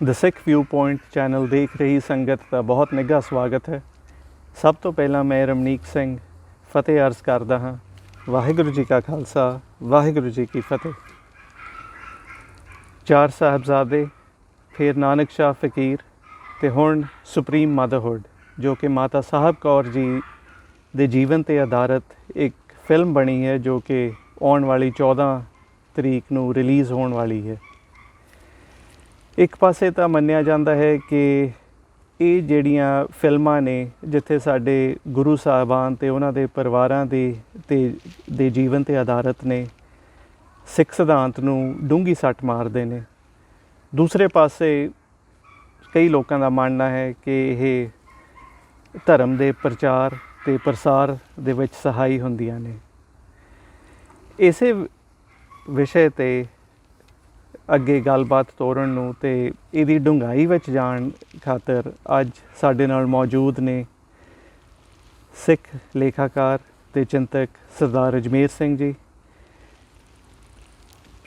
ਦ ਸਿੱਖ view point channel ਦੇਖ ਰਹੀ ਸੰਗਤ ਦਾ ਬਹੁਤ ਨਿੱਘਾ ਸਵਾਗਤ ਹੈ। ਸਭ ਤੋਂ ਪਹਿਲਾਂ ਮੈਂ ਰਮਨੀਕ ਸਿੰਘ ਫਤਿਹ ਅਰਜ਼ ਕਰਦਾ ਹਾਂ। ਵਾਹਿਗੁਰੂ ਜੀ ਕਾ ਖਾਲਸਾ, ਵਾਹਿਗੁਰੂ ਜੀ ਕੀ ਫਤਿਹ। ਚਾਰ ਸਾਹਿਬਜ਼ਾਦੇ, ਫਿਰ ਨਾਨਕ ਸ਼ਾਹ ਫਕੀਰ ਅਤੇ ਹੁਣ ਸੁਪਰੀਮ ਮਦਰਹੁੱਡ, ਜੋ ਕਿ ਮਾਤਾ ਸਾਹਿਬ ਕੌਰ ਜੀ ਦੇ ਜੀਵਨ 'ਤੇ ਆਧਾਰਿਤ ਇੱਕ ਫਿਲਮ ਬਣੀ ਹੈ, ਜੋ ਕਿ ਆਉਣ ਵਾਲੀ 14 ਤਰੀਕ ਨੂੰ ਰਿਲੀਜ਼ ਹੋਣ ਵਾਲੀ ਹੈ। ਇੱਕ ਪਾਸੇ ਤਾਂ ਮੰਨਿਆ ਜਾਂਦਾ ਹੈ ਕਿ ਇਹ ਜਿਹੜੀਆਂ ਫਿਲਮਾਂ ਨੇ, ਜਿੱਥੇ ਸਾਡੇ ਗੁਰੂ ਸਾਹਿਬਾਨ ਅਤੇ ਉਹਨਾਂ ਦੇ ਪਰਿਵਾਰਾਂ ਦੇ ਜੀਵਨ 'ਤੇ ਆਧਾਰਿਤ ਨੇ, ਸਿੱਖ ਸਿਧਾਂਤ ਨੂੰ ਡੂੰਘੀ ਸੱਟ ਮਾਰਦੇ ਨੇ। ਦੂਸਰੇ ਪਾਸੇ ਕਈ ਲੋਕਾਂ ਦਾ ਮੰਨਣਾ ਹੈ ਕਿ ਇਹ ਧਰਮ ਦੇ ਪ੍ਰਚਾਰ ਅਤੇ ਪ੍ਰਸਾਰ ਦੇ ਵਿੱਚ ਸਹਾਈ ਹੁੰਦੀਆਂ ਨੇ। ਇਸੇ ਵਿਸ਼ੇ 'ਤੇ ਅੱਗੇ ਗੱਲਬਾਤ ਤੋਰਨ ਨੂੰ ਅਤੇ ਇਹਦੀ ਡੂੰਘਾਈ ਵਿੱਚ ਜਾਣ ਖਾਤਰ ਅੱਜ ਸਾਡੇ ਨਾਲ ਮੌਜੂਦ ਨੇ ਸਿੱਖ ਲੇਖਾਕਾਰ ਅਤੇ ਚਿੰਤਕ ਸਰਦਾਰ ਅਜਮੇਰ ਸਿੰਘ ਜੀ।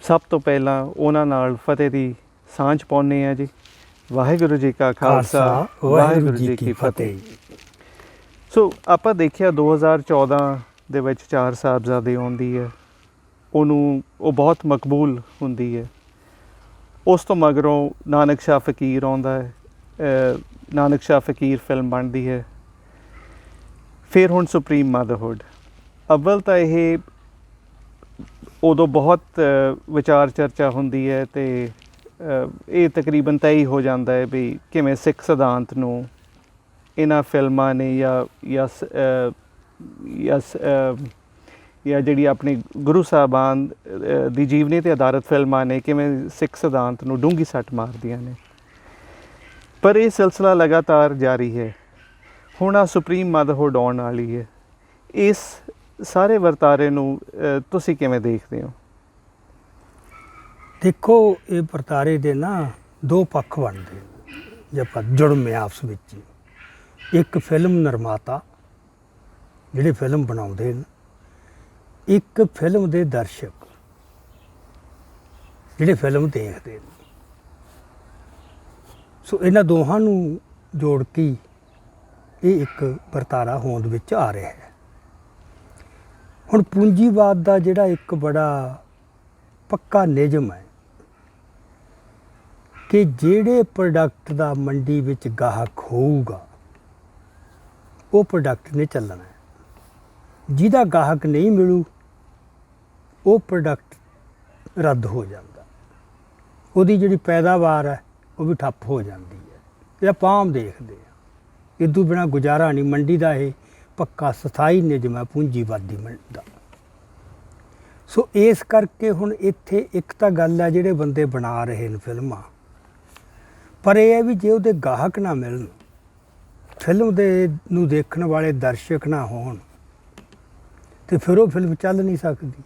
ਸਭ ਤੋਂ ਪਹਿਲਾਂ ਉਹਨਾਂ ਨਾਲ ਫਤਿਹ ਦੀ ਸਾਂਝ ਪਾਉਂਦੇ ਹਾਂ ਜੀ। ਵਾਹਿਗੁਰੂ ਜੀ ਕਾ ਖਾਲਸਾ, ਵਾਹਿਗੁਰੂ ਜੀ ਕੀ ਫਤਿਹ। ਸੋ ਆਪਾਂ ਦੇਖਿਆ 2014 ਦੇ ਵਿੱਚ ਚਾਰ ਸਾਹਿਬਜ਼ਾਦੇ ਆਉਂਦੀ ਹੈ, ਉਹ ਬਹੁਤ ਮਕਬੂਲ ਹੁੰਦੀ ਹੈ। ਉਸ ਤੋਂ ਮਗਰੋਂ ਨਾਨਕ ਸ਼ਾਹ ਫਕੀਰ ਆਉਂਦਾ ਹੈ, ਨਾਨਕ ਸ਼ਾਹ ਫਕੀਰ ਫਿਲਮ ਬਣਦੀ ਹੈ। ਫਿਰ ਹੁਣ ਸੁਪਰੀਮ ਮਦਰਹੁੱਡ। ਅੱਵਲ ਤਾਂ ਇਹ ਉਦੋਂ ਬਹੁਤ ਵਿਚਾਰ ਚਰਚਾ ਹੁੰਦੀ ਹੈ ਅਤੇ ਇਹ ਤਕਰੀਬਨ ਤੈਅ ਹੀ ਹੋ ਜਾਂਦਾ ਹੈ ਵੀ ਕਿਵੇਂ ਸਿੱਖ ਸਿਧਾਂਤ ਨੂੰ ਇਹਨਾਂ ਫਿਲਮਾਂ ਨੇ ਜਾਂ ਜਿਹੜੀ ਆਪਣੀ ਗੁਰੂ ਸਾਹਿਬਾਨ ਦੀ ਜੀਵਨੀ 'ਤੇ ਆਧਾਰਿਤ ਫਿਲਮਾਂ ਨੇ, ਕਿਵੇਂ ਸਿੱਖ ਸਿਧਾਂਤ ਨੂੰ ਡੂੰਘੀ ਸੱਟ ਮਾਰਦੀਆਂ ਨੇ। ਪਰ ਇਹ ਸਿਲਸਿਲਾ ਲਗਾਤਾਰ ਜਾਰੀ ਹੈ। ਹੁਣ ਆ ਸੁਪਰੀਮ ਮਦਰਹੁੱਡ ਆਉਣ ਵਾਲੀ ਹੈ। ਇਸ ਸਾਰੇ ਵਰਤਾਰੇ ਨੂੰ ਤੁਸੀਂ ਕਿਵੇਂ ਦੇਖਦੇ ਹੋ? ਦੇਖੋ, ਇਹ ਵਰਤਾਰੇ ਦੇ ਨਾ ਦੋ ਪੱਖ ਬਣਦੇ ਜੇ ਆਪਾਂ ਜੁੜਵੇਂ ਆਪਸ ਵਿੱਚ। ਇੱਕ ਫਿਲਮ ਨਿਰਮਾਤਾ ਜਿਹੜੇ ਫਿਲਮ ਬਣਾਉਂਦੇ ਨੇ, ਇੱਕ ਫਿਲਮ ਦੇ ਦਰਸ਼ਕ ਜਿਹੜੇ ਫਿਲਮ ਦੇਖਦੇ ਨੇ। ਸੋ ਇਹਨਾਂ ਦੋਹਾਂ ਨੂੰ ਜੋੜ ਕੇ ਇਹ ਇੱਕ ਵਰਤਾਰਾ ਹੋਂਦ ਵਿੱਚ ਆ ਰਿਹਾ ਹੈ। ਹੁਣ ਪੂੰਜੀਵਾਦ ਦਾ ਜਿਹੜਾ ਇੱਕ ਬੜਾ ਪੱਕਾ ਨਿਯਮ ਹੈ ਕਿ ਜਿਹੜੇ ਪ੍ਰੋਡਕਟ ਦਾ ਮੰਡੀ ਵਿੱਚ ਗਾਹਕ ਹੋਊਗਾ ਉਹ ਪ੍ਰੋਡਕਟ ਨੇ ਚੱਲਣਾ ਹੈ। ਜਿਹਦਾ ਗਾਹਕ ਨਹੀਂ ਮਿਲੂ ਉਹ ਪ੍ਰੋਡਕਟ ਰੱਦ ਹੋ ਜਾਂਦਾ, ਉਹਦੀ ਜਿਹੜੀ ਪੈਦਾਵਾਰ ਹੈ ਉਹ ਵੀ ਠੱਪ ਹੋ ਜਾਂਦੀ ਹੈ। ਇਹ ਆਪਾਂ ਆਮ ਦੇਖਦੇ ਹਾਂ। ਇਦੋਂ ਬਿਨਾਂ ਗੁਜ਼ਾਰਾ ਨਹੀਂ। ਮੰਡੀ ਦਾ ਇਹ ਪੱਕਾ ਸਥਾਈ ਨਿਯਮ ਹੈ ਪੂੰਜੀਵਾਦੀ ਮੰਡੀ ਦਾ। ਸੋ ਇਸ ਕਰਕੇ ਹੁਣ ਇੱਥੇ ਇੱਕ ਤਾਂ ਗੱਲ ਹੈ ਜਿਹੜੇ ਬੰਦੇ ਬਣਾ ਰਹੇ ਨੇ ਫਿਲਮਾਂ, ਪਰ ਇਹ ਹੈ ਵੀ ਜੇ ਉਹਦੇ ਗਾਹਕ ਨਾ ਮਿਲਣ, ਫਿਲਮ ਦੇ ਨੂੰ ਦੇਖਣ ਵਾਲੇ ਦਰਸ਼ਕ ਨਾ ਹੋਣ, ਅਤੇ ਫਿਰ ਉਹ ਫਿਲਮ ਚੱਲ ਨਹੀਂ ਸਕਦੀ।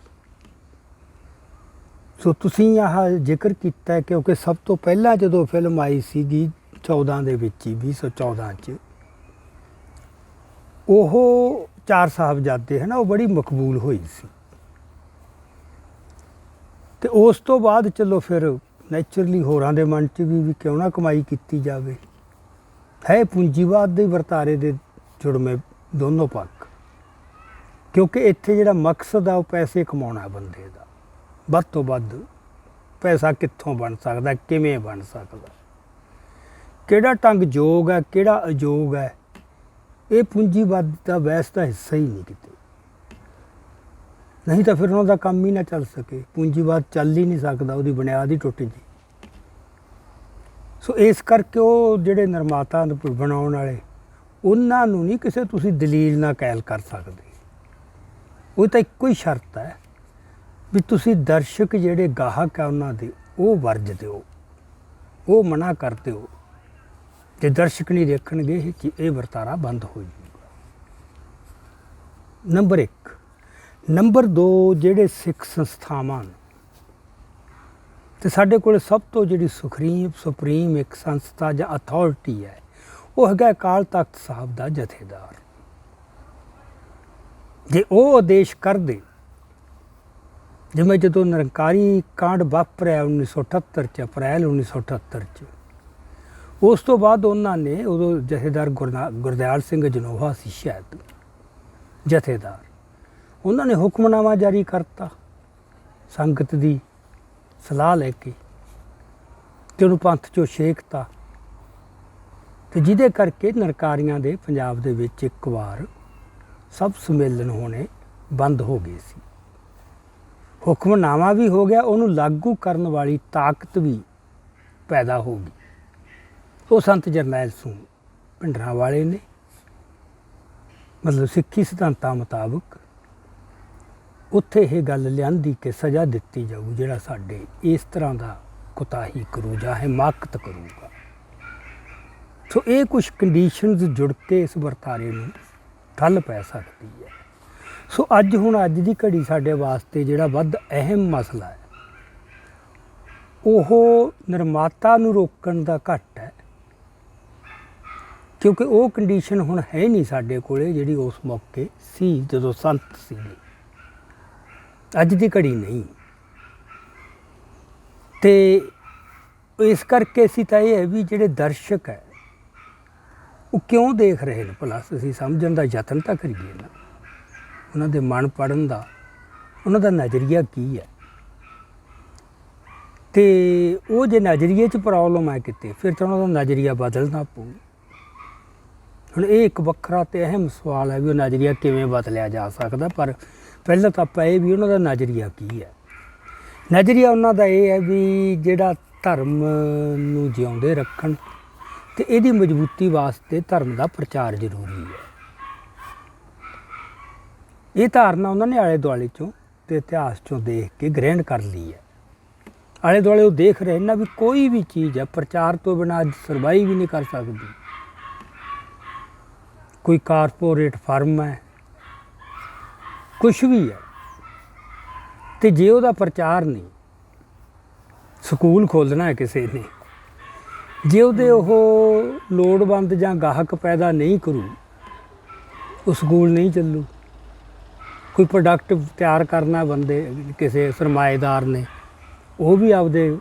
ਸੋ ਤੁਸੀਂ ਆਹ ਜ਼ਿਕਰ ਕੀਤਾ ਕਿਉਂਕਿ ਸਭ ਤੋਂ ਪਹਿਲਾਂ ਜਦੋਂ ਫਿਲਮ ਆਈ ਸੀਗੀ 14 ਦੇ ਵਿੱਚ ਹੀ, 2014 'ਚ, ਉਹ ਚਾਰ ਸਾਹਿਬਜ਼ਾਦੇ ਹੈ ਨਾ, ਉਹ ਬੜੀ ਮਕਬੂਲ ਹੋਈ ਸੀ। ਅਤੇ ਉਸ ਤੋਂ ਬਾਅਦ ਚਲੋ ਫਿਰ ਨੈਚੁਰਲੀ ਹੋਰਾਂ ਦੇ ਮਨ 'ਚ ਵੀ ਕਿਉਂ ਨਾ ਕਮਾਈ ਕੀਤੀ ਜਾਵੇ। ਹੈ ਪੂੰਜੀਵਾਦ ਦੇ ਵਰਤਾਰੇ ਦੇ ਜੁੜਵੇਂ ਦੋਨੋਂ ਪੱਖ, ਕਿਉਂਕਿ ਇੱਥੇ ਜਿਹੜਾ ਮਕਸਦ ਆ ਉਹ ਪੈਸੇ ਕਮਾਉਣਾ ਬੰਦੇ ਦਾ। ਵੱਧ ਤੋਂ ਵੱਧ ਪੈਸਾ ਕਿੱਥੋਂ ਬਣ ਸਕਦਾ, ਕਿਵੇਂ ਬਣ ਸਕਦਾ, ਕਿਹੜਾ ਢੰਗ ਯੋਗ ਹੈ, ਕਿਹੜਾ ਅਯੋਗ ਹੈ, ਇਹ ਪੂੰਜੀਵਾਦ ਦਾ ਵੈਸ ਦਾ ਹਿੱਸਾ ਹੀ ਨਹੀਂ ਕਿਤੇ। ਨਹੀਂ ਤਾਂ ਫਿਰ ਉਹਨਾਂ ਦਾ ਕੰਮ ਹੀ ਨਾ ਚੱਲ ਸਕੇ। ਪੂੰਜੀਵਾਦ ਚੱਲ ਹੀ ਨਹੀਂ ਸਕਦਾ, ਉਹਦੀ ਬੁਨਿਆਦ ਹੀ ਟੁੱਟ ਜੀ। ਸੋ ਇਸ ਕਰਕੇ ਉਹ ਜਿਹੜੇ ਨਿਰਮਾਤਾ ਬਣਾਉਣ ਵਾਲੇ, ਉਹਨਾਂ ਨੂੰ ਨਹੀਂ ਕਿਸੇ ਤੁਸੀਂ ਦਲੀਲ ਨਾਲ ਕੈਲ ਕਰ ਸਕਦੇ। ਉਹ ਤਾਂ ਇੱਕੋ ਹੀ ਸ਼ਰਤ ਹੈ ਵੀ ਤੁਸੀਂ ਦਰਸ਼ਕ ਜਿਹੜੇ ਗਾਹਕ ਆ ਉਹਨਾਂ ਦੇ, ਉਹ ਵਰਜ ਦਿਓ, ਉਹ ਮਨਾ ਕਰ ਦਿਓ। ਜੇ ਦਰਸ਼ਕ ਨਹੀਂ ਦੇਖਣਗੇ ਇਹ ਵਰਤਾਰਾ ਬੰਦ ਹੋ ਜਾਊਗਾ। ਨੰਬਰ 1। ਨੰਬਰ 2, ਜਿਹੜੇ ਸਿੱਖ ਸੰਸਥਾਵਾਂ ਨੇ, ਅਤੇ ਸਾਡੇ ਕੋਲ ਸਭ ਤੋਂ ਜਿਹੜੀ ਸੁਪਰੀਮ ਇੱਕ ਸੰਸਥਾ ਜਾਂ ਅਥਾਰਟੀ ਹੈ, ਉਹ ਹੈਗਾ ਅਕਾਲ ਤਖਤ ਸਾਹਿਬ ਦਾ ਜਥੇਦਾਰ। ਜੇ ਉਹ ਆਦੇਸ਼ ਕਰਦੇ, ਜਿਵੇਂ ਜਦੋਂ ਨਿਰੰਕਾਰੀ ਕਾਂਡ ਵਾਪਰਿਆ 1978 'ਚ, ਅਪ੍ਰੈਲ 1978 'ਚ, ਉਸ ਤੋਂ ਬਾਅਦ ਉਹਨਾਂ ਨੇ, ਉਦੋਂ ਜਥੇਦਾਰ ਗੁਰਦਿਆਲ ਸਿੰਘ ਜਨੋਹਾ ਸੀ ਸ਼ਾਇਦ ਜਥੇਦਾਰ, ਉਹਨਾਂ ਨੇ ਹੁਕਮਨਾਮਾ ਜਾਰੀ ਕਰਤਾ ਸੰਗਤ ਦੀ ਸਲਾਹ ਲੈ ਕੇ, ਤੇ ਉਹਨੂੰ ਪੰਥ 'ਚੋਂ ਛੇਕਤਾ, ਤੇ ਜਿਹਦੇ ਕਰਕੇ ਨਰਕਾਰੀਆਂ ਦੇ ਪੰਜਾਬ ਦੇ ਵਿੱਚ ਇੱਕ ਵਾਰ ਸਭ ਸੰਮੇਲਨ ਹੋਣੇ ਬੰਦ ਹੋ ਗਏ ਸੀ। ਹੁਕਮਨਾਮਾ ਵੀ ਹੋ ਗਿਆ, ਉਹਨੂੰ ਲਾਗੂ ਕਰਨ ਵਾਲੀ ਤਾਕਤ ਵੀ ਪੈਦਾ ਹੋ ਗਈ। ਉਹ ਸੰਤ ਜਰਨੈਲ ਸਿੰਘ ਭਿੰਡਰਾਂਵਾਲੇ ਨੇ, ਮਤਲਬ ਸਿੱਖੀ ਸਿਧਾਂਤਾਂ ਮੁਤਾਬਕ ਉੱਥੇ ਇਹ ਗੱਲ ਲਿਆਂਦੀ ਕਿ ਸਜ਼ਾ ਦਿੱਤੀ ਜਾਊ ਜਿਹੜਾ ਸਾਡੇ ਇਸ ਤਰ੍ਹਾਂ ਦਾ ਕੁਤਾਹੀ ਕਰੂ ਜਾਂ ਹਿਮਾਕਤ ਕਰੂਗਾ। ਸੋ ਇਹ ਕੁਝ ਕੰਡੀਸ਼ਨਸ ਜੁੜ ਕੇ ਇਸ ਵਰਤਾਰੇ ਨੂੰ ਠੱਲ ਪੈ ਸਕਦੀ ਹੈ। ਸੋ ਅੱਜ ਦੀ ਘੜੀ ਸਾਡੇ ਵਾਸਤੇ ਜਿਹੜਾ ਵੱਧ ਅਹਿਮ ਮਸਲਾ ਹੈ ਉਹ ਨਿਰਮਾਤਾ ਨੂੰ ਰੋਕਣ ਦਾ ਘੱਟ ਹੈ, ਕਿਉਂਕਿ ਉਹ ਕੰਡੀਸ਼ਨ ਹੁਣ ਹੈ ਨਹੀਂ ਸਾਡੇ ਕੋਲੇ ਜਿਹੜੀ ਉਸ ਮੌਕੇ ਸੀ ਜਦੋਂ ਸੰਤ ਸੀ। ਅੱਜ ਦੀ ਘੜੀ ਨਹੀਂ, ਤੇ ਇਸ ਕਰਕੇ ਅਸੀਂ ਤਾਂ ਇਹ ਹੈ ਵੀ ਜਿਹੜੇ ਦਰਸ਼ਕ ਹੈ ਉਹ ਕਿਉਂ ਦੇਖ ਰਹੇ ਨੇ, ਭਲਾ ਅਸੀਂ ਸਮਝਣ ਦਾ ਯਤਨ ਤਾਂ ਕਰੀਏ ਨਾ, ਉਹਨਾਂ ਦੇ ਮਨ ਪੜ੍ਹਨ ਦਾ, ਉਹਨਾਂ ਦਾ ਨਜ਼ਰੀਆ ਕੀ ਹੈ। ਤੇ ਉਹ ਜੇ ਨਜ਼ਰੀਏ 'ਚ ਪ੍ਰੋਬਲਮ ਹੈ ਕਿਤੇ, ਫਿਰ ਤਾਂ ਉਹਨਾਂ ਦਾ ਨਜ਼ਰੀਆ ਬਦਲਣਾ ਪਊ। ਹੁਣ ਇਹ ਇੱਕ ਵੱਖਰਾ ਤੇ ਅਹਿਮ ਸਵਾਲ ਹੈ ਵੀ ਉਹ ਨਜ਼ਰੀਆ ਕਿਵੇਂ ਬਦਲਿਆ ਜਾ ਸਕਦਾ, ਪਰ ਪਹਿਲਾਂ ਤਾਂ ਆਪਾਂ ਇਹ ਵੀ ਉਹਨਾਂ ਦਾ ਨਜ਼ਰੀਆ ਕੀ ਹੈ। ਨਜ਼ਰੀਆ ਉਹਨਾਂ ਦਾ ਇਹ ਹੈ ਵੀ ਜਿਹੜਾ ਧਰਮ ਨੂੰ ਜਿਉਂਦੇ ਰੱਖਣ ਤੇ ਇਹਦੀ ਮਜ਼ਬੂਤੀ ਵਾਸਤੇ ਧਰਮ ਦਾ ਪ੍ਰਚਾਰ ਜ਼ਰੂਰੀ ਹੈ। ਇਹ ਧਾਰਨਾ ਉਹਨਾਂ ਨੇ ਆਲੇ ਦੁਆਲੇ 'ਚੋਂ ਤੇ ਇਤਿਹਾਸ 'ਚੋਂ ਦੇਖ ਕੇ ਗ੍ਰਹਿਣ ਕਰ ਲਈ ਹੈ। ਆਲੇ ਦੁਆਲੇ ਉਹ ਦੇਖ ਰਹੇ ਨਾ ਵੀ ਕੋਈ ਵੀ ਚੀਜ਼ ਹੈ ਪ੍ਰਚਾਰ ਤੋਂ ਬਿਨਾਂ ਅੱਜ ਸਰਵਾਈ ਵੀ ਨਹੀਂ ਕਰ ਸਕਦੀ। ਕੋਈ ਕਾਰਪੋਰੇਟ ਫਰਮ ਹੈ, ਕੁਛ ਵੀ ਹੈ, ਤੇ ਜੇ ਉਹਦਾ ਪ੍ਰਚਾਰ ਨਹੀਂ, ਸਕੂਲ ਖੋਲ੍ਹਣਾ ਹੈ ਕਿਸੇ ਨੇ, ਜੇ ਉਹਦੇ ਉਹ ਲੋੜਵੰਦ ਜਾਂ ਗਾਹਕ ਪੈਦਾ ਨਹੀਂ ਕਰੂ, ਉਹ ਸਕੂਲ ਨਹੀਂ ਚੱਲੂ। ਕੋਈ ਪ੍ਰੋਡਕਟ ਤਿਆਰ ਕਰਨਾ ਬੰਦੇ ਕਿਸੇ ਸਰਮਾਏਦਾਰ ਨੇ, ਉਹ ਵੀ ਆਪਦੇ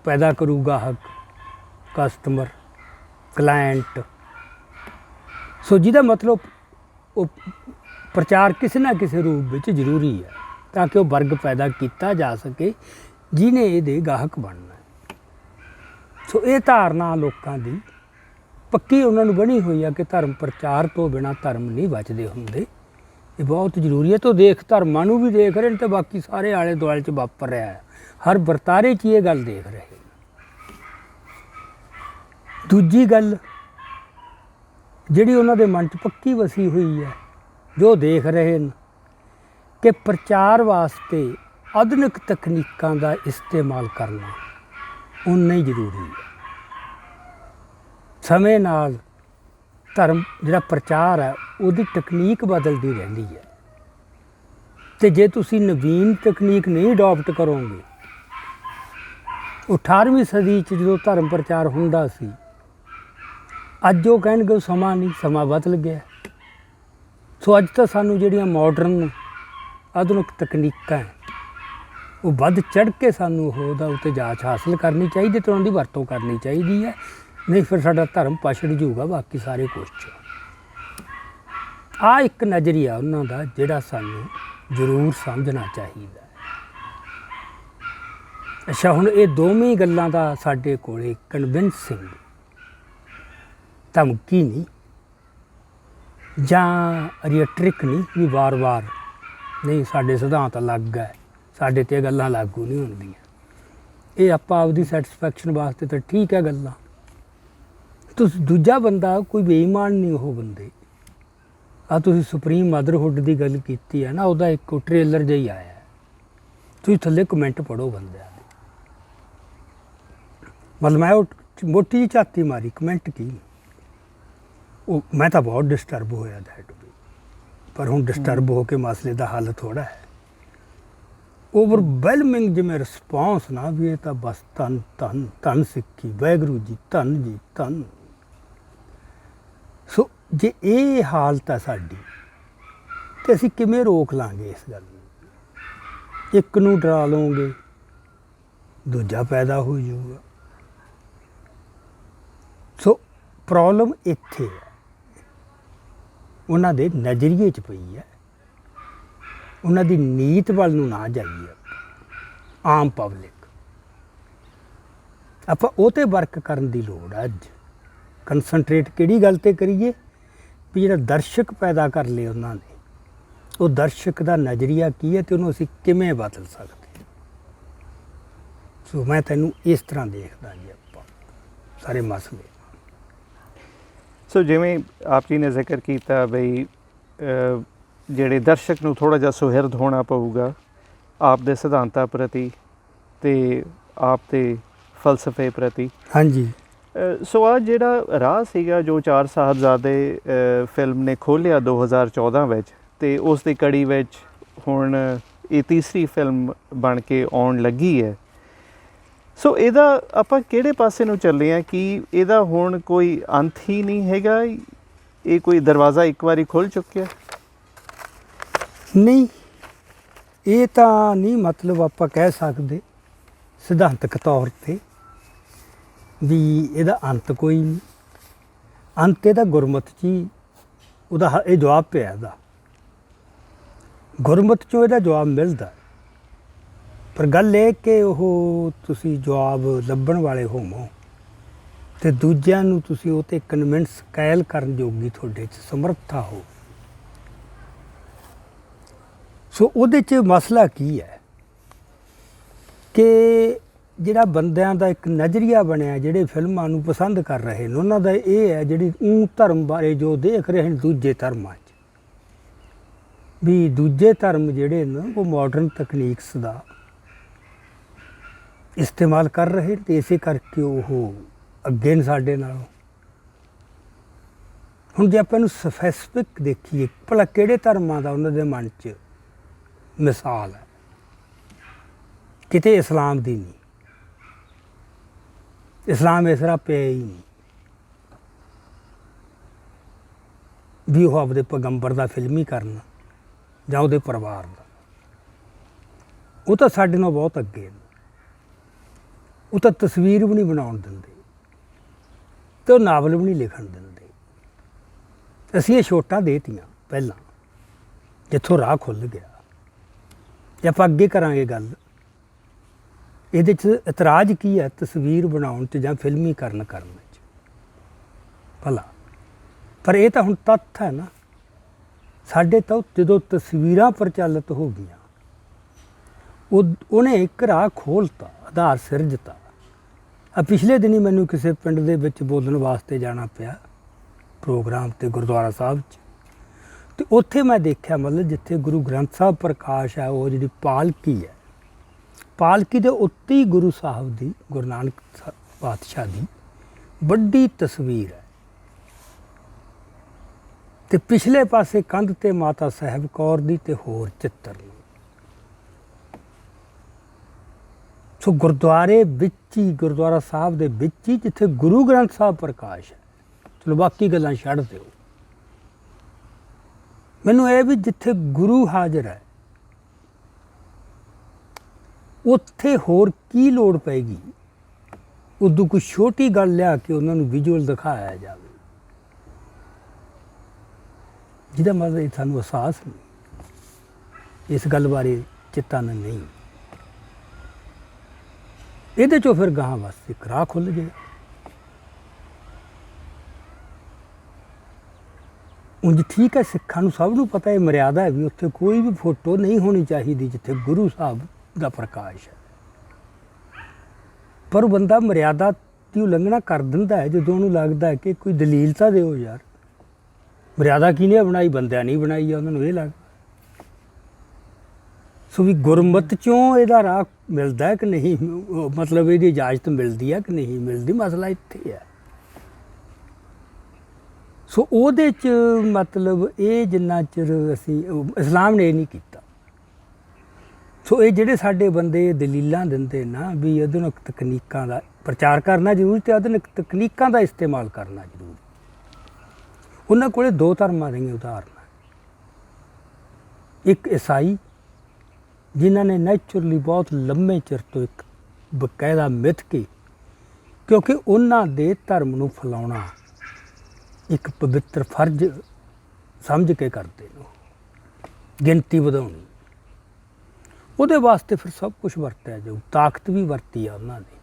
ਪੈਦਾ ਕਰੂ ਗਾਹਕ, ਕਸਟਮਰ, ਕਲਾਇੰਟ। ਸੋ ਜਿਹਦਾ ਮਤਲਬ ਉਹ ਪ੍ਰਚਾਰ ਕਿਸੇ ਨਾ ਕਿਸੇ ਰੂਪ ਵਿੱਚ ਜ਼ਰੂਰੀ ਹੈ ਤਾਂ ਕਿ ਉਹ ਵਰਗ ਪੈਦਾ ਕੀਤਾ ਜਾ ਸਕੇ ਜਿਹਨੇ ਇਹਦੇ ਗਾਹਕ ਬਣਨਾ ਹੈ। ਸੋ ਇਹ ਧਾਰਨਾ ਲੋਕਾਂ ਦੀ ਪੱਕੀ ਉਹਨਾਂ ਨੂੰ ਬਣੀ ਹੋਈ ਆ ਕਿ ਧਰਮ ਪ੍ਰਚਾਰ ਤੋਂ ਬਿਨਾਂ ਧਰਮ ਨਹੀਂ ਬਚਦੇ ਹੁੰਦੇ। ਇਹ ਬਹੁਤ ਜ਼ਰੂਰੀ ਹੈ। ਤਾਂ ਦੇਖ ਧਰਮਾਂ ਨੂੰ ਵੀ ਦੇਖ ਰਹੇ ਨੇ ਤੇ ਬਾਕੀ ਸਾਰੇ ਆਲੇ ਦੁਆਲੇ 'ਚ ਵਾਪਰ ਰਿਹਾ ਹੈ, ਹਰ ਵਰਤਾਰੇ 'ਚ ਇਹ ਗੱਲ ਦੇਖ ਰਹੇ ਨੇ। ਦੂਜੀ ਗੱਲ ਜਿਹੜੀ ਉਹਨਾਂ ਦੇ ਮਨ 'ਚ ਪੱਕੀ ਵਸੀ ਹੋਈ ਹੈ, ਜੋ ਦੇਖ ਰਹੇ ਨੇ ਕਿ ਪ੍ਰਚਾਰ ਵਾਸਤੇ ਆਧੁਨਿਕ ਤਕਨੀਕਾਂ ਦਾ ਇਸਤੇਮਾਲ ਕਰਨਾ ਉਨਾ ਹੀ ਜ਼ਰੂਰੀ ਹੈ। ਸਮੇਂ ਨਾਲ ਧਰਮ ਜਿਹੜਾ ਪ੍ਰਚਾਰ ਹੈ ਉਹਦੀ ਤਕਨੀਕ ਬਦਲਦੀ ਰਹਿੰਦੀ ਹੈ, ਤੇ ਜੇ ਤੁਸੀਂ ਨਵੀਨ ਤਕਨੀਕ ਨਹੀਂ ਅਡੋਪਟ ਕਰੋਗੇ, 18ਵੀਂ ਸਦੀ 'ਚ ਜਦੋਂ ਧਰਮ ਪ੍ਰਚਾਰ ਹੁੰਦਾ ਸੀ, ਅੱਜ ਉਹ ਕਹਿਣਗੇ ਸਮਾਂ ਨਹੀਂ, ਸਮਾਂ ਬਦਲ ਗਿਆ। ਸੋ ਅੱਜ ਤਾਂ ਸਾਨੂੰ ਜਿਹੜੀਆਂ ਮਾਡਰਨ ਆਧੁਨਿਕ ਤਕਨੀਕਾਂ ਉਹ ਵੱਧ ਚੜ੍ਹ ਕੇ ਸਾਨੂੰ ਉਹਦਾ ਉੱਤੇ ਜਾਂਚ ਹਾਸਲ ਕਰਨੀ ਚਾਹੀਦੀ ਅਤੇ ਉਹਨਾਂ ਦੀ ਵਰਤੋਂ ਕਰਨੀ ਚਾਹੀਦੀ ਹੈ, ਨਹੀਂ ਫਿਰ ਸਾਡਾ ਧਰਮ ਪਛੜ ਜੂਗਾ ਬਾਕੀ ਸਾਰੇ ਕੁਛ 'ਚ। ਆਹ ਇੱਕ ਨਜ਼ਰੀਆ ਉਹਨਾਂ ਦਾ ਜਿਹੜਾ ਸਾਨੂੰ ਜ਼ਰੂਰ ਸਮਝਣਾ ਚਾਹੀਦਾ ਹੈ। ਅੱਛਾ, ਹੁਣ ਇਹ ਦੋਵੇਂ ਗੱਲਾਂ ਦਾ ਸਾਡੇ ਕੋਲ ਕਨਵਿੰਸਿੰਗ ਧਮਕੀ ਨਹੀਂ ਜਾਂ ਰਿਟਰਿਕ ਨਹੀਂ ਵੀ ਵਾਰ-ਵਾਰ ਨਹੀਂ ਸਾਡੇ ਸਿਧਾਂਤ ਅਲੱਗ ਹੈ, ਸਾਡੇ 'ਤੇ ਗੱਲਾਂ ਲਾਗੂ ਨਹੀਂ ਹੁੰਦੀਆਂ। ਇਹ ਆਪਾਂ ਆਪਦੀ ਸੈਟਿਸਫੈਕਸ਼ਨ ਵਾਸਤੇ ਤਾਂ ਠੀਕ ਹੈ ਗੱਲਾਂ। ਤੁਸੀਂ ਦੂਜਾ ਬੰਦਾ ਕੋਈ ਬੇਈਮਾਨ ਨਹੀਂ ਉਹ ਬੰਦੇ। ਆ ਤੁਸੀਂ ਸੁਪਰੀਮ ਮਦਰਹੁੱਡ ਦੀ ਗੱਲ ਕੀਤੀ ਹੈ ਨਾ, ਉਹਦਾ ਇੱਕ ਟ੍ਰੇਲਰ ਜਿਹਾ ਹੀ ਆਇਆ, ਤੁਸੀਂ ਥੱਲੇ ਕਮੈਂਟ ਪੜ੍ਹੋ ਬੰਦਿਆਂ ਦੇ। ਮਤਲਬ ਮੈਂ ਉਹ ਮੋਟੀ ਜਿਹੀ ਝਾਤੀ ਮਾਰੀ, ਕਮੈਂਟ ਕੀ ਉਹ ਮੈਂ ਤਾਂ ਬਹੁਤ ਡਿਸਟਰਬ ਹੋਇਆ ਦੈਟ ਵੀ, ਪਰ ਹੁਣ ਡਿਸਟਰਬ ਹੋ ਕੇ ਮਸਲੇ ਦਾ ਹੱਲ ਥੋੜ੍ਹਾ ਹੈ। ਓਵਰਵੈਲਮਿੰਗ ਜਿਵੇਂ ਰਿਸਪੌਂਸ ਨਾ ਵੀ ਇਹ ਤਾਂ ਬਸ ਧੰਨ ਧੰਨ ਧੰਨ ਸਿੱਖੀ, ਵਾਹਿਗੁਰੂ ਜੀ ਧੰਨ ਜੀ ਧੰਨ। ਸੋ ਜੇ ਇਹ ਹਾਲਤ ਹੈ ਸਾਡੀ ਤੇ ਅਸੀਂ ਕਿਵੇਂ ਰੋਕ ਲਾਂਗੇ ਇਸ ਗੱਲ ਨੂੰ? ਇੱਕ ਨੂੰ ਡਰਾ ਲਓਗੇ, ਦੂਜਾ ਪੈਦਾ ਹੋ ਜਾਊਗਾ। ਸੋ ਪ੍ਰੋਬਲਮ ਇੱਥੇ ਹੈ, ਉਹਨਾਂ ਦੇ ਨਜ਼ਰੀਏ 'ਚ ਪਈ ਹੈ, ਉਹਨਾਂ ਦੀ ਨੀਤ ਵੱਲ ਨੂੰ ਨਾ ਜਾਈਏ। ਆਮ ਪਬਲਿਕ ਆਪਾਂ ਉਹ 'ਤੇ ਵਰਕ ਕਰਨ ਦੀ ਲੋੜ ਹੈ। ਅੱਜ ਕੰਸਨਟਰੇਟ ਕਿਹੜੀ ਗੱਲ 'ਤੇ ਕਰੀਏ ਵੀ ਜਿਹੜਾ ਦਰਸ਼ਕ ਪੈਦਾ ਕਰ ਲਏ ਉਹਨਾਂ ਨੇ, ਉਹ ਦਰਸ਼ਕ ਦਾ ਨਜ਼ਰੀਆ ਕੀ ਹੈ ਅਤੇ ਉਹਨੂੰ ਅਸੀਂ ਕਿਵੇਂ ਬਦਲ ਸਕਦੇ। ਸੋ ਮੈਂ ਤੈਨੂੰ ਇਸ ਤਰ੍ਹਾਂ ਦੇਖਦਾ ਜੀ ਆਪਾਂ ਸਾਰੇ ਮਸਲੇ। ਸੋ ਜਿਵੇਂ ਆਪ ਜੀ ਨੇ ਜ਼ਿਕਰ ਕੀਤਾ ਬਈ ਜਿਹੜੇ ਦਰਸ਼ਕ ਨੂੰ ਥੋੜ੍ਹਾ ਜਿਹਾ ਸੁਹਿਰਦ ਹੋਣਾ ਪਊਗਾ ਆਪ ਦੇ ਸਿਧਾਂਤਾਂ ਪ੍ਰਤੀ ਅਤੇ ਆਪ ਦੇ ਫਲਸਫੇ ਪ੍ਰਤੀ। ਹਾਂਜੀ। ਸੋ ਆ ਜਿਹੜਾ ਰਾਹ ਸੀਗਾ ਜੋ ਚਾਰ ਸਾਹਿਬਜ਼ਾਦੇ ਫਿਲਮ ਨੇ ਖੋਲ੍ਹਿਆ 2014 ਵਿੱਚ, ਅਤੇ ਉਸ ਦੀ ਕੜੀ ਵਿੱਚ ਹੁਣ ਇਹ ਤੀਸਰੀ ਫਿਲਮ ਬਣ ਕੇ ਆਉਣ ਲੱਗੀ ਹੈ। ਸੋ ਇਹਦਾ ਆਪਾਂ ਕਿਹੜੇ ਪਾਸੇ ਨੂੰ ਚੱਲੇ ਹਾਂ? ਕਿ ਇਹਦਾ ਹੁਣ ਕੋਈ ਅੰਤ ਹੀ ਨਹੀਂ ਹੈਗਾ? ਇਹ ਕੋਈ ਦਰਵਾਜ਼ਾ ਇੱਕ ਵਾਰੀ ਖੁੱਲ੍ਹ ਚੁੱਕਿਆ? ਨਹੀਂ, ਇਹ ਤਾਂ ਨਹੀਂ ਮਤਲਬ ਆਪਾਂ ਕਹਿ ਸਕਦੇ ਸਿਧਾਂਤਕ ਤੌਰ 'ਤੇ ਵੀ ਇਹਦਾ ਅੰਤ ਕੋਈ ਨਹੀਂ। ਅੰਤ ਇਹਦਾ ਗੁਰਮਤਿ 'ਚ ਹੀ ਉਹਦਾ ਇਹ ਜਵਾਬ ਪਿਆ। ਇਹਦਾ ਗੁਰਮਤਿ 'ਚੋਂ ਇਹਦਾ ਜਵਾਬ ਮਿਲਦਾ। ਪਰ ਗੱਲ ਇਹ ਕਿ ਉਹ ਤੁਸੀਂ ਜਵਾਬ ਲੱਭਣ ਵਾਲੇ ਹੋਵੋ ਅਤੇ ਦੂਜਿਆਂ ਨੂੰ ਤੁਸੀਂ ਉਹ 'ਤੇ ਕਨਵਿੰਸ ਕਾਇਲ ਕਰਨ ਜੋਗੀ ਤੁਹਾਡੇ 'ਚ ਸਮਰੱਥਾ ਹੋ। ਸੋ ਉਹਦੇ 'ਚ ਮਸਲਾ ਕੀ ਹੈ ਕਿ ਜਿਹੜਾ ਬੰਦਿਆਂ ਦਾ ਇੱਕ ਨਜ਼ਰੀਆ ਬਣਿਆ, ਜਿਹੜੇ ਫਿਲਮਾਂ ਨੂੰ ਪਸੰਦ ਕਰ ਰਹੇ ਨੇ, ਉਹਨਾਂ ਦਾ ਇਹ ਹੈ ਜਿਹੜੀ ਧਰਮ ਬਾਰੇ ਜੋ ਦੇਖ ਰਹੇ ਨੇ ਦੂਜੇ ਧਰਮਾਂ 'ਚ, ਵੀ ਦੂਜੇ ਧਰਮ ਜਿਹੜੇ ਨੇ ਉਹ ਮਾਡਰਨ ਤਕਨੀਕਸ ਦਾ ਇਸਤੇਮਾਲ ਕਰ ਰਹੇ ਅਤੇ ਇਸੇ ਕਰਕੇ ਉਹ ਅੱਗੇ ਨੇ ਸਾਡੇ ਨਾਲੋਂ। ਹੁਣ ਜੇ ਆਪਾਂ ਇਹਨੂੰ ਸਪੈਸੀਫਿਕ ਦੇਖੀਏ ਭਲਾ ਕਿਹੜੇ ਧਰਮਾਂ ਦਾ ਉਹਨਾਂ ਦੇ ਮਨ 'ਚ ਮਿਸਾਲ ਹੈ, ਕਿਤੇ ਇਸਲਾਮ ਦੀ ਨਹੀਂ। ਇਸਲਾਮ ਇਸ ਤਰ੍ਹਾਂ ਪਿਆ ਹੀ ਨਹੀਂ ਵੀ ਉਹ ਆਪਦੇ ਪੈਗੰਬਰ ਦਾ ਫਿਲਮੀ ਕਰਨਾ ਜਾਂ ਉਹਦੇ ਪਰਿਵਾਰ ਦਾ। ਉਹ ਤਾਂ ਸਾਡੇ ਨਾਲੋਂ ਬਹੁਤ ਅੱਗੇ ਨੇ। ਉਹ ਤਾਂ ਤਸਵੀਰ ਵੀ ਨਹੀਂ ਬਣਾਉਣ ਦਿੰਦੇ ਅਤੇ ਉਹ ਨਾਵਲ ਵੀ ਨਹੀਂ ਲਿਖਣ ਦਿੰਦੇ। ਅਸੀਂ ਇਹ ਛੋਟਾਂ ਦੇਤੀਆਂ ਪਹਿਲਾਂ, ਜਿੱਥੋਂ ਰਾਹ ਖੁੱਲ੍ਹ ਗਿਆ। ਜੇ ਆਪਾਂ ਅੱਗੇ ਕਰਾਂਗੇ ਗੱਲ, ਇਹਦੇ 'ਚ ਇਤਰਾਜ਼ ਕੀ ਹੈ ਤਸਵੀਰ ਬਣਾਉਣ 'ਚ ਜਾਂ ਫਿਲਮੀਕਰਨ ਕਰਨ 'ਚ ਭਲਾ? ਪਰ ਇਹ ਤਾਂ ਹੁਣ ਤੱਥ ਹੈ ਨਾ ਸਾਡੇ ਤੋਂ। ਜਦੋਂ ਤਸਵੀਰਾਂ ਪ੍ਰਚਲਿਤ ਹੋ ਗਈਆਂ ਉਹਨੇ ਇੱਕ ਰਾਹ ਖੋਲ੍ਹਤਾ, ਆਧਾਰ ਸਿਰਜਤਾ। ਪਿਛਲੇ ਦਿਨੀ ਮੈਨੂੰ ਕਿਸੇ ਪਿੰਡ ਦੇ ਵਿੱਚ ਬੋਲਣ ਵਾਸਤੇ ਜਾਣਾ ਪਿਆ ਪ੍ਰੋਗਰਾਮ 'ਤੇ ਗੁਰਦੁਆਰਾ ਸਾਹਿਬ 'ਚ, ਅਤੇ ਉੱਥੇ ਮੈਂ ਦੇਖਿਆ ਮਤਲਬ ਜਿੱਥੇ ਗੁਰੂ ਗ੍ਰੰਥ ਸਾਹਿਬ ਪ੍ਰਕਾਸ਼ ਹੈ, ਉਹ ਜਿਹੜੀ ਪਾਲਕੀ ਹੈ, ਪਾਲਕੀ ਦੇ ਉੱਤੇ ਹੀ ਗੁਰੂ ਸਾਹਿਬ ਦੀ, ਗੁਰੂ ਨਾਨਕ ਪਾਤਸ਼ਾਹ ਦੀ ਵੱਡੀ ਤਸਵੀਰ ਹੈ, ਅਤੇ ਪਿਛਲੇ ਪਾਸੇ ਕੰਧ 'ਤੇ ਮਾਤਾ ਸਾਹਿਬ ਕੌਰ ਦੀ ਅਤੇ ਹੋਰ ਚਿੱਤਰ ਨੇ। ਸੋ ਗੁਰਦੁਆਰੇ ਵਿੱਚ ਹੀ, ਗੁਰਦੁਆਰਾ ਸਾਹਿਬ ਦੇ ਵਿੱਚ ਹੀ ਜਿੱਥੇ ਗੁਰੂ ਗ੍ਰੰਥ ਸਾਹਿਬ ਪ੍ਰਕਾਸ਼ ਹੈ, ਚਲੋ ਬਾਕੀ ਗੱਲਾਂ ਛੱਡ ਦਿਓ, ਮੈਨੂੰ ਇਹ ਵੀ ਜਿੱਥੇ ਗੁਰੂ ਹਾਜ਼ਰ ਹੈ ਉੱਥੇ ਹੋਰ ਕੀ ਲੋੜ ਪਏਗੀ ਉਦੋਂ ਕੋਈ ਛੋਟੀ ਗੱਲ ਲਿਆ ਕੇ ਉਹਨਾਂ ਨੂੰ ਵਿਜ਼ੂਅਲ ਦਿਖਾਇਆ ਜਾਵੇ, ਜਿਹਦਾ ਮਤਲਬ ਸਾਨੂੰ ਅਹਿਸਾਸ ਨਹੀਂ, ਇਸ ਗੱਲ ਬਾਰੇ ਚੇਤਨ ਨਹੀਂ। ਇਹਦੇ 'ਚੋਂ ਫਿਰ ਗਾਹਾਂ ਵਾਸਤੇ ਇੱਕ ਰਾਹ ਖੁੱਲ੍ਹ ਗਿਆ। ਉਂਝ ਠੀਕ ਹੈ, ਸਿੱਖਾਂ ਨੂੰ ਸਭ ਨੂੰ ਪਤਾ ਹੈ, ਮਰਿਆਦਾ ਹੈ ਵੀ ਉੱਥੇ ਕੋਈ ਵੀ ਫੋਟੋ ਨਹੀਂ ਹੋਣੀ ਚਾਹੀਦੀ ਜਿੱਥੇ ਗੁਰੂ ਸਾਹਿਬ ਦਾ ਪ੍ਰਕਾਸ਼ ਹੈ। ਪਰ ਉਹ ਬੰਦਾ ਮਰਿਆਦਾ ਦੀ ਉਲੰਘਣਾ ਕਰ ਦਿੰਦਾ ਹੈ ਜਦੋਂ ਉਹਨੂੰ ਲੱਗਦਾ ਹੈ ਕਿ ਕੋਈ ਦਲੀਲ ਤਾਂ ਦਿਓ ਯਾਰ, ਮਰਿਆਦਾ ਕਿਹਨੇ ਬਣਾਈ? ਬੰਦਿਆਂ ਨਹੀਂ ਬਣਾਈ ਆ, ਉਹਨਾਂ ਨੂੰ ਇਹ ਲੱਗਦਾ। ਸੋ ਵੀ ਗੁਰਮਤਿ 'ਚੋਂ ਇਹਦਾ ਰਾਹ ਮਿਲਦਾ ਕਿ ਨਹੀਂ, ਮਤਲਬ ਇਹਦੀ ਇਜਾਜ਼ਤ ਮਿਲਦੀ ਹੈ ਕਿ ਨਹੀਂ ਮਿਲਦੀ, ਮਸਲਾ ਇੱਥੇ ਹੈ। ਸੋ ਉਹਦੇ 'ਚ ਮਤਲਬ ਇਹ ਜਿੰਨਾ ਚਿਰ ਅਸੀਂ, ਇਸਲਾਮ ਨੇ ਇਹ ਨਹੀਂ ਕੀਤਾ। ਸੋ ਇਹ ਜਿਹੜੇ ਸਾਡੇ ਬੰਦੇ ਦਲੀਲਾਂ ਦਿੰਦੇ ਨਾ ਵੀ ਆਧੁਨਿਕ ਤਕਨੀਕਾਂ ਦਾ ਪ੍ਰਚਾਰ ਕਰਨਾ ਜ਼ਰੂਰੀ ਅਤੇ ਆਧੁਨਿਕ ਤਕਨੀਕਾਂ ਦਾ ਇਸਤੇਮਾਲ ਕਰਨਾ ਜ਼ਰੂਰੀ, ਉਹਨਾਂ ਕੋਲ ਦੋ ਧਰਮਾਂ ਦੀਆਂ ਉਦਾਹਰਨਾਂ। ਇੱਕ ਈਸਾਈ ਜਿਨ੍ਹਾਂ ਨੇ ਨੈਚੁਰਲੀ ਬਹੁਤ ਲੰਮੇ ਚਿਰ ਤੋਂ ਇੱਕ ਬਕਾਇਦਾ ਮਿੱਥ ਕੇ ਕਿਉਂਕਿ ਉਹਨਾਂ ਦੇ ਧਰਮ ਨੂੰ ਫੈਲਾਉਣਾ ਇੱਕ ਪਵਿੱਤਰ ਫਰਜ਼ ਸਮਝ ਕੇ ਕਰਦੇ ਨੇ। ਗਿਣਤੀ ਵਧਾਉਣੀ, ਉਹਦੇ ਵਾਸਤੇ ਫਿਰ ਸਭ ਕੁਝ ਵਰਤਿਆ ਜਾਊ। ਤਾਕਤ ਵੀ ਵਰਤੀ ਆ ਉਹਨਾਂ ਨੇ।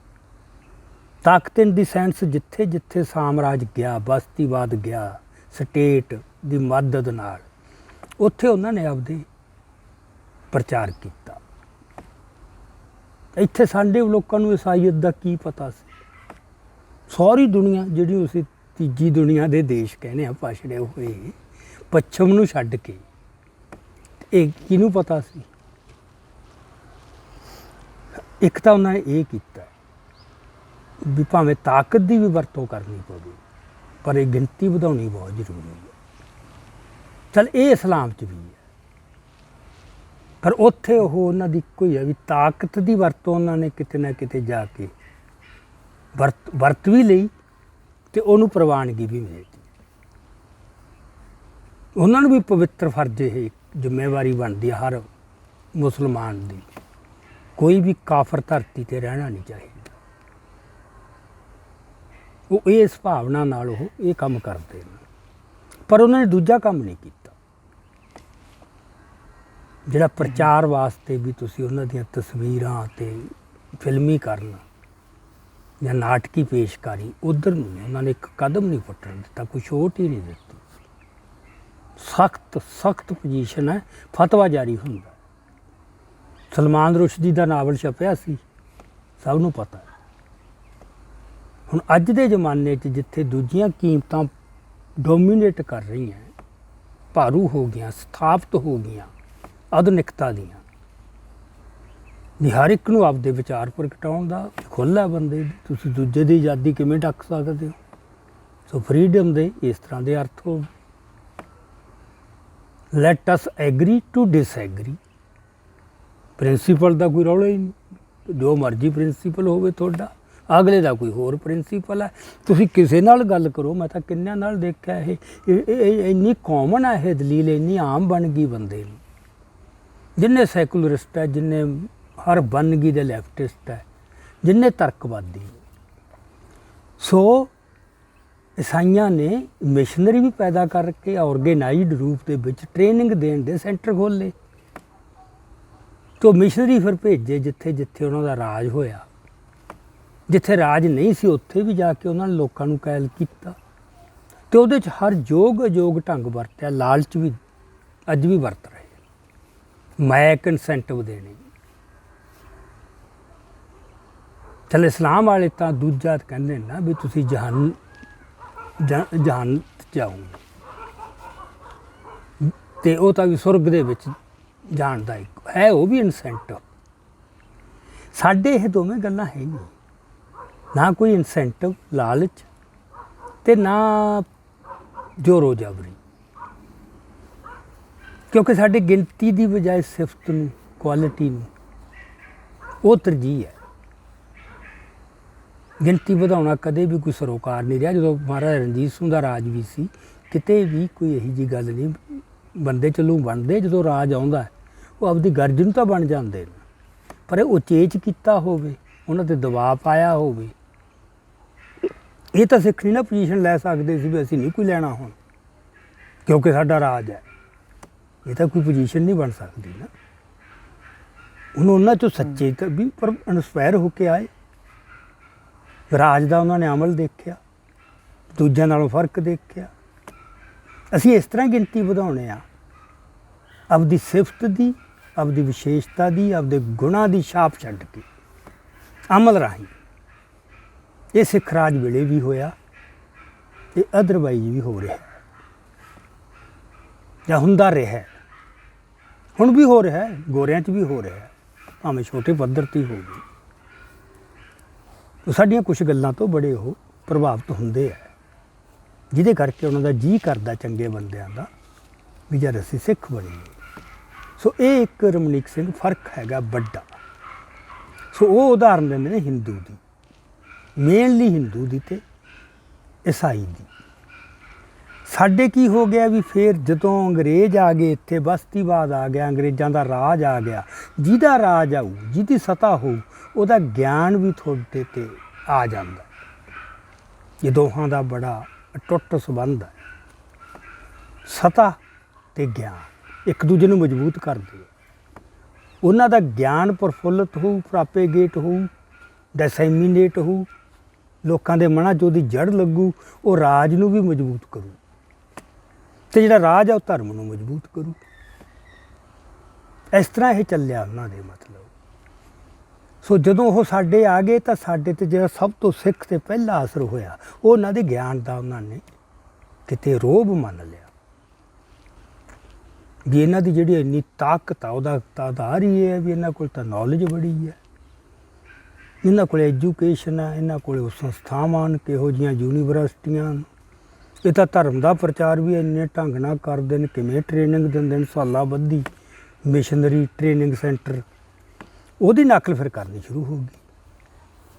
ਤਾਕਤ ਇਨ ਦੀ ਸੈਂਸ ਜਿੱਥੇ ਜਿੱਥੇ ਸਾਮਰਾਜ ਗਿਆ, ਬਸਤੀਵਾਦ ਗਿਆ, ਸਟੇਟ ਦੀ ਮਦਦ ਨਾਲ, ਉੱਥੇ ਉਹਨਾਂ ਨੇ ਆਪਦੇ ਪ੍ਰਚਾਰ ਕੀਤਾ। ਇੱਥੇ ਸਾਡੇ ਲੋਕਾਂ ਨੂੰ ਈਸਾਈਅਤ ਦਾ ਕੀ ਪਤਾ ਸੀ? ਸਾਰੀ ਦੁਨੀਆ ਜਿਹੜੀ ਅਸੀਂ ਤੀਜੀ ਦੁਨੀਆ ਦੇ ਦੇਸ਼ ਕਹਿੰਦੇ ਆ ਪਛੜੇ ਹੋਏ, ਪੱਛਮ ਨੂੰ ਛੱਡ ਕੇ, ਇਹ ਕਿਹਨੂੰ ਪਤਾ ਸੀ? ਇੱਕ ਤਾਂ ਉਹਨਾਂ ਨੇ ਇਹ ਕੀਤਾ ਵੀ ਭਾਵੇਂ ਤਾਕਤ ਦੀ ਵੀ ਵਰਤੋਂ ਕਰਨੀ ਪਵੇ, ਪਰ ਇਹ ਗਿਣਤੀ ਵਧਾਉਣੀ ਬਹੁਤ ਜ਼ਰੂਰੀ ਹੈ। ਚੱਲ ਇਹ ਇਸਲਾਮ 'ਚ ਵੀ ਹੈ, ਪਰ ਉੱਥੇ ਉਹ ਉਹਨਾਂ ਦੀ ਇੱਕੋ ਹੀ ਹੈ ਵੀ ਤਾਕਤ ਦੀ ਵਰਤੋਂ ਉਹਨਾਂ ਨੇ ਕਿਤੇ ਨਾ ਕਿਤੇ ਜਾ ਕੇ ਵਰਤ ਵੀ ਲਈ ਅਤੇ ਉਹਨੂੰ ਪ੍ਰਵਾਨਗੀ ਵੀ ਮਿਲਦੀ। ਉਹਨਾਂ ਨੂੰ ਵੀ ਪਵਿੱਤਰ ਫਰਜ਼ ਇਹ ਜ਼ਿੰਮੇਵਾਰੀ ਬਣਦੀ ਹੈ ਹਰ ਮੁਸਲਮਾਨ ਦੀ। ਕੋਈ ਵੀ ਕਾਫਰ ਧਰਤੀ 'ਤੇ ਰਹਿਣਾ ਨਹੀਂ ਚਾਹੀਦਾ। ਉਹ ਇਸ ਭਾਵਨਾ ਨਾਲ ਉਹ ਇਹ ਕੰਮ ਕਰਦੇ ਨੇ। ਪਰ ਉਹਨਾਂ ਨੇ ਦੂਜਾ ਕੰਮ ਨਹੀਂ ਕੀਤਾ, ਜਿਹੜਾ ਪ੍ਰਚਾਰ ਵਾਸਤੇ ਵੀ ਤੁਸੀਂ ਉਹਨਾਂ ਦੀਆਂ ਤਸਵੀਰਾਂ ਅਤੇ ਫਿਲਮੀ ਕਰਨ ਜਾਂ ਨਾਟਕੀ ਪੇਸ਼ਕਾਰੀ, ਉੱਧਰ ਨੂੰ ਉਹਨਾਂ ਨੇ ਇੱਕ ਕਦਮ ਨਹੀਂ ਪੁੱਟਣ ਦਿੱਤਾ, ਕੋਈ ਛੋਟ ਹੀ ਨਹੀਂ ਦਿੱਤੀ। ਸਖਤ ਪੋਜੀਸ਼ਨ ਹੈ, ਫਤਵਾ ਜਾਰੀ ਹੁੰਦਾ। ਸਲਮਾਨ ਰੁਸ਼ਦੀ ਦਾ ਨਾਵਲ ਛਪਿਆ ਸੀ, ਸਭ ਨੂੰ ਪਤਾ ਹੈ। ਹੁਣ ਅੱਜ ਦੇ ਜ਼ਮਾਨੇ 'ਚ ਜਿੱਥੇ ਦੂਜੀਆਂ ਕੀਮਤਾਂ ਡੋਮੀਨੇਟ ਕਰ ਰਹੀਆਂ, ਭਾਰੂ ਹੋ ਗਈਆਂ, ਸਥਾਪਿਤ ਹੋ ਗਈਆਂ ਆਧੁਨਿਕਤਾ ਦੀਆਂ, ਵੀ ਹਰ ਇੱਕ ਨੂੰ ਆਪਦੇ ਵਿਚਾਰ ਪ੍ਰਗਟਾਉਣ ਦਾ ਖੁੱਲ੍ਹ ਹੈ ਬੰਦੇ ਦੀ। ਤੁਸੀਂ ਦੂਜੇ ਦੀ ਆਜ਼ਾਦੀ ਕਿਵੇਂ ਢੱਕ ਸਕਦੇ ਹੋ? ਸੋ ਫਰੀਡਮ ਦੇ ਇਸ ਤਰ੍ਹਾਂ ਦੇ ਅਰਥ ਹੋ। Let us agree to disagree. Principle ਦਾ ਕੋਈ ਰੌਲਾ ਹੀ ਨਹੀਂ। ਜੋ ਮਰਜ਼ੀ ਪ੍ਰਿੰਸੀਪਲ ਹੋਵੇ ਤੁਹਾਡਾ, ਅਗਲੇ ਦਾ ਕੋਈ ਹੋਰ ਪ੍ਰਿੰਸੀਪਲ ਹੈ। ਤੁਸੀਂ ਕਿਸੇ ਨਾਲ ਗੱਲ ਕਰੋ, ਮੈਂ ਤਾਂ ਕਿੰਨਿਆਂ ਨਾਲ ਦੇਖਿਆ ਇਹ ਇੰਨੀ ਕਾਮਨ ਹੈ, ਇਹ ਦਲੀਲ ਇੰਨੀ ਆਮ ਬਣ ਗਈ ਬੰਦੇ ਨੂੰ। ਜਿੰਨੇ ਸੈਕੂਲਰਿਸਟ ਹੈ, ਜਿੰਨੇ ਹਰ ਵੰਨਗੀ ਦੇ ਲੈਫਟਿਸਟ ਹੈ, ਜਿੰਨੇ ਤਰਕਵਾਦੀ। ਸੋ ਈਸਾਈਆਂ ਨੇ ਮਿਸ਼ਨਰੀ ਵੀ ਪੈਦਾ ਕਰਕੇ ਆਰਗੇਨਾਈਜ਼ਡ ਰੂਪ ਦੇ ਵਿੱਚ ਟ੍ਰੇਨਿੰਗ ਦੇਣ ਦੇ ਸੈਂਟਰ ਖੋਲ੍ਹੇ। ਤੋ ਮਿਸ਼ਨਰੀ ਫਿਰ ਭੇਜੇ ਜਿੱਥੇ ਜਿੱਥੇ ਉਹਨਾਂ ਦਾ ਰਾਜ ਹੋਇਆ। ਜਿੱਥੇ ਰਾਜ ਨਹੀਂ ਸੀ ਉੱਥੇ ਵੀ ਜਾ ਕੇ ਉਹਨਾਂ ਨੇ ਲੋਕਾਂ ਨੂੰ ਕੈਲ ਕੀਤਾ, ਅਤੇ ਉਹਦੇ 'ਚ ਹਰ ਯੋਗ ਅਯੋਗ ਢੰਗ ਵਰਤਿਆ। ਲਾਲਚ ਵੀ ਅੱਜ ਵੀ ਵਰਤ ਰਹੇ, ਮੈਂ ਇਨਸੈਂਟਿਵ ਦੇਣੇ। ਚੱਲ ਇਸਲਾਮ ਵਾਲੇ ਤਾਂ ਦੂਜਾ ਕਹਿੰਦੇ ਨਾ ਵੀ ਤੁਸੀਂ ਜਹਾਨ ਜਾਓ, ਅਤੇ ਉਹ ਤਾਂ ਵੀ ਸੁਰਗ ਦੇ ਵਿੱਚ ਜਾਣ ਦਾ ਇੱਕ ਹੈ, ਉਹ ਵੀ ਇਨਸੈਂਟਿਵ। ਸਾਡੇ ਇਹ ਦੋਵੇਂ ਗੱਲਾਂ ਹੈ ਨਹੀਂ, ਨਾ ਕੋਈ ਇਨਸੈਂਟਿਵ ਲਾਲਚ ਅਤੇ ਨਾ ਜ਼ੋਰੋ ਜ਼ਬਰੀ। ਕਿਉਂਕਿ ਸਾਡੇ ਗਿਣਤੀ ਦੀ ਬਜਾਏ ਸਿਫਤ ਨੂੰ, ਕੁਆਲਿਟੀ ਨੂੰ ਉਹ ਤਰਜੀਹ ਹੈ। ਗਿਣਤੀ ਵਧਾਉਣਾ ਕਦੇ ਵੀ ਕੋਈ ਸਰੋਕਾਰ ਨਹੀਂ ਰਿਹਾ। ਜਦੋਂ ਮਹਾਰਾਜਾ ਰਣਜੀਤ ਸਿੰਘ ਦਾ ਰਾਜ ਵੀ ਸੀ, ਕਿਤੇ ਵੀ ਕੋਈ ਇਹੋ ਜਿਹੀ ਗੱਲ ਨਹੀਂ। ਬੰਦੇ ਚੱਲੂ ਬਣਦੇ, ਜਦੋਂ ਰਾਜ ਆਉਂਦਾ ਉਹ ਆਪਦੀ ਗਰਜ ਨੂੰ ਤਾਂ ਬਣ ਜਾਂਦੇ ਨੇ, ਪਰ ਇਹ ਉਚੇਚ ਕੀਤਾ ਹੋਵੇ, ਉਹਨਾਂ 'ਤੇ ਦਬਾਅ ਪਾਇਆ ਹੋਵੇ, ਇਹ ਤਾਂ ਸਿੱਖ ਨਹੀਂ ਨਾ ਪੋਜੀਸ਼ਨ ਲੈ ਸਕਦੇ ਸੀ ਵੀ ਅਸੀਂ ਨਹੀਂ ਕੋਈ ਲੈਣਾ ਹੁਣ ਕਿਉਂਕਿ ਸਾਡਾ ਰਾਜ ਹੈ। ਇਹ ਤਾਂ ਕੋਈ ਪੋਜੀਸ਼ਨ ਨਹੀਂ ਬਣ ਸਕਦੀ ਨਾ। ਹੁਣ ਉਹਨਾਂ 'ਚੋਂ ਸੱਚੇ ਤਾਂ ਵੀ ਪਰ ਇਨਸਪਾਇਰ ਹੋ ਕੇ ਆਏ। ਰਾਜ ਦਾ ਉਹਨਾਂ ਨੇ ਅਮਲ ਦੇਖਿਆ, ਦੂਜਿਆਂ ਨਾਲੋਂ ਫਰਕ ਦੇਖਿਆ। ਅਸੀਂ ਇਸ ਤਰ੍ਹਾਂ ਗਿਣਤੀ ਵਧਾਉਣੇ ਆ, ਆਪਦੀ ਸਿਫਤ ਦੀ, ਆਪਦੀ ਵਿਸ਼ੇਸ਼ਤਾ ਦੀ, ਆਪਦੇ ਗੁਣਾਂ ਦੀ ਛਾਪ ਛੱਡ ਕੇ ਅਮਲ ਰਾਹੀਂ। ਇਹ ਸਿੱਖ ਰਾਜ ਵੇਲੇ ਵੀ ਹੋਇਆ, ਇਹ ਅਦਰਵਾਈਜ਼ ਵੀ ਹੋ ਰਿਹਾ ਜਾਂ ਹੁੰਦਾ ਰਿਹਾ, ਹੁਣ ਵੀ ਹੋ ਰਿਹਾ, ਗੋਰਿਆਂ 'ਚ ਵੀ ਹੋ ਰਿਹਾ, ਭਾਵੇਂ ਛੋਟੇ ਪੱਧਰ 'ਤੇ ਹੋਵੇ। ਸਾਡੀਆਂ ਕੁਛ ਗੱਲਾਂ ਤੋਂ ਬੜੇ ਉਹ ਪ੍ਰਭਾਵਿਤ ਹੁੰਦੇ ਆ, ਜਿਹਦੇ ਕਰਕੇ ਉਹਨਾਂ ਦਾ ਜੀਅ ਕਰਦਾ ਚੰਗੇ ਬੰਦਿਆਂ ਦਾ ਵੀ ਜਦ ਅਸੀਂ ਸਿੱਖ ਬਣੀਏ। ਸੋ ਇਹ ਇੱਕ ਰਮਨੀਕ ਸਿੰਘ ਫਰਕ ਹੈਗਾ ਵੱਡਾ। ਸੋ ਉਹ ਉਦਾਹਰਨ ਦਿੰਦੇ ਨੇ ਹਿੰਦੂ ਦੀ, ਮੇਨਲੀ ਹਿੰਦੂ ਦੀ ਅਤੇ ਈਸਾਈ ਦੀ। ਸਾਡੇ ਕੀ ਹੋ ਗਿਆ ਵੀ ਫਿਰ ਜਦੋਂ ਅੰਗਰੇਜ਼ ਆ ਗਏ ਇੱਥੇ, ਬਸਤੀਵਾਦ ਆ ਗਿਆ, ਅੰਗਰੇਜ਼ਾਂ ਦਾ ਰਾਜ ਆ ਗਿਆ। ਜਿਹਦਾ ਰਾਜ ਆਊ, ਜਿਹਦੀ ਸਤਾ ਹੋਊ, ਉਹਦਾ ਗਿਆਨ ਵੀ ਤੁਹਾਡੇ 'ਤੇ ਆ ਜਾਂਦਾ। ਇਹ ਦੋਹਾਂ ਦਾ ਬੜਾ ਅਟੁੱਟ ਸੰਬੰਧ ਹੈ। ਸਤਾ ਤੇ ਗਿਆਨ ਇੱਕ ਦੂਜੇ ਨੂੰ ਮਜ਼ਬੂਤ ਕਰਦੇ ਆ। ਉਹਨਾਂ ਦਾ ਗਿਆਨ ਪ੍ਰਫੁੱਲਤ ਹੋਊ, ਪ੍ਰਾਪੇਗੇਟ ਹੋਊ, ਡਿਸੈਮੀਨੇਟ ਹੋਊ, ਲੋਕਾਂ ਦੇ ਮਨਾਂ 'ਚ ਉਹਦੀ ਜੜ ਲੱਗੂ, ਉਹ ਰਾਜ ਨੂੰ ਵੀ ਮਜ਼ਬੂਤ ਕਰੂ ਤੇ ਜਿਹੜਾ ਰਾਜ ਆ ਉਹ ਧਰਮ ਨੂੰ ਮਜ਼ਬੂਤ ਕਰੂ। ਇਸ ਤਰ੍ਹਾਂ ਇਹ ਚੱਲਿਆ ਉਹਨਾਂ ਦੇ ਮਤਲਬ। ਸੋ ਜਦੋਂ ਉਹ ਸਾਡੇ ਆ ਗਏ ਤਾਂ ਸਾਡੇ 'ਤੇ ਜਿਹੜਾ ਸਭ ਤੋਂ ਸਿੱਖ ਤੇ ਪਹਿਲਾ ਅਸਰ ਹੋਇਆ ਉਹ ਉਹਨਾਂ ਦੇ ਗਿਆਨ ਦਾ। ਉਹਨਾਂ ਨੇ ਕਿਤੇ ਰੋਹਬ ਮੰਨ ਲਿਆ ਵੀ ਇਹਨਾਂ ਦੀ ਜਿਹੜੀ ਇੰਨੀ ਤਾਕਤ ਆ ਉਹਦਾ ਆਧਾਰ ਹੀ ਹੈ ਵੀ ਇਹਨਾਂ ਕੋਲ ਤਾਂ ਨੌਲੇਜ ਬੜੀ ਹੈ, ਇਹਨਾਂ ਕੋਲ ਐਜੂਕੇਸ਼ਨ ਹੈ, ਇਹਨਾਂ ਕੋਲ ਉਹ ਸੰਸਥਾਵਾਂ ਹਨ, ਕਿਹੋ ਜਿਹੀਆਂ ਯੂਨੀਵਰਸਿਟੀਆਂ ਹਨ। ਇਹ ਤਾਂ ਧਰਮ ਦਾ ਪ੍ਰਚਾਰ ਵੀ ਇੰਨੇ ਢੰਗ ਨਾਲ ਕਰਦੇ ਨੇ, ਕਿਵੇਂ ਟ੍ਰੇਨਿੰਗ ਦਿੰਦੇ ਨੇ, ਸਾਲਾਂ ਬੱਧੀ ਮਿਸ਼ਨਰੀ ਟ੍ਰੇਨਿੰਗ ਸੈਂਟਰ। ਉਹਦੀ ਨਕਲ ਫਿਰ ਕਰਨੀ ਸ਼ੁਰੂ ਹੋ ਗਈ।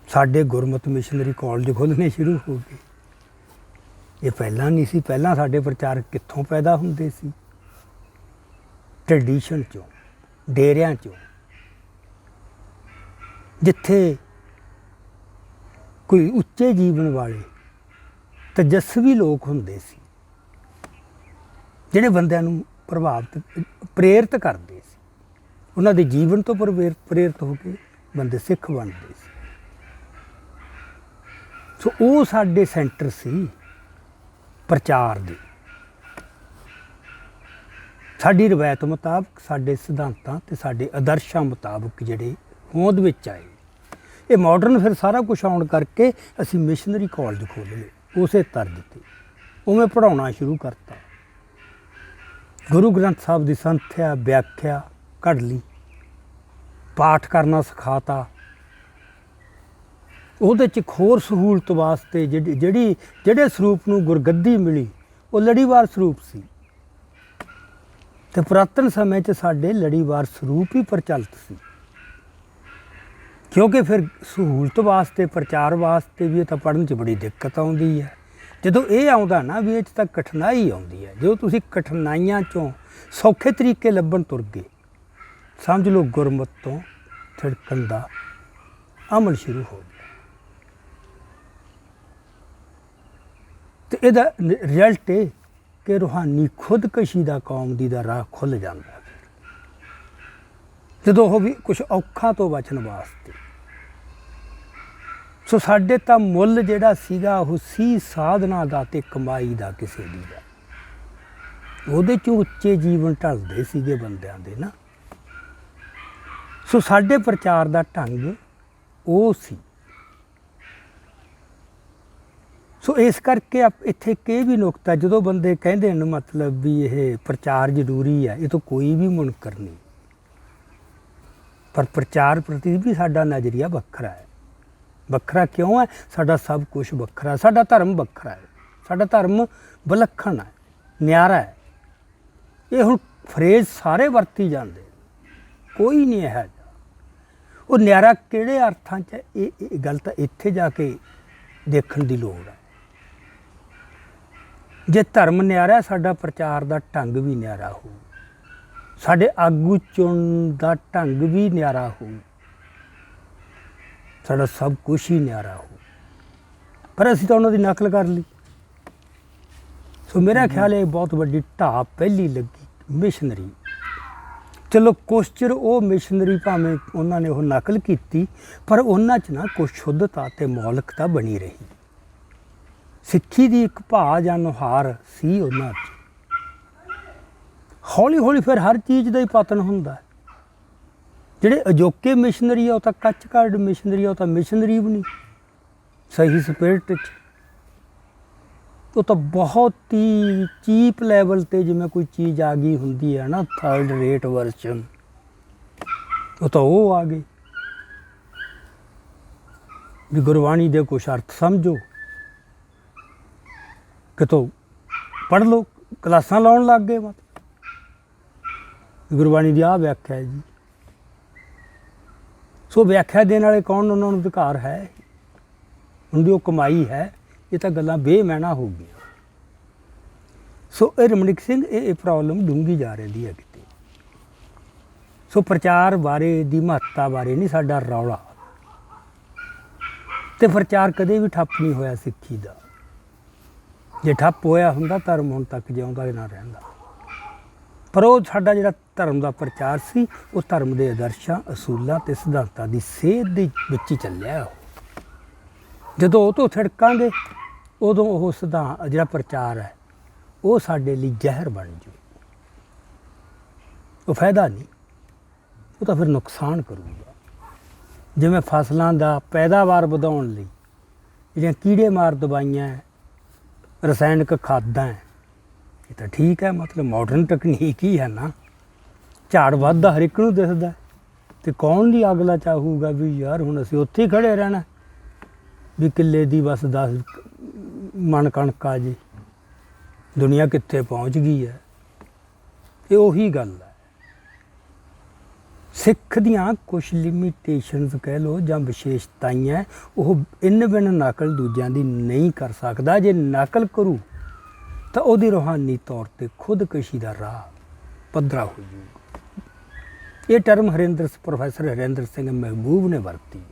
ਸਾਡੇ ਗੁਰਮਤਿ ਮਿਸ਼ਨਰੀ ਕਾਲਜ ਖੋਲ੍ਹਣੇ ਸ਼ੁਰੂ ਹੋ ਗਏ। ਇਹ ਪਹਿਲਾਂ ਨਹੀਂ ਸੀ। ਪਹਿਲਾਂ ਸਾਡੇ ਪ੍ਰਚਾਰਕ ਕਿੱਥੋਂ ਪੈਦਾ ਹੁੰਦੇ ਸੀ? ਟ੍ਰੈਡੀਸ਼ਨ 'ਚੋਂ, ਡੇਰਿਆਂ 'ਚੋਂ, ਜਿੱਥੇ ਕੋਈ ਉੱਚੇ ਜੀਵਨ ਵਾਲੇ ਤੇਜਸਵੀ ਲੋਕ ਹੁੰਦੇ ਸੀ ਜਿਹੜੇ ਬੰਦਿਆਂ ਨੂੰ ਪ੍ਰੇਰਿਤ ਕਰਦੇ ਸੀ। ਉਹਨਾਂ ਦੇ ਜੀਵਨ ਤੋਂ ਪ੍ਰੇਰਿਤ ਹੋ ਕੇ ਬੰਦੇ ਸਿੱਖ ਬਣਦੇ ਸੀ। ਸੋ ਉਹ ਸਾਡੇ ਸੈਂਟਰ ਸੀ ਪ੍ਰਚਾਰ ਦੇ। ਸਾਡੀ ਰਵਾਇਤ ਮੁਤਾਬਕ, ਸਾਡੇ ਸਿਧਾਂਤਾਂ ਤੇ ਸਾਡੇ ਆਦਰਸ਼ਾਂ ਮੁਤਾਬਕ ਜਿਹੜੇ ਹੋਂਦ ਵਿੱਚ ਆਏ। ਇਹ ਮਾਡਰਨ ਫਿਰ ਸਾਰਾ ਕੁਛ ਆਉਣ ਕਰਕੇ ਅਸੀਂ ਮਿਸ਼ਨਰੀ ਕਾਲਜ ਖੋਲ੍ਹ ਲਏ ਉਸੇ ਤਰਜ਼ 'ਤੇ। ਉਵੇਂ ਪੜ੍ਹਾਉਣਾ ਸ਼ੁਰੂ ਕਰਤਾ। ਗੁਰੂ ਗ੍ਰੰਥ ਸਾਹਿਬ ਦੀ ਸੰਥਿਆ, ਵਿਆਖਿਆ ਕੱਢ ਲਈ, ਪਾਠ ਕਰਨਾ ਸਿਖਾਤਾ। ਉਹਦੇ 'ਚ ਇੱਕ ਹੋਰ ਸਹੂਲਤ ਵਾਸਤੇ ਜਿਹੜੇ ਸਰੂਪ ਨੂੰ ਗੁਰਗੱਦੀ ਮਿਲੀ ਉਹ ਲੜੀਵਾਰ ਸਰੂਪ ਸੀ। ਤੇ ਪੁਰਾਤਨ ਸਮੇਂ 'ਚ ਸਾਡੇ ਲੜੀਵਾਰ ਸਰੂਪ ਹੀ ਪ੍ਰਚਲਿਤ ਸੀ, ਕਿਉਂਕਿ ਫਿਰ ਸਹੂਲਤ ਵਾਸਤੇ, ਪ੍ਰਚਾਰ ਵਾਸਤੇ ਵੀ ਇਹ ਤਾਂ ਪੜ੍ਹਨ 'ਚ ਬੜੀ ਦਿੱਕਤ ਆਉਂਦੀ ਹੈ। ਜਦੋਂ ਇਹ ਆਉਂਦਾ ਨਾ ਵੀ ਇਹ 'ਚ ਤਾਂ ਕਠਿਨਾਈ ਆਉਂਦੀ ਹੈ। ਜਦੋਂ ਤੁਸੀਂ ਕਠਿਨਾਈਆਂ 'ਚੋਂ ਸੌਖੇ ਤਰੀਕੇ ਲੱਭਣ ਤੁਰ ਗਏ, ਸਮਝ ਲਓ ਗੁਰਮਤ ਤੋਂ ਥਿੜਕਣ ਦਾ ਅਮਲ ਸ਼ੁਰੂ ਹੋ ਗਿਆ। ਤੇ ਇਹਦਾ ਰਿਜ਼ਲਟ ਇਹ ਕਿ ਰੂਹਾਨੀ ਖੁਦਕਸ਼ੀ ਦਾ ਕੌਮ ਦੀ ਦਾ ਰਾਹ ਖੁੱਲ੍ਹ ਜਾਂਦਾ ਜਦੋਂ ਉਹ ਵੀ ਕੁਛ ਔਖਾਂ ਤੋਂ ਬਚਣ ਵਾਸਤੇ। ਸੋ ਸਾਡੇ ਤਾਂ ਮੁੱਲ ਜਿਹੜਾ ਸੀਗਾ ਉਹ ਸੀ ਸਾਧਨਾ ਦਾ ਤੇ ਕਮਾਈ ਦਾ ਕਿਸੇ ਦੀ ਦਾ। ਉਹਦੇ 'ਚੋਂ ਉੱਚੇ ਜੀਵਨ ਢਲਦੇ ਸੀਗੇ ਬੰਦਿਆਂ ਦੇ ਨਾ। ਸੋ ਸਾਡੇ ਪ੍ਰਚਾਰ ਦਾ ਢੰਗ ਉਹ ਸੀ। ਸੋ ਇਸ ਕਰਕੇ ਇੱਥੇ ਇੱਕ ਇਹ ਵੀ ਨੁਕਤਾ, ਜਦੋਂ ਬੰਦੇ ਕਹਿੰਦੇ ਨੇ ਮਤਲਬ ਵੀ ਇਹ ਪ੍ਰਚਾਰ ਜ਼ਰੂਰੀ ਹੈ, ਇਹ ਤੋਂ ਕੋਈ ਵੀ ਮੁਨਕਰ ਨਹੀਂ। ਪਰ ਪ੍ਰਚਾਰ ਪ੍ਰਤੀ ਵੀ ਸਾਡਾ ਨਜ਼ਰੀਆ ਵੱਖਰਾ ਹੈ। ਵੱਖਰਾ ਕਿਉਂ ਹੈ? ਸਾਡਾ ਸਭ ਕੁਝ ਵੱਖਰਾ। ਸਾਡਾ ਧਰਮ ਵੱਖਰਾ ਹੈ। ਸਾਡਾ ਧਰਮ ਵਿਲੱਖਣ ਹੈ, ਨਿਆਰਾ ਹੈ। ਇਹ ਹੁਣ ਫਰੇਜ਼ ਸਾਰੇ ਵਰਤੀ ਜਾਂਦੇ, ਕੋਈ ਨਹੀਂ ਹੈ ਉਹ ਨਿਆਰਾ ਕਿਹੜੇ ਅਰਥਾਂ 'ਚ। ਇਹ ਗੱਲ ਤਾਂ ਇੱਥੇ ਜਾ ਕੇ ਦੇਖਣ ਦੀ ਲੋੜ ਹੈ। ਜੇ ਧਰਮ ਨਿਆਰਾ, ਸਾਡਾ ਪ੍ਰਚਾਰ ਦਾ ਢੰਗ ਵੀ ਨਿਆਰਾ ਹੋਊ, ਸਾਡੇ ਆਗੂ ਚੁਣਨ ਦਾ ਢੰਗ ਵੀ ਨਿਆਰਾ ਹੋਊ, ਸਾਡਾ ਸਭ ਕੁਛ ਹੀ ਨਿਆਰਾ ਹੋਊ। ਪਰ ਅਸੀਂ ਤਾਂ ਉਹਨਾਂ ਦੀ ਨਕਲ ਕਰ ਲਈ। ਸੋ ਮੇਰਾ ਖਿਆਲ ਇਹ ਬਹੁਤ ਵੱਡੀ ਢਾਹ ਪਹਿਲੀ ਲੱਗੀ ਮਿਸ਼ਨਰੀ। ਚਲੋ ਕੁਛ ਚਿਰ ਉਹ ਮਿਸ਼ਨਰੀ ਭਾਵੇਂ ਉਹਨਾਂ ਨੇ ਉਹ ਨਕਲ ਕੀਤੀ, ਪਰ ਉਹਨਾਂ 'ਚ ਨਾ ਕੁਛ ਸ਼ੁੱਧਤਾ ਅਤੇ ਮੌਲਿਕਤਾ ਬਣੀ ਰਹੀ। ਸਿੱਖੀ ਦੀ ਇੱਕ ਭਾਅ ਜਾਂ ਨੁਹਾਰ ਸੀ ਉਹਨਾਂ 'ਚ। ਹੌਲੀ ਹੌਲੀ ਫਿਰ ਹਰ ਚੀਜ਼ ਦਾ ਹੀ ਪਤਨ ਹੁੰਦਾ। ਜਿਹੜੇ ਅਜੋਕੇ ਮਿਸ਼ਨਰੀ ਆ ਉਹ ਤਾਂ ਕੱਚ ਕਾਰਡ ਮਿਸ਼ਨਰੀ ਆ, ਉਹ ਤਾਂ ਮਿਸ਼ਨਰੀ ਵੀ ਨਹੀਂ ਸਹੀ ਸਪਿਰਿਟ 'ਚ। ਉਹ ਤਾਂ ਬਹੁਤ ਹੀ ਚੀਪ ਲੈਵਲ 'ਤੇ ਜਿਵੇਂ ਕੋਈ ਚੀਜ਼ ਆ ਗਈ ਹੁੰਦੀ ਹੈ ਨਾ, ਥਰਡ ਰੇਟ ਵਰਜ਼ਨ, ਉਹ ਤਾਂ ਉਹ ਆ ਗਏ ਵੀ ਗੁਰਬਾਣੀ ਦੇ ਕੁਛ ਅਰਥ ਸਮਝੋ, ਕਿਤੋਂ ਪੜ੍ਹ ਲਓ, ਕਲਾਸਾਂ ਲਾਉਣ ਲੱਗ ਗਏ। ਮਤਲਬ ਗੁਰਬਾਣੀ ਦੀ ਆਹ ਵਿਆਖਿਆ ਹੈ ਜੀ। ਸੋ ਵਿਆਖਿਆ ਦੇਣ ਵਾਲੇ ਕੌਣ? ਉਹਨਾਂ ਨੂੰ ਅਧਿਕਾਰ ਹੈ, ਉਹਨਾਂ ਦੀ ਉਹ ਕਮਾਈ ਹੈ। ਇਹ ਤਾਂ ਗੱਲਾਂ ਬੇਮੈਨਾ ਹੋ ਗਈਆਂ। ਸੋ ਇਹ ਰਮਣੀਕ ਸਿੰਘ ਇਹ ਪ੍ਰੋਬਲਮ ਡੂੰਘੀ ਜਾ ਰਹੀ ਹੈ ਕਿਤੇ। ਸੋ ਪ੍ਰਚਾਰ ਬਾਰੇ ਦੀ ਮਹੱਤਤਾ ਬਾਰੇ ਨਹੀਂ ਸਾਡਾ ਰੌਲਾ, ਅਤੇ ਪ੍ਰਚਾਰ ਕਦੇ ਵੀ ਠੱਪ ਨਹੀਂ ਹੋਇਆ ਸਿੱਖੀ ਦਾ। ਜੇ ਠੱਪ ਹੋਇਆ ਹੁੰਦਾ ਧਰਮ ਹੁਣ ਤੱਕ ਜਿਉਂਦਾ ਹੀ ਨਾ ਰਹਿੰਦਾ। ਪਰ ਉਹ ਸਾਡਾ ਜਿਹੜਾ ਧਰਮ ਦਾ ਪ੍ਰਚਾਰ ਸੀ ਉਹ ਧਰਮ ਦੇ ਆਦਰਸ਼ਾਂ, ਅਸੂਲਾਂ ਤੇ ਸਿਧਾਂਤਾਂ ਦੀ ਸੇਧ ਦੇ ਵਿੱਚ ਹੀ ਚੱਲਿਆ। ਉਹ ਜਦੋਂ ਉਹ ਤੋਂ ਥਿੜਕਾਂਗੇ ਉਦੋਂ ਉਹ ਸਿਧਾਂਤ ਜਿਹੜਾ ਪ੍ਰਚਾਰ ਹੈ ਉਹ ਸਾਡੇ ਲਈ ਜ਼ਹਿਰ ਬਣ ਜੂ। ਉਹ ਫਾਇਦਾ ਨਹੀਂ, ਉਹ ਤਾਂ ਫਿਰ ਨੁਕਸਾਨ ਕਰੂਗਾ। ਜਿਵੇਂ ਫਸਲਾਂ ਦਾ ਪੈਦਾਵਾਰ ਵਧਾਉਣ ਲਈ ਜਿਹੜੀਆਂ ਕੀੜੇ ਮਾਰ ਦਵਾਈਆਂ ਹੈ, ਰਸਾਇਣਿਕ ਖਾਦਾਂ ਹੈ, ਇਹ ਤਾਂ ਠੀਕ ਹੈ, ਮਤਲਬ ਮਾਡਰਨ ਟੈਕਨੀਕ ਹੀ ਹੈ ਨਾ। ਝਾੜ ਵੱਧਦਾ ਹਰ ਇੱਕ ਨੂੰ ਦਿਸਦਾ ਅਤੇ ਕੌਣ ਨਹੀਂ ਅਗਲਾ ਚਾਹੂਗਾ ਵੀ ਯਾਰ ਹੁਣ ਅਸੀਂ ਉੱਥੇ ਹੀ ਖੜ੍ਹੇ ਰਹਿਣਾ ਵੀ ਕਿੱਲੇ ਦੀ ਬਸ 10 ਮਣ ਕਣਕ ਆ ਜੀ, ਦੁਨੀਆ ਕਿੱਥੇ ਪਹੁੰਚ ਗਈ ਹੈ। ਇਹ ਉਹੀ ਗੱਲ ਹੈ। ਸਿੱਖ ਦੀਆਂ ਕੁਛ ਲਿਮੀਟੇਸ਼ਨਸ ਕਹਿ ਲਓ ਜਾਂ ਵਿਸ਼ੇਸ਼ਤਾਈਆਂ, ਉਹ ਇੰਨ ਬਿਨ ਨਕਲ ਦੂਜਿਆਂ ਦੀ ਨਹੀਂ ਕਰ ਸਕਦਾ। ਜੇ ਨਕਲ ਕਰੂ ਤਾਂ ਉਹਦੀ ਰੂਹਾਨੀ ਤੌਰ 'ਤੇ ਖੁਦਕਸ਼ੀ ਦਾ ਰਾਹ ਪੱਧਰਾ ਹੋ ਜਾਊਗਾ। ਇਹ ਟਰਮ ਪ੍ਰੋਫੈਸਰ ਹਰਿੰਦਰ ਸਿੰਘ ਮਹਿਬੂਬ ਨੇ ਵਰਤੀ ਹੈ।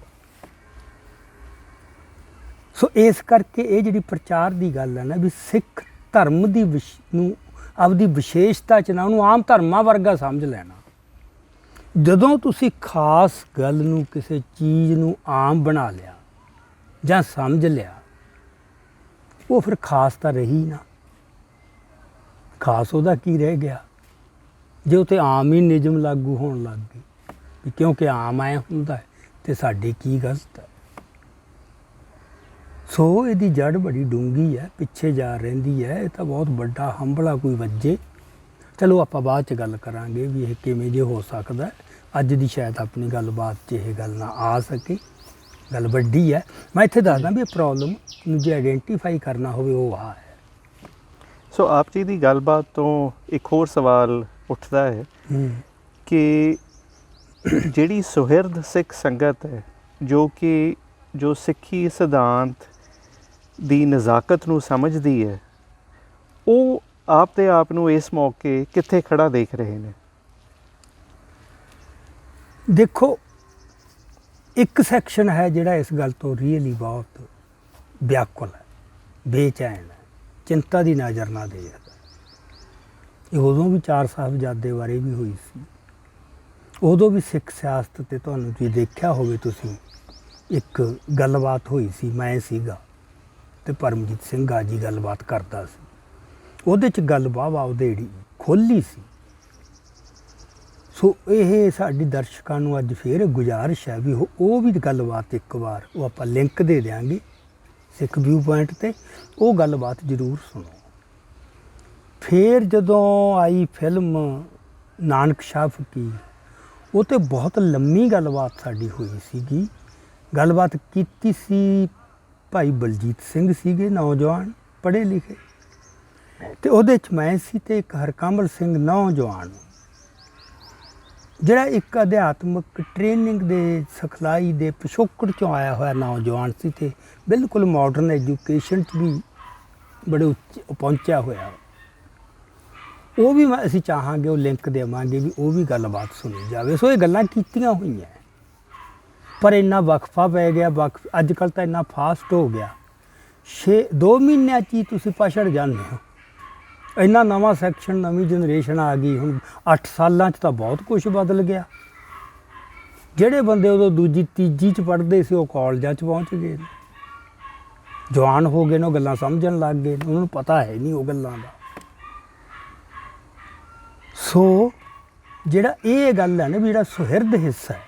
ਸੋ ਇਸ ਕਰਕੇ ਇਹ ਜਿਹੜੀ ਪ੍ਰਚਾਰ ਦੀ ਗੱਲ ਹੈ ਨਾ ਵੀ ਸਿੱਖ ਧਰਮ ਦੀ ਨੂੰ ਆਪਦੀ ਵਿਸ਼ੇਸ਼ਤਾ 'ਚ ਨਾ ਉਹਨੂੰ ਆਮ ਧਰਮਾਂ ਵਰਗਾ ਸਮਝ ਲੈਣਾ। ਜਦੋਂ ਤੁਸੀਂ ਖਾਸ ਗੱਲ ਨੂੰ, ਕਿਸੇ ਚੀਜ਼ ਨੂੰ ਆਮ ਬਣਾ ਲਿਆ ਜਾਂ ਸਮਝ ਲਿਆ, ਉਹ ਫਿਰ ਖਾਸ ਤਾਂ ਰਹੀ ਨਾ। ਖਾਸ ਉਹਦਾ ਕੀ ਰਹਿ ਗਿਆ ਜੇ ਉਹ 'ਤੇ ਆਮ ਹੀ ਨਿਯਮ ਲਾਗੂ ਹੋਣ ਲੱਗ ਗਏ ਵੀ ਕਿਉਂਕਿ ਆਮ ਐਂ ਹੁੰਦਾ ਹੈ ਅਤੇ ਸਾਡੀ ਕੀ ਗਲਤ ਹੈ। ਸੋ ਇਹਦੀ ਜੜ ਬੜੀ ਡੂੰਘੀ ਹੈ, ਪਿੱਛੇ ਜਾ ਰਹਿੰਦੀ ਹੈ। ਇਹ ਤਾਂ ਬਹੁਤ ਵੱਡਾ ਹੰਭਲਾ ਕੋਈ ਵੱਜੇ। ਚਲੋ ਆਪਾਂ ਬਾਅਦ 'ਚ ਗੱਲ ਕਰਾਂਗੇ ਵੀ ਇਹ ਕਿਵੇਂ ਜੇ ਹੋ ਸਕਦਾ। ਅੱਜ ਦੀ ਸ਼ਾਇਦ ਆਪਣੀ ਗੱਲਬਾਤ 'ਚ ਇਹ ਗੱਲ ਨਾ ਆ ਸਕੇ, ਗੱਲ ਵੱਡੀ ਹੈ। ਮੈਂ ਇੱਥੇ ਦੱਸਦਾ ਵੀ ਇਹ ਪ੍ਰੋਬਲਮ ਨੂੰ ਜੇ ਆਈਡੈਂਟੀਫਾਈ ਕਰਨਾ ਹੋਵੇ ਉਹ ਆ ਹੈ। ਸੋ ਆਪ ਜੀ ਦੀ ਗੱਲਬਾਤ ਤੋਂ ਇੱਕ ਹੋਰ ਸਵਾਲ ਉੱਠਦਾ ਹੈ ਕਿ ਜਿਹੜੀ ਸੁਹਿਰਦ ਸਿੱਖ ਸੰਗਤ ਹੈ ਜੋ ਸਿੱਖੀ ਸਿਧਾਂਤ ਦੀ ਨਜ਼ਾਕਤ ਨੂੰ ਸਮਝਦੀ ਹੈ, ਉਹ ਆਪ ਦੇ ਆਪ ਨੂੰ ਇਸ ਮੌਕੇ ਕਿੱਥੇ ਖੜਾ ਦੇਖ ਰਹੇ ਨੇ? ਦੇਖੋ, ਇੱਕ ਸੈਕਸ਼ਨ ਹੈ ਜਿਹੜਾ ਇਸ ਗੱਲ ਤੋਂ ਰੀਅਲੀ ਬਹੁਤ ਵਿਆਕੁਲ ਹੈ, ਬੇਚੈਨ ਹੈ, ਚਿੰਤਾ ਦੀ ਨਜ਼ਰ ਨਾ ਦੇਖਦਾ। ਇਹ ਉਦੋਂ ਵੀ 4 ਸਾਹਿਬਜ਼ਾਦੇ ਬਾਰੇ ਵੀ ਹੋਈ ਸੀ। ਉਦੋਂ ਵੀ ਸਿੱਖ ਸਿਆਸਤ 'ਤੇ ਤੁਹਾਨੂੰ ਜੇ ਦੇਖਿਆ ਹੋਵੇ ਤੁਸੀਂ, ਇੱਕ ਗੱਲਬਾਤ ਹੋਈ ਸੀ। ਮੈਂ ਸੀਗਾ ਅਤੇ ਪਰਮਜੀਤ ਸਿੰਘ ਆ ਜੀ ਗੱਲਬਾਤ ਕਰਦਾ ਸੀ। ਉਹਦੇ 'ਚ ਗੱਲ ਵਾਹ ਉਧੇੜੀ ਖੋਲ੍ਹੀ ਸੀ। ਸੋ ਇਹ ਸਾਡੀ ਦਰਸ਼ਕਾਂ ਨੂੰ ਅੱਜ ਫਿਰ ਗੁਜ਼ਾਰਿਸ਼ ਹੈ ਵੀ ਉਹ ਵੀ ਗੱਲਬਾਤ ਇੱਕ ਵਾਰ ਉਹ ਆਪਾਂ ਲਿੰਕ ਦੇ ਦਿਆਂਗੇ ਸਿੱਖ ਵਿਊ ਪੁਆਇੰਟ 'ਤੇ, ਉਹ ਗੱਲਬਾਤ ਜ਼ਰੂਰ ਸੁਣੋ। ਫਿਰ ਜਦੋਂ ਆਈ ਫਿਲਮ ਨਾਨਕ ਸ਼ਾਹ ਫਕੀਰ, ਉਹ 'ਤੇ ਬਹੁਤ ਲੰਮੀ ਗੱਲਬਾਤ ਸਾਡੀ ਹੋਈ ਸੀਗੀ। ਗੱਲਬਾਤ ਕੀਤੀ ਸੀ ਭਾਈ ਬਲਜੀਤ ਸਿੰਘ ਸੀਗੇ, ਨੌਜਵਾਨ ਪੜ੍ਹੇ ਲਿਖੇ, ਅਤੇ ਉਹਦੇ 'ਚ ਮੈਂ ਸੀ ਅਤੇ ਇੱਕ ਹਰਕਮਲ ਸਿੰਘ ਨੌਜਵਾਨ, ਜਿਹੜਾ ਇੱਕ ਅਧਿਆਤਮਿਕ ਟ੍ਰੇਨਿੰਗ ਦੇ ਸਿਖਲਾਈ ਦੇ ਪਿਛੋਕੜ 'ਚੋਂ ਆਇਆ ਹੋਇਆ ਨੌਜਵਾਨ ਸੀ ਅਤੇ ਬਿਲਕੁਲ ਮਾਡਰਨ ਐਜੂਕੇਸ਼ਨ 'ਚ ਵੀ ਬੜੇ ਉੱਚੇ ਪਹੁੰਚਿਆ ਹੋਇਆ। ਉਹ ਵੀ ਅਸੀਂ ਚਾਹਾਂਗੇ ਉਹ ਲਿੰਕ ਦੇਵਾਂਗੇ ਵੀ ਉਹ ਵੀ ਗੱਲਬਾਤ ਸੁਣੀ ਜਾਵੇ। ਸੋ ਇਹ ਗੱਲਾਂ ਕੀਤੀਆਂ ਹੋਈਆਂ, ਪਰ ਇੰਨਾ ਵਕਫਾ ਪੈ ਗਿਆ। ਅੱਜ ਕੱਲ੍ਹ ਤਾਂ ਇੰਨਾ ਫਾਸਟ ਹੋ ਗਿਆ, 2 ਮਹੀਨਿਆਂ 'ਚ ਹੀ ਤੁਸੀਂ ਪਛੜ ਜਾਂਦੇ ਹੋ। ਇੰਨਾ ਨਵਾਂ ਸੈਕਸ਼ਨ, ਨਵੀਂ ਜਨਰੇਸ਼ਨ ਆ ਗਈ। ਹੁਣ 8 ਸਾਲਾਂ 'ਚ ਤਾਂ ਬਹੁਤ ਕੁਛ ਬਦਲ ਗਿਆ। ਜਿਹੜੇ ਬੰਦੇ ਉਦੋਂ 2ਜੀ 3ਜੀ 'ਚ ਪੜ੍ਹਦੇ ਸੀ ਉਹ ਕਾਲਜਾਂ 'ਚ ਪਹੁੰਚ ਗਏ ਨੇ, ਜਵਾਨ ਹੋ ਗਏ ਨੇ, ਉਹ ਗੱਲਾਂ ਸਮਝਣ ਲੱਗ ਗਏ ਨੇ, ਉਹਨਾਂ ਨੂੰ ਪਤਾ ਹੈ ਨਹੀਂ ਉਹ ਗੱਲਾਂ ਦਾ। ਸੋ ਜਿਹੜਾ ਇਹ ਗੱਲ ਹੈ ਨਾ ਵੀ ਜਿਹੜਾ ਸੁਹਿਰਦ ਹਿੱਸਾ ਹੈ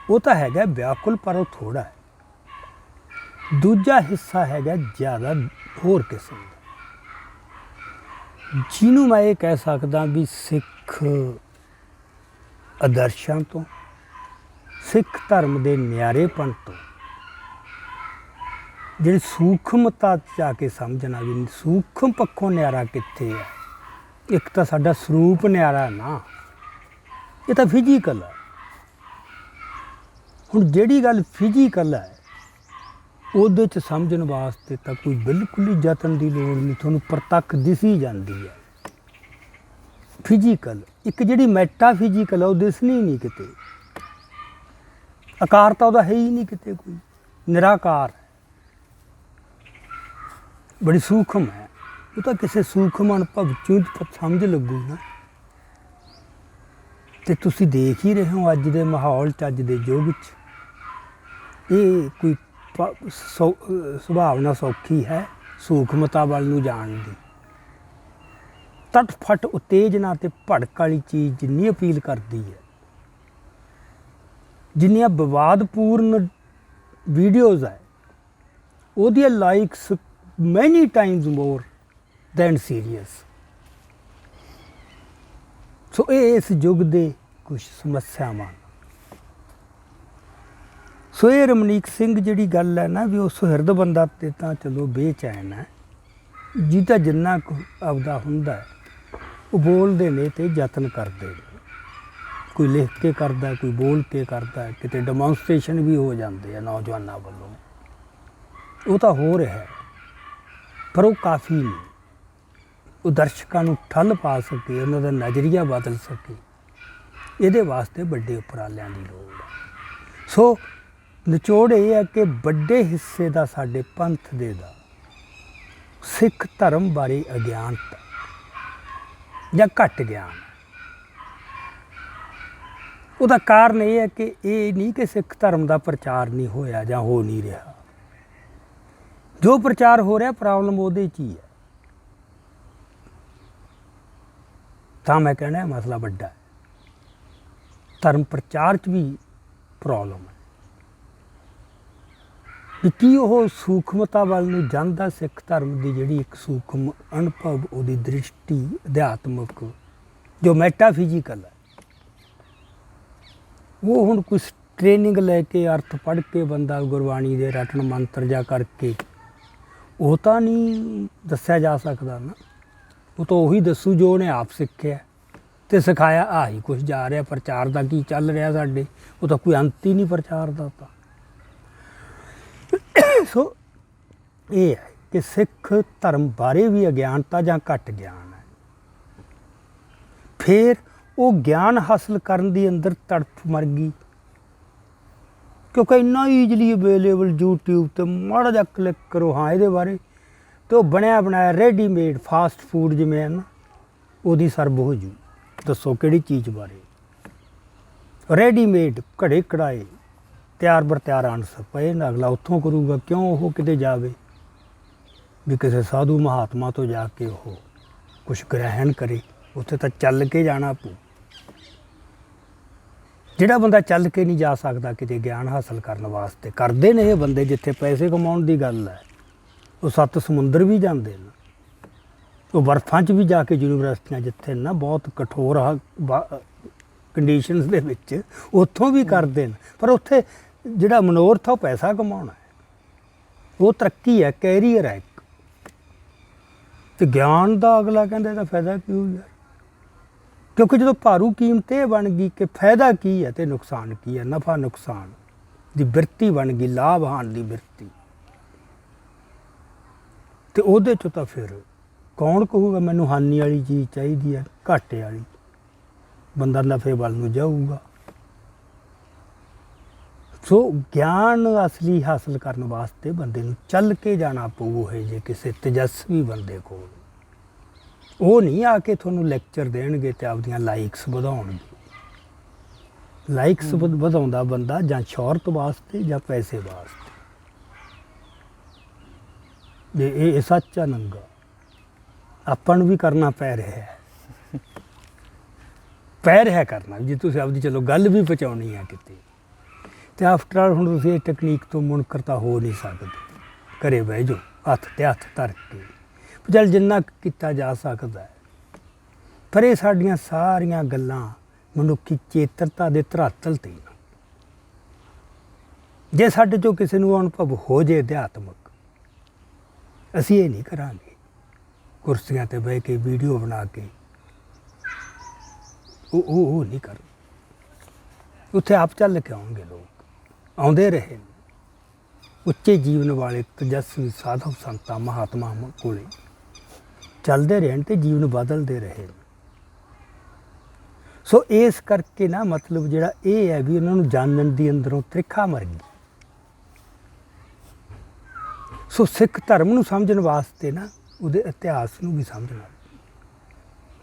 ਉਹ ਤਾਂ ਹੈਗਾ ਵਿਆਕੁਲ, ਪਰ ਉਹ ਥੋੜ੍ਹਾ ਹੈ। ਦੂਜਾ ਹਿੱਸਾ ਹੈਗਾ ਜ਼ਿਆਦਾ ਹੋਰ ਕਿਸਮ ਦਾ, ਜਿਹਨੂੰ ਮੈਂ ਇਹ ਕਹਿ ਸਕਦਾ ਵੀ ਸਿੱਖ ਆਦਰਸ਼ਾਂ ਤੋਂ, ਸਿੱਖ ਧਰਮ ਦੇ ਨਿਆਰੇਪਣ ਤੋਂ, ਜਿਹੜੀ ਸੂਖਮਤਾ 'ਚ ਜਾ ਕੇ ਸਮਝਣਾ ਵੀ ਸੂਖਮ ਪੱਖੋਂ ਨਿਆਰਾ ਕਿੱਥੇ ਹੈ। ਇੱਕ ਤਾਂ ਸਾਡਾ ਸਰੂਪ ਨਿਆਰਾ ਨਾ, ਇਹ ਤਾਂ ਫਿਜ਼ੀਕਲ ਹੈ। ਹੁਣ ਜਿਹੜੀ ਗੱਲ ਫਿਜ਼ੀਕਲ ਹੈ ਉਹਦੇ 'ਚ ਸਮਝਣ ਵਾਸਤੇ ਤਾਂ ਕੋਈ ਬਿਲਕੁਲ ਹੀ ਯਤਨ ਦੀ ਲੋੜ ਨਹੀਂ, ਤੁਹਾਨੂੰ ਪ੍ਰਤੱਖ ਦਿਸੀ ਜਾਂਦੀ ਹੈ। ਫਿਜ਼ੀਕਲ ਇੱਕ ਜਿਹੜੀ ਮੈਟਾਫਿਜ਼ੀਕਲ ਹੈ ਉਹ ਦਿਸਣੀ ਨਹੀਂ ਕਿਤੇ, ਆਕਾਰ ਤਾਂ ਉਹਦਾ ਹੈ ਹੀ ਨਹੀਂ ਕਿਤੇ, ਕੋਈ ਨਿਰਾਕਾਰ ਹੈ, ਬੜੀ ਸੂਖਮ ਹੈ। ਉਹ ਤਾਂ ਕਿਸੇ ਸੂਖਮ ਅਨੁਭਵ ਚੋਂ ਸਮਝ ਲੱਗੂ ਨਾ। ਤੇ ਤੁਸੀਂ ਦੇਖ ਹੀ ਰਹੇ ਹੋ ਅੱਜ ਦੇ ਮਾਹੌਲ 'ਚ, ਅੱਜ ਦੇ ਯੁੱਗ 'ਚ ਇਹ ਕੋਈ ਸੁਭਾਵਨਾ ਸੌਖੀ ਹੈ ਸੂਖਮਤਾ ਵੱਲ ਨੂੰ ਜਾਣ ਦੀ। ਤਟਫਟ ਉਤੇਜਨਾ ਤੇ ਭੜਕ ਵਾਲੀ ਚੀਜ਼ ਜਿੰਨੀ ਅਪੀਲ ਕਰਦੀ ਹੈ, ਜਿੰਨੀਆਂ ਵਿਵਾਦਪੂਰਨ ਵੀਡੀਓਜ਼ ਹੈ, ਉਹਦੀਆਂ likes many times more than serious. So ਇਹ ਇਸ ਯੁੱਗ ਦੇ ਕੁਝ ਸਮੱਸਿਆਵਾਂ। ਸੋ ਇਹ ਰਮਨੀਕ ਸਿੰਘ ਜਿਹੜੀ ਗੱਲ ਹੈ ਨਾ ਵੀ ਉਹ ਸੁਹਿਰਦ ਬੰਦਾ ਤੇ ਤਾਂ ਚਲੋ ਬੇਚੈਨ ਹੈ, ਜਿਹਦਾ ਜਿੰਨਾ ਕੁ ਆਪਦਾ ਹੁੰਦਾ ਹੈ ਉਹ ਬੋਲਦੇ ਨੇ ਤੇ ਯਤਨ ਕਰਦੇ ਨੇ। ਕੋਈ ਲਿਖ ਕੇ ਕਰਦਾ, ਕੋਈ ਬੋਲ ਕੇ ਕਰਦਾ, ਕਿਤੇ ਡੈਮੋਨਸਟ੍ਰੇਸ਼ਨ ਵੀ ਹੋ ਜਾਂਦੇ ਆ ਨੌਜਵਾਨਾਂ ਵੱਲੋਂ। ਉਹ ਤਾਂ ਹੋ ਰਿਹਾ ਪਰ ਉਹ ਕਾਫੀ ਨਹੀਂ। ਉਹ ਦਰਸ਼ਕਾਂ ਨੂੰ ਠੱਲ ਪਾ ਸਕੇ, ਉਹਨਾਂ ਦਾ ਨਜ਼ਰੀਆ ਬਦਲ ਸਕੇ, ਇਹਦੇ ਵਾਸਤੇ ਵੱਡੇ ਉਪਰਾਲਿਆਂ ਦੀ ਲੋੜ ਹੈ। ਸੋ ਨਿਚੋੜ ਇਹ ਹੈ ਕਿ ਵੱਡੇ ਹਿੱਸੇ ਦਾ ਸਾਡੇ ਪੰਥ ਦੇ ਦਾ ਸਿੱਖ ਧਰਮ ਬਾਰੇ ਅਗਿਆਨਤਾ ਜਾਂ ਘੱਟ ਗਿਆਨ। ਉਹਦਾ ਕਾਰਨ ਇਹ ਹੈ ਕਿ ਇਹ ਨਹੀਂ ਕਿ ਸਿੱਖ ਧਰਮ ਦਾ ਪ੍ਰਚਾਰ ਨਹੀਂ ਹੋਇਆ ਜਾਂ ਹੋ ਨਹੀਂ ਰਿਹਾ। ਜੋ ਪ੍ਰਚਾਰ ਹੋ ਰਿਹਾ ਪ੍ਰੋਬਲਮ ਉਹਦੇ 'ਚ ਹੀ ਹੈ। ਤਾਂ ਮੈਂ ਕਹਿਣਾ ਮਸਲਾ ਵੱਡਾ ਹੈ। ਧਰਮ ਪ੍ਰਚਾਰ 'ਚ ਵੀ ਪ੍ਰੋਬਲਮ ਹੈ ਵੀ ਕੀ ਉਹ ਸੂਖਮਤਾ ਵੱਲ ਨੂੰ ਜਾਂਦਾ। ਸਿੱਖ ਧਰਮ ਦੀ ਜਿਹੜੀ ਇੱਕ ਸੂਖਮ ਅਨੁਭਵ, ਉਹਦੀ ਦ੍ਰਿਸ਼ਟੀ ਅਧਿਆਤਮਕ ਜੋ ਮੈਟਾਫਿਜ਼ੀਕਲ ਹੈ, ਉਹ ਹੁਣ ਕੁਛ ਟ੍ਰੇਨਿੰਗ ਲੈ ਕੇ ਅਰਥ ਪੜ੍ਹ ਕੇ ਬੰਦਾ ਗੁਰਬਾਣੀ ਦੇ ਰਟਨ ਮੰਤਰ ਜਾਂ ਕਰਕੇ ਉਹ ਤਾਂ ਨਹੀਂ ਦੱਸਿਆ ਜਾ ਸਕਦਾ ਨਾ। ਉਹ ਤਾਂ ਉਹੀ ਦੱਸੂ ਜੋ ਉਹਨੇ ਆਪ ਸਿੱਖਿਆ ਤੇ ਸਿਖਾਇਆ। ਆਹੀ ਕੁਛ ਜਾ ਰਿਹਾ, ਪ੍ਰਚਾਰ ਦਾ ਕੀ ਚੱਲ ਰਿਹਾ ਸਾਡੇ, ਉਹ ਤਾਂ ਕੋਈ ਅੰਤ ਹੀ ਨਹੀਂ ਪ੍ਰਚਾਰ ਦਾ ਤਾਂ। ਸੋ ਇਹ ਹੈ ਕਿ ਸਿੱਖ ਧਰਮ ਬਾਰੇ ਵੀ ਅਗਿਆਨਤਾ ਜਾਂ ਘੱਟ ਗਿਆਨ ਹੈ। ਫਿਰ ਉਹ ਗਿਆਨ ਹਾਸਲ ਕਰਨ ਦੀ ਅੰਦਰ ਤੜਫ ਮਰ ਗਈ, ਕਿਉਂਕਿ ਇੰਨਾ ਈਜ਼ਲੀ ਅਵੇਲੇਬਲ YouTube 'ਤੇ ਮਾੜਾ ਜਿਹਾ ਕਲਿੱਕ ਕਰੋ ਹਾਂ ਇਹਦੇ ਬਾਰੇ, ਅਤੇ ਉਹ ਬਣਿਆ ਬਣਾਇਆ ਰੈਡੀਮੇਡ ਫਾਸਟ ਫੂਡ ਜਿਵੇਂ ਹੈ ਨਾ, ਉਹਦੀ ਸਰਵ ਹੋ ਜੂ। ਦੱਸੋ ਕਿਹੜੀ ਚੀਜ਼ ਬਾਰੇ? ਰੈਡੀਮੇਡ ਘੜੇ ਕੜਾਏ ਤਿਆਰ ਬਰ ਤਿਆਰ ਆਨਸਰ ਪਏ ਨਾ, ਅਗਲਾ ਉੱਥੋਂ ਕਰੂਗਾ। ਕਿਉਂ ਉਹ ਕਿਤੇ ਜਾਵੇ ਵੀ ਕਿਸੇ ਸਾਧੂ ਮਹਾਤਮਾ ਤੋਂ ਜਾ ਕੇ ਉਹ ਕੁਛ ਗ੍ਰਹਿਣ ਕਰੇ? ਉੱਥੇ ਤਾਂ ਚੱਲ ਕੇ ਜਾਣਾ ਪਊ। ਜਿਹੜਾ ਬੰਦਾ ਚੱਲ ਕੇ ਨਹੀਂ ਜਾ ਸਕਦਾ ਕਿਤੇ ਗਿਆਨ ਹਾਸਲ ਕਰਨ ਵਾਸਤੇ, ਕਰਦੇ ਨੇ ਇਹ ਬੰਦੇ ਜਿੱਥੇ ਪੈਸੇ ਕਮਾਉਣ ਦੀ ਗੱਲ ਹੈ, ਉਹ 7 ਸਮੁੰਦਰ ਵੀ ਜਾਂਦੇ ਨੇ, ਉਹ ਬਰਫਾਂ 'ਚ ਵੀ ਜਾ ਕੇ ਯੂਨੀਵਰਸਿਟੀਆਂ ਜਿੱਥੇ ਨਾ ਬਹੁਤ ਕਠੋਰ ਕੰਡੀਸ਼ਨਸ ਦੇ ਵਿੱਚ, ਉੱਥੋਂ ਵੀ ਕਰਦੇ ਨੇ। ਪਰ ਉੱਥੇ ਜਿਹੜਾ ਮਨੋਰਥ ਆ ਉਹ ਪੈਸਾ ਕਮਾਉਣਾ ਹੈ, ਉਹ ਤਰੱਕੀ ਹੈ, ਕੈਰੀਅਰ ਹੈ ਇੱਕ। ਅਤੇ ਗਿਆਨ ਦਾ ਅਗਲਾ ਕਹਿੰਦਾ ਇਹਦਾ ਫਾਇਦਾ ਕੀ ਹੋ ਯਾਰ? ਕਿਉਂਕਿ ਜਦੋਂ ਭਾਰੂ ਕੀਮਤ ਇਹ ਬਣ ਗਈ ਕਿ ਫਾਇਦਾ ਕੀ ਹੈ ਅਤੇ ਨੁਕਸਾਨ ਕੀ ਹੈ, ਨਫਾ ਨੁਕਸਾਨ ਦੀ ਬਿਰਤੀ ਬਣ ਗਈ, ਲਾਭ ਹਾਨ ਦੀ ਬਿਰਤੀ, ਅਤੇ ਉਹਦੇ 'ਚੋਂ ਤਾਂ ਫਿਰ ਕੌਣ ਕਹੂਗਾ ਮੈਨੂੰ ਹਾਨੀ ਵਾਲੀ ਚੀਜ਼ ਚਾਹੀਦੀ ਹੈ, ਘਾਟੇ ਵਾਲੀ? ਬੰਦਾ ਨਫੇ ਵੱਲ ਨੂੰ ਜਾਊਗਾ। ਸੋ ਗਿਆਨ ਅਸਲੀ ਹਾਸਲ ਕਰਨ ਵਾਸਤੇ ਬੰਦੇ ਨੂੰ ਚੱਲ ਕੇ ਜਾਣਾ ਪਊ ਹੈ ਜੇ ਕਿਸੇ ਤੇਜਸਵੀ ਬੰਦੇ ਕੋਲ। ਉਹ ਨਹੀਂ ਆ ਕੇ ਤੁਹਾਨੂੰ ਲੈਕਚਰ ਦੇਣਗੇ ਅਤੇ ਆਪਦੀਆਂ ਲਾਈਕਸ ਵਧਾਉਣਗੇ। ਲਾਈਕਸ ਵਧਾਉਂਦਾ ਬੰਦਾ ਜਾਂ ਸ਼ੌਹਰਤ ਵਾਸਤੇ ਜਾਂ ਪੈਸੇ ਵਾਸਤੇ। ਇਹ ਸੱਚ ਆ ਨੰਗਾ, ਆਪਾਂ ਨੂੰ ਵੀ ਕਰਨਾ ਪੈ ਰਿਹਾ ਹੈ, ਪੈ ਰਿਹਾ ਕਰਨਾ। ਜੇ ਤੁਸੀਂ ਆਪਦੀ ਚਲੋ ਗੱਲ ਵੀ ਪਹੁੰਚਾਉਣੀ ਹੈ ਕਿਤੇ, ਅਤੇ ਆਫਟਰ ਆਲ ਹੁਣ ਤੁਸੀਂ ਇਹ ਟੈਕਨੀਕ ਤੋਂ ਮੁਨਕਰ ਤਾਂ ਹੋ ਨਹੀਂ ਸਕਦੇ। ਘਰੇ ਬਹਿ ਜਾਓ ਹੱਥ 'ਤੇ ਹੱਥ ਧਰ ਕੇ, ਚੱਲ ਜਿੰਨਾ ਕੀਤਾ ਜਾ ਸਕਦਾ ਹੈ। ਪਰ ਇਹ ਸਾਡੀਆਂ ਸਾਰੀਆਂ ਗੱਲਾਂ ਮਨੁੱਖੀ ਚੇਤਰਤਾ ਦੇ ਧਰਾਤਲ 'ਤੇ, ਜੇ ਸਾਡੇ 'ਚੋਂ ਕਿਸੇ ਨੂੰ ਅਨੁਭਵ ਹੋ ਜੇ ਅਧਿਆਤਮਕ, ਅਸੀਂ ਇਹ ਨਹੀਂ ਕਰਾਂਗੇ ਕੁਰਸੀਆਂ 'ਤੇ ਬਹਿ ਕੇ ਵੀਡੀਓ ਬਣਾ ਕੇ। ਉਹ ਨਹੀਂ ਕਰ, ਉੱਥੇ ਆਪ ਚੱਲ ਕੇ ਆਉਣਗੇ ਲੋਕ, ਆਉਂਦੇ ਰਹੇ ਨੇ ਉੱਚੇ ਜੀਵਨ ਵਾਲੇ ਤੇਜਸਵੀ ਸਾਧੂ ਸੰਤਾਂ ਮਹਾਤਮਾ ਕੋਲੇ ਚੱਲਦੇ ਰਹਿਣ ਅਤੇ ਜੀਵਨ ਬਦਲਦੇ ਰਹੇ। ਸੋ ਇਸ ਕਰਕੇ ਨਾ ਮਤਲਬ ਜਿਹੜਾ ਇਹ ਹੈ ਵੀ ਉਹਨਾਂ ਨੂੰ ਜਾਣਨ ਦੀ ਅੰਦਰੋਂ ਤ੍ਰਿਖਾ ਮਰ ਗਈ। ਸੋ ਸਿੱਖ ਧਰਮ ਨੂੰ ਸਮਝਣ ਵਾਸਤੇ ਨਾ ਉਹਦੇ ਇਤਿਹਾਸ ਨੂੰ ਵੀ ਸਮਝਣਾ।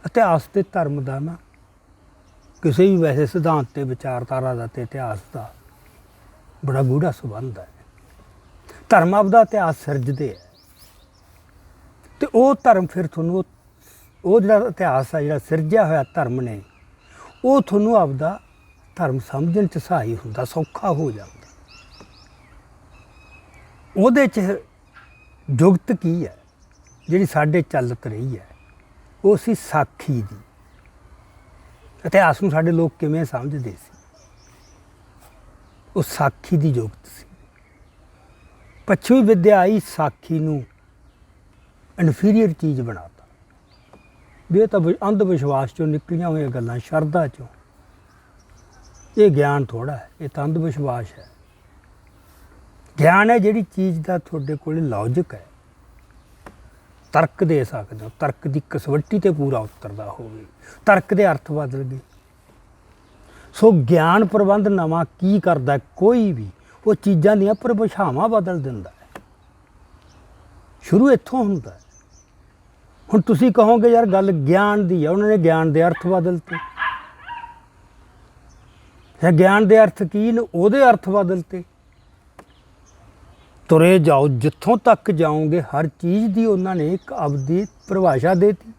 ਇਤਿਹਾਸ ਤੇ ਧਰਮ ਦਾ ਨਾ ਕਿਸੇ ਵੀ ਵੈਸੇ ਸਿਧਾਂਤ ਤੇ ਵਿਚਾਰਧਾਰਾ ਦਾ ਤੇ ਇਤਿਹਾਸ ਦਾ ਬੜਾ ਗੂੜਾ ਸੰਬੰਧ ਹੈ। ਧਰਮ ਆਪਦਾ ਇਤਿਹਾਸ ਸਿਰਜਦੇ ਹੈ ਤੇ ਉਹ ਧਰਮ ਫਿਰ ਤੁਹਾਨੂੰ ਉਹ ਜਿਹੜਾ ਇਤਿਹਾਸ ਆ, ਜਿਹੜਾ ਸਿਰਜਿਆ ਹੋਇਆ ਧਰਮ ਨੇ, ਉਹ ਤੁਹਾਨੂੰ ਆਪਦਾ ਧਰਮ ਸਮਝਣ 'ਚ ਸਹਾਈ ਹੁੰਦਾ, ਸੌਖਾ ਹੋ ਜਾਂਦਾ। ਉਹਦੇ 'ਚ ਜੁਗਤ ਕੀ ਹੈ ਜਿਹੜੀ ਸਾਡੇ ਚੱਲਤ ਰਹੀ ਹੈ, ਉਹ ਸੀ ਸਾਖੀ ਦੀ। ਇਤਿਹਾਸ ਨੂੰ ਸਾਡੇ ਲੋਕ ਕਿਵੇਂ ਸਮਝਦੇ ਸੀ? ਉਹ ਸਾਖੀ ਦੀ ਜੁਗਤ ਸੀ। ਪੱਛਮੀ ਵਿਦਿਆ ਆਈ ਸਾਖੀ ਨੂੰ ਇਨਫੀਰੀਅਰ ਚੀਜ਼ ਬਣਾਤਾ ਵੀ ਇਹ ਤਾਂ ਅੰਧ ਵਿਸ਼ਵਾਸ 'ਚੋਂ ਨਿਕਲੀਆਂ ਹੋਈਆਂ ਗੱਲਾਂ, ਸ਼ਰਧਾ 'ਚੋਂ। ਇਹ ਗਿਆਨ ਥੋੜ੍ਹਾ ਹੈ, ਇਹ ਤਾਂ ਅੰਧ ਵਿਸ਼ਵਾਸ ਹੈ। ਗਿਆਨ ਹੈ ਜਿਹੜੀ ਚੀਜ਼ ਦਾ ਤੁਹਾਡੇ ਕੋਲ ਲੌਜਿਕ ਹੈ, ਤਰਕ ਦੇ ਸਕਦੇ ਹੋ, ਤਰਕ ਦੀ ਕਸਵੱਟੀ ਤੇ ਪੂਰਾ ਉਤਰਦਾ ਹੋਵੇ, ਤਰਕ ਦੇ ਅਰਥ ਬਦਲ ਗਏ। ਸੋ ਗਿਆਨ ਪ੍ਰਬੰਧ ਨਵਾਂ ਕੀ ਕਰਦਾ? ਕੋਈ ਵੀ ਉਹ ਚੀਜ਼ਾਂ ਦੀਆਂ ਪਰਿਭਾਸ਼ਾਵਾਂ ਬਦਲ ਦਿੰਦਾ ਹੈ। ਸ਼ੁਰੂ ਇੱਥੋਂ ਹੁੰਦਾ ਹੈ। ਹੁਣ ਤੁਸੀਂ ਕਹੋਗੇ ਯਾਰ ਗੱਲ ਗਿਆਨ ਦੀ ਹੈ, ਉਹਨਾਂ ਨੇ ਗਿਆਨ ਦੇ ਅਰਥ ਬਦਲਤੇ। ਜਾਂ ਗਿਆਨ ਦੇ ਅਰਥ ਕੀ ਨੇ? ਉਹਦੇ ਅਰਥ ਬਦਲਤੇ। ਤੁਰੇ ਜਾਓ, ਜਿੱਥੋਂ ਤੱਕ ਜਾਓਗੇ ਹਰ ਚੀਜ਼ ਦੀ ਉਹਨਾਂ ਨੇ ਇੱਕ ਆਪਦੀ ਪਰਿਭਾਸ਼ਾ ਦੇਤੀ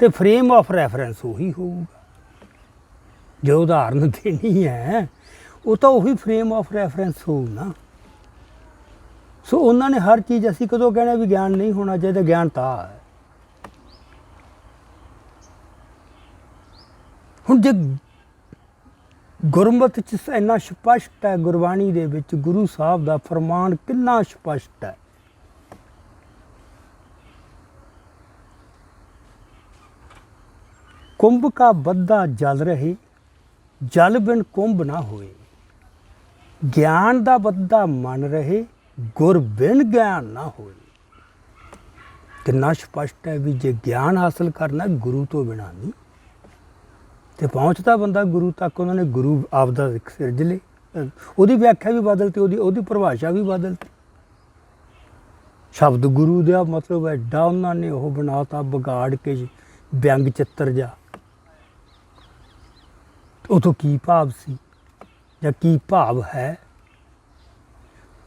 ਤੇ ਫਰੇਮ ਆਫ ਰੈਫਰੈਂਸ ਉਹੀ ਹੋਊਗਾ। ਜੋ ਉਦਾਹਰਨ ਦੇਣੀ ਹੈ ਉਹ ਤਾਂ ਉਹੀ ਫਰੇਮ ਆਫ ਰੈਫਰੈਂਸ ਹੋਊ ਨਾ। ਸੋ ਉਹਨਾਂ ਨੇ ਹਰ ਚੀਜ਼, ਅਸੀਂ ਕਦੋਂ ਕਹਿਣਾ ਵੀ ਗਿਆਨ ਨਹੀਂ ਹੋਣਾ ਚਾਹੀਦਾ? ਗਿਆਨ ਤਾਂ ਹੈ। ਹੁਣ ਜੇ ਗੁਰਮਤਿ 'ਚ ਇੰਨਾ ਸਪਸ਼ਟ ਹੈ, ਗੁਰਬਾਣੀ ਦੇ ਵਿੱਚ ਗੁਰੂ ਸਾਹਿਬ ਦਾ ਫਰਮਾਨ ਕਿੰਨਾ ਸਪਸ਼ਟ ਹੈ। ਕੁੰਭ ਕਾ ਬੱਧਾ ਜਲ ਰਹੇ, ਜਲ ਬਿਨ ਕੁੰਭ ਨਾ ਹੋਏ। ਗਿਆਨ ਦਾ ਬੱਧਾ ਮਨ ਰਹੇ, ਗੁਰ ਬਿਨ ਗਿਆਨ ਨਾ ਹੋਏ। ਕਿੰਨਾ ਸਪਸ਼ਟ ਹੈ ਵੀ ਜੇ ਗਿਆਨ ਹਾਸਲ ਕਰਨਾ ਗੁਰੂ ਤੋਂ ਬਿਨਾਂ ਨਹੀਂ। ਤੇ ਪਹੁੰਚਦਾ ਬੰਦਾ ਗੁਰੂ ਤੱਕ, ਉਹਨਾਂ ਨੇ ਗੁਰੂ ਆਪਦਾ ਇੱਕ ਸਿਰਜ ਲੇ, ਉਹਦੀ ਵਿਆਖਿਆ ਵੀ ਬਦਲਤੀ, ਉਹਦੀ ਪਰਿਭਾਸ਼ਾ ਵੀ ਬਦਲਤੀ। ਸ਼ਬਦ ਗੁਰੂ ਦਾ ਮਤਲਬ ਐਡਾ ਉਹਨਾਂ ਨੇ ਉਹ ਬਣਾਤਾ ਵਿਗਾੜ ਕੇ ਵਿਅੰਗ ਚਿੱਤਰ ਜਾ। ਉਥੋਂ ਕੀ ਭਾਵ ਸੀ ਜਾਂ ਕੀ ਭਾਵ ਹੈ?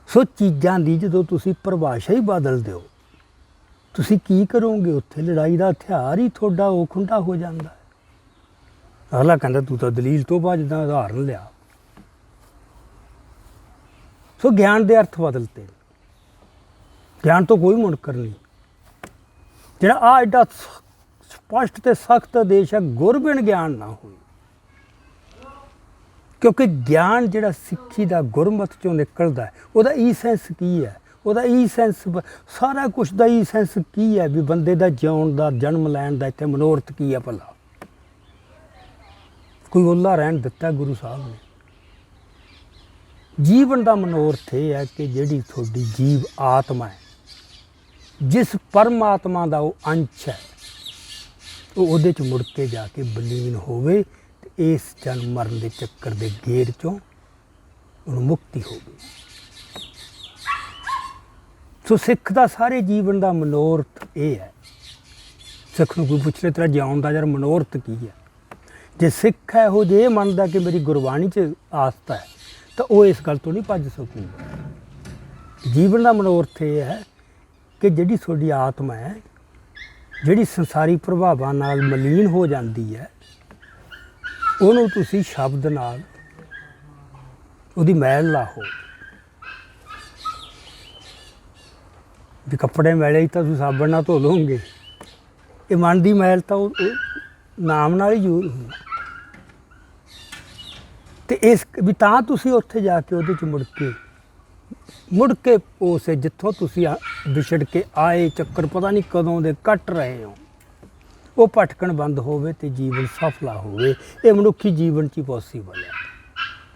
ਸੋ ਚੀਜ਼ਾਂ ਦੀ ਜਦੋਂ ਤੁਸੀਂ ਪਰਿਭਾਸ਼ਾ ਹੀ ਬਦਲ ਦਿਓ, ਤੁਸੀਂ ਕੀ ਕਰੋਗੇ? ਉੱਥੇ ਲੜਾਈ ਦਾ ਹਥਿਆਰ ਹੀ ਤੁਹਾਡਾ ਉਹ ਖੁੰਡਾ ਹੋ ਜਾਂਦਾ ਹੈ। ਅਗਲਾ ਕਹਿੰਦਾ ਤੂੰ ਤਾਂ ਦਲੀਲ ਤੋਂ ਭੱਜਦਾ, ਉਦਾਹਰਨ ਲਿਆ। ਸੋ ਗਿਆਨ ਦੇ ਅਰਥ ਬਦਲਤੇ। ਗਿਆਨ ਤੋਂ ਕੋਈ ਮੁਨਕਰ ਨਹੀਂ। ਜਿਹੜਾ ਆ ਐਡਾ ਸਪਸ਼ਟ ਤੇ ਸਖਤ ਆਦੇਸ਼ ਹੈ, ਗੁਰ ਬਿਨ ਗਿਆਨ ਨਾ ਹੋਏ। ਕਿਉਂਕਿ ਗਿਆਨ ਜਿਹੜਾ ਸਿੱਖੀ ਦਾ ਗੁਰਮਤਿ 'ਚੋਂ ਨਿਕਲਦਾ, ਉਹਦਾ ਈ ਸੈਂਸ ਕੀ ਹੈ? ਉਹਦਾ ਈ ਸੈਂਸ, ਸਾਰਾ ਕੁਛ ਦਾ ਈ ਸੈਂਸ ਕੀ ਹੈ? ਵੀ ਬੰਦੇ ਦਾ ਜਿਉਣ ਦਾ, ਜਨਮ ਲੈਣ ਦਾ ਇੱਥੇ ਮਨੋਰਥ ਕੀ ਹੈ ਭਲਾ? ਕੋਈ ਓਲਾ ਰਹਿਣ ਦਿੱਤਾ ਗੁਰੂ ਸਾਹਿਬ ਨੇ? ਜੀਵਨ ਦਾ ਮਨੋਰਥ ਇਹ ਹੈ ਕਿ ਜਿਹੜੀ ਤੁਹਾਡੀ ਜੀਵ ਆਤਮਾ ਹੈ, ਜਿਸ ਪਰਮਾਤਮਾ ਦਾ ਉਹ ਅੰਸ਼ ਹੈ, ਉਹ ਉਹਦੇ 'ਚ ਮੁੜ ਕੇ ਜਾ ਕੇ ਬਲੀਨ ਹੋਵੇ ਤੇ ਇਸ ਜਨਮ ਮਰਨ ਦੇ ਚੱਕਰ ਦੇ ਗੇੜ 'ਚੋਂ ਉਹਨੂੰ ਮੁਕਤੀ ਹੋਵੇ। ਸੋ ਸਿੱਖ ਦਾ ਸਾਰੇ ਜੀਵਨ ਦਾ ਮਨੋਰਥ ਇਹ ਹੈ। ਸਿੱਖ ਨੂੰ ਕੋਈ ਪੁੱਛੇ ਤੇਰਾ ਜਿਉਣ ਦਾ ਯਾਰ ਮਨੋਰਥ ਕੀ ਹੈ? ਜੇ ਸਿੱਖ ਹੈ ਉਹ ਜੇ ਇਹ ਮੰਨਦਾ ਕਿ ਮੇਰੀ ਗੁਰਬਾਣੀ 'ਚ ਆਸਥਾ ਹੈ, ਤਾਂ ਉਹ ਇਸ ਗੱਲ ਤੋਂ ਨਹੀਂ ਭੱਜ ਸਕੂਗਾ। ਜੀਵਨ ਦਾ ਮਨੋਰਥ ਇਹ ਹੈ ਕਿ ਜਿਹੜੀ ਤੁਹਾਡੀ ਆਤਮਾ ਹੈ, ਜਿਹੜੀ ਸੰਸਾਰੀ ਪ੍ਰਭਾਵਾਂ ਨਾਲ ਮਲੀਨ ਹੋ ਜਾਂਦੀ ਹੈ, ਉਹਨੂੰ ਤੁਸੀਂ ਸ਼ਬਦ ਨਾਲ ਉਹਦੀ ਮੈਲ ਲਾਹੋ। ਵੀ ਕੱਪੜੇ ਮੈਲੇ ਹੀ ਤਾਂ ਤੁਸੀਂ ਸਾਬਣ ਨਾਲ ਧੋ ਲਓਗੇ, ਇਹ ਮਨ ਦੀ ਮੈਲ ਤਾਂ ਉਹ ਨਾਮ ਨਾਲ ਹੀ ਜ਼ਰੂਰ ਹੁੰਦਾ। ਤੇ ਇਸ ਵੀ ਤਾਂ ਤੁਸੀਂ ਉੱਥੇ ਜਾ ਕੇ ਉਹਦੇ 'ਚ ਮੁੜ ਕੇ ਉਸੇ ਜਿੱਥੋਂ ਤੁਸੀਂ ਵਿਛੜ ਕੇ ਆਏ ਚੱਕਰ ਪਤਾ ਨਹੀਂ ਕਦੋਂ ਦੇ ਕੱਟ ਰਹੇ ਹੋ, ਉਹ ਭਟਕਣ ਬੰਦ ਹੋਵੇ ਤੇ ਜੀਵਨ ਸਫਲਾ ਹੋਵੇ। ਇਹ ਮਨੁੱਖੀ ਜੀਵਨ 'ਚ ਹੀ ਪੋਸੀਬਲ ਹੈ।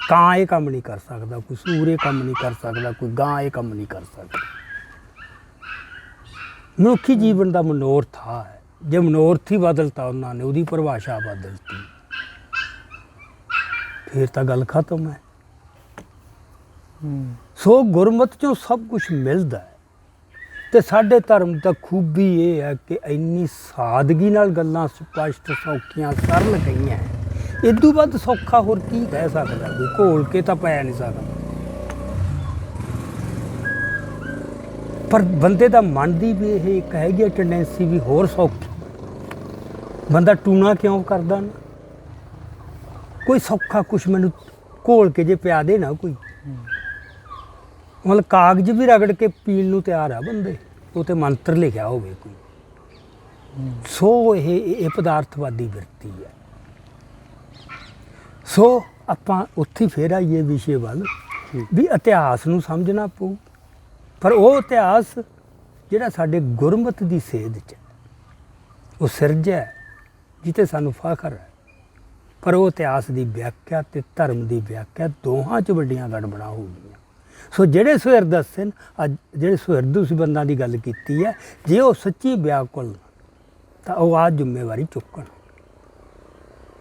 ਕਾਂ ਇਹ ਕੰਮ ਨਹੀਂ ਕਰ ਸਕਦਾ, ਕੋਈ ਸੂਰ ਇਹ ਕੰਮ ਨਹੀਂ ਕਰ ਸਕਦਾ, ਕੋਈ ਗਾਂ ਇਹ ਕੰਮ ਨਹੀਂ ਕਰ ਸਕਦਾ। ਮਨੁੱਖੀ ਜੀਵਨ ਦਾ ਮਨੋਰਥ ਹੈ। ਜੇ ਮਨੋਰਥ ਹੀ ਬਦਲਤਾ ਉਹਨਾਂ ਨੇ, ਉਹਦੀ ਪਰਿਭਾਸ਼ਾ ਬਦਲਤੀ, ਫਿਰ ਤਾਂ ਗੱਲ ਖਤਮ ਹੈ। ਸੋ ਗੁਰਮਤਿ 'ਚੋਂ ਸਭ ਕੁਛ ਮਿਲਦਾ ਹੈ। ਤੇ ਸਾਡੇ ਧਰਮ ਦਾ ਖੂਬੀ ਇਹ ਹੈ ਕਿ ਇੰਨੀ ਸਾਦਗੀ ਨਾਲ ਗੱਲਾਂ ਸਪਸ਼ਟ ਸੌਖੀਆਂ ਸਰਲ ਕਹੀਆਂ। ਇਦੋਂ ਵੱਧ ਸੌਖਾ ਹੋਰ ਕੀ ਕਹਿ ਸਕਦਾ ਕੋਈ, ਘੋਲ ਕੇ ਤਾਂ ਪੈ ਨਹੀਂ ਸਕਦਾ। ਪਰ ਬੰਦੇ ਦਾ ਮਨ ਦੀ ਵੀ ਇਹ ਇੱਕ ਹੈਗੀ ਟੈਂਡੈਂਸੀ ਵੀ ਹੋਰ ਸੌਖੀ। ਬੰਦਾ ਟੂਣਾ ਕਿਉਂ ਕਰਦਾ ਨਾ, ਕੋਈ ਸੌਖਾ ਕੁਛ ਮੈਨੂੰ ਘੋਲ ਕੇ ਜੇ ਪਿਆ ਦੇ ਨਾ ਕੋਈ, ਮਤਲਬ ਕਾਗਜ਼ ਵੀ ਰਗੜ ਕੇ ਪੀਣ ਨੂੰ ਤਿਆਰ ਆ ਬੰਦੇ, ਉਹ ਤੇ ਮੰਤਰ ਲਿਖਿਆ ਹੋਵੇ ਕੋਈ। ਸੋ ਇਹ ਪਦਾਰਥਵਾਦੀ ਬਿਰਤੀ ਹੈ। ਸੋ ਆਪਾਂ ਉੱਥੇ ਫੇਰ ਆਈਏ ਵਿਸ਼ੇ ਵੱਲ ਵੀ ਇਤਿਹਾਸ ਨੂੰ ਸਮਝਣਾ ਪਊ, ਪਰ ਉਹ ਇਤਿਹਾਸ ਜਿਹੜਾ ਸਾਡੇ ਗੁਰਮਤਿ ਦੀ ਸੇਧ 'ਚ ਉਹ ਸਿਰਜਿਆ ਜਿੱਥੇ ਸਾਨੂੰ ਫਖਰ ਹੈ, ਪਰ ਉਹ ਇਤਿਹਾਸ ਦੀ ਵਿਆਖਿਆ ਤੇ ਧਰਮ ਦੀ ਵਿਆਖਿਆ ਦੋਹਾਂ 'ਚ ਵੱਡੀਆਂ ਗੜਬੜਾਂ ਹੋ ਗਈਆਂ। ਸੋ ਜਿਹੜੇ ਸੁਹਿਰਦ ਦੱਸਣ, ਅੱਜ ਜਿਹੜੇ ਸੁਹਿਰਦ ਉਸ ਬੰਦਾਂ ਦੀ ਗੱਲ ਕੀਤੀ ਹੈ, ਜੇ ਉਹ ਸੱਚੀ ਵਿਆਕੁਲ ਤਾਂ ਉਹ ਆਹ ਜ਼ਿੰਮੇਵਾਰੀ ਚੁੱਕਣ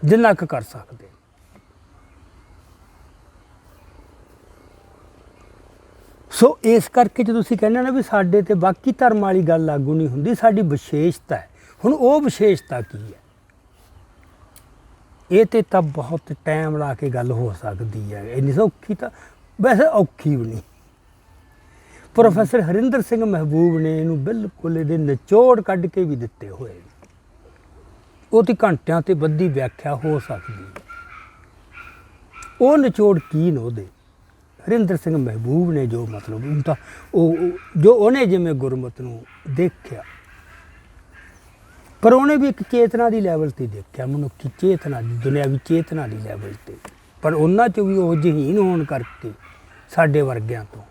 ਜਿੰਨਾ ਕੁ ਕਰ ਸਕਦੇ। ਸੋ ਇਸ ਕਰਕੇ ਜੇ ਤੁਸੀਂ ਕਹਿੰਦੇ ਨਾ ਵੀ ਸਾਡੇ ਤੇ ਬਾਕੀ ਧਰਮ ਵਾਲੀ ਗੱਲ ਲਾਗੂ ਨਹੀਂ ਹੁੰਦੀ, ਸਾਡੀ ਵਿਸ਼ੇਸ਼ਤਾ ਹੈ। ਹੁਣ ਉਹ ਵਿਸ਼ੇਸ਼ਤਾ ਕੀ ਹੈ, ਇਹ ਤੇ ਤਾਂ ਬਹੁਤ ਟਾਈਮ ਲਾ ਕੇ ਗੱਲ ਹੋ ਸਕਦੀ ਹੈ, ਇੰਨੀ ਸੌਖੀ ਤਾਂ ਵੈਸੇ ਔਖੀ ਵੀ ਨਹੀਂ। ਪ੍ਰੋਫੈਸਰ ਹਰਿੰਦਰ ਸਿੰਘ ਮਹਿਬੂਬ ਨੇ ਇਹਨੂੰ ਬਿਲਕੁਲ ਇਹਦੇ ਨਿਚੋੜ ਕੱਢ ਕੇ ਵੀ ਦਿੱਤੇ ਹੋਏ ਨੇ, ਉਹਦੀ ਘੰਟਿਆਂ ਤੇ ਵੱਧੀ ਵਿਆਖਿਆ ਹੋ ਸਕਦੀ ਹੈ। ਉਹ ਨਿਚੋੜ ਕੀ ਨੇ ਉਹਦੇ, ਹਰਿੰਦਰ ਸਿੰਘ ਮਹਿਬੂਬ ਨੇ ਜੋ ਮਤਲਬ ਉਹ ਤਾਂ ਉਹ ਜੋ ਉਹਨੇ ਜਿਵੇਂ ਗੁਰਮਤਿ ਨੂੰ ਦੇਖਿਆ, ਪਰ ਉਹਨੇ ਵੀ ਇੱਕ ਚੇਤਨਾ ਦੀ ਲੈਵਲ 'ਤੇ ਦੇਖਿਆ, ਮਨੁੱਖੀ ਚੇਤਨਾ ਦੀ, ਦੁਨਿਆਵੀ ਚੇਤਨਾ ਦੀ ਲੈਵਲ 'ਤੇ। ਪਰ ਉਹਨਾਂ 'ਚ ਵੀ ਉਹ ਜਹੀਨ ਹੋਣ ਕਰਕੇ ਸਾਡੇ ਵਰਗਿਆਂ ਤੋਂ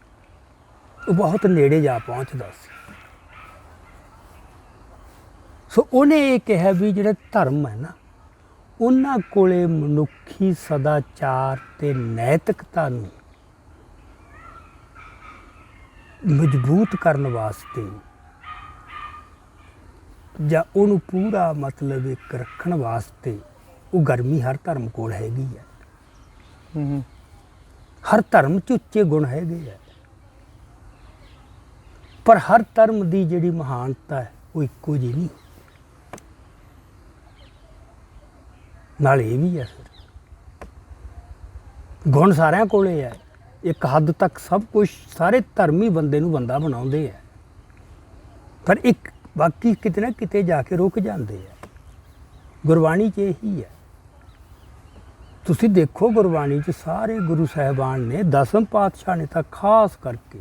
ਉਹ ਬਹੁਤ ਨੇੜੇ ਜਾ ਪਹੁੰਚਦਾ ਸੀ। ਸੋ ਉਹਨੇ ਇਹ ਕਿਹਾ ਵੀ ਜਿਹੜਾ ਧਰਮ ਹੈ ਨਾ, ਉਹਨਾਂ ਕੋਲੇ ਮਨੁੱਖੀ ਸਦਾਚਾਰ ਤੇ ਨੈਤਿਕਤਾ ਨੂੰ ਮਜ਼ਬੂਤ ਕਰਨ ਵਾਸਤੇ ਜਾਂ ਉਹਨੂੰ ਪੂਰਾ ਮਤਲਬ ਇੱਕ ਰੱਖਣ ਵਾਸਤੇ ਉਹ ਗਰਮੀ ਹਰ ਧਰਮ ਕੋਲ ਹੈਗੀ ਹੈ। ਹਰ ਧਰਮ 'ਚ ਉੱਚੇ ਗੁਣ ਹੈਗੇ ਹੈ, ਪਰ ਹਰ ਧਰਮ ਦੀ ਜਿਹੜੀ ਮਹਾਨਤਾ ਹੈ ਉਹ ਇੱਕੋ ਜਿਹੀ ਨਹੀਂ। ਨਾਲ ਇਹ ਵੀ ਹੈ ਗੁਣ ਸਾਰਿਆਂ ਕੋਲੇ ਹੈ, ਇੱਕ ਹੱਦ ਤੱਕ ਸਭ ਕੁਝ ਸਾਰੇ ਧਰਮ ਹੀ ਬੰਦੇ ਨੂੰ ਬੰਦਾ ਬਣਾਉਂਦੇ ਹੈ, ਪਰ ਇੱਕ ਬਾਕੀ ਕਿਤੇ ਨਾ ਕਿਤੇ ਜਾ ਕੇ ਰੁਕ ਜਾਂਦੇ ਹੈ। ਗੁਰਬਾਣੀ 'ਚ ਇਹੀ ਹੈ। ਤੁਸੀਂ ਦੇਖੋ ਗੁਰਬਾਣੀ 'ਚ ਸਾਰੇ ਗੁਰੂ ਸਾਹਿਬਾਨ ਨੇ, ਦਸਮ ਪਾਤਸ਼ਾਹ ਨੇ ਤਾਂ ਖਾਸ ਕਰਕੇ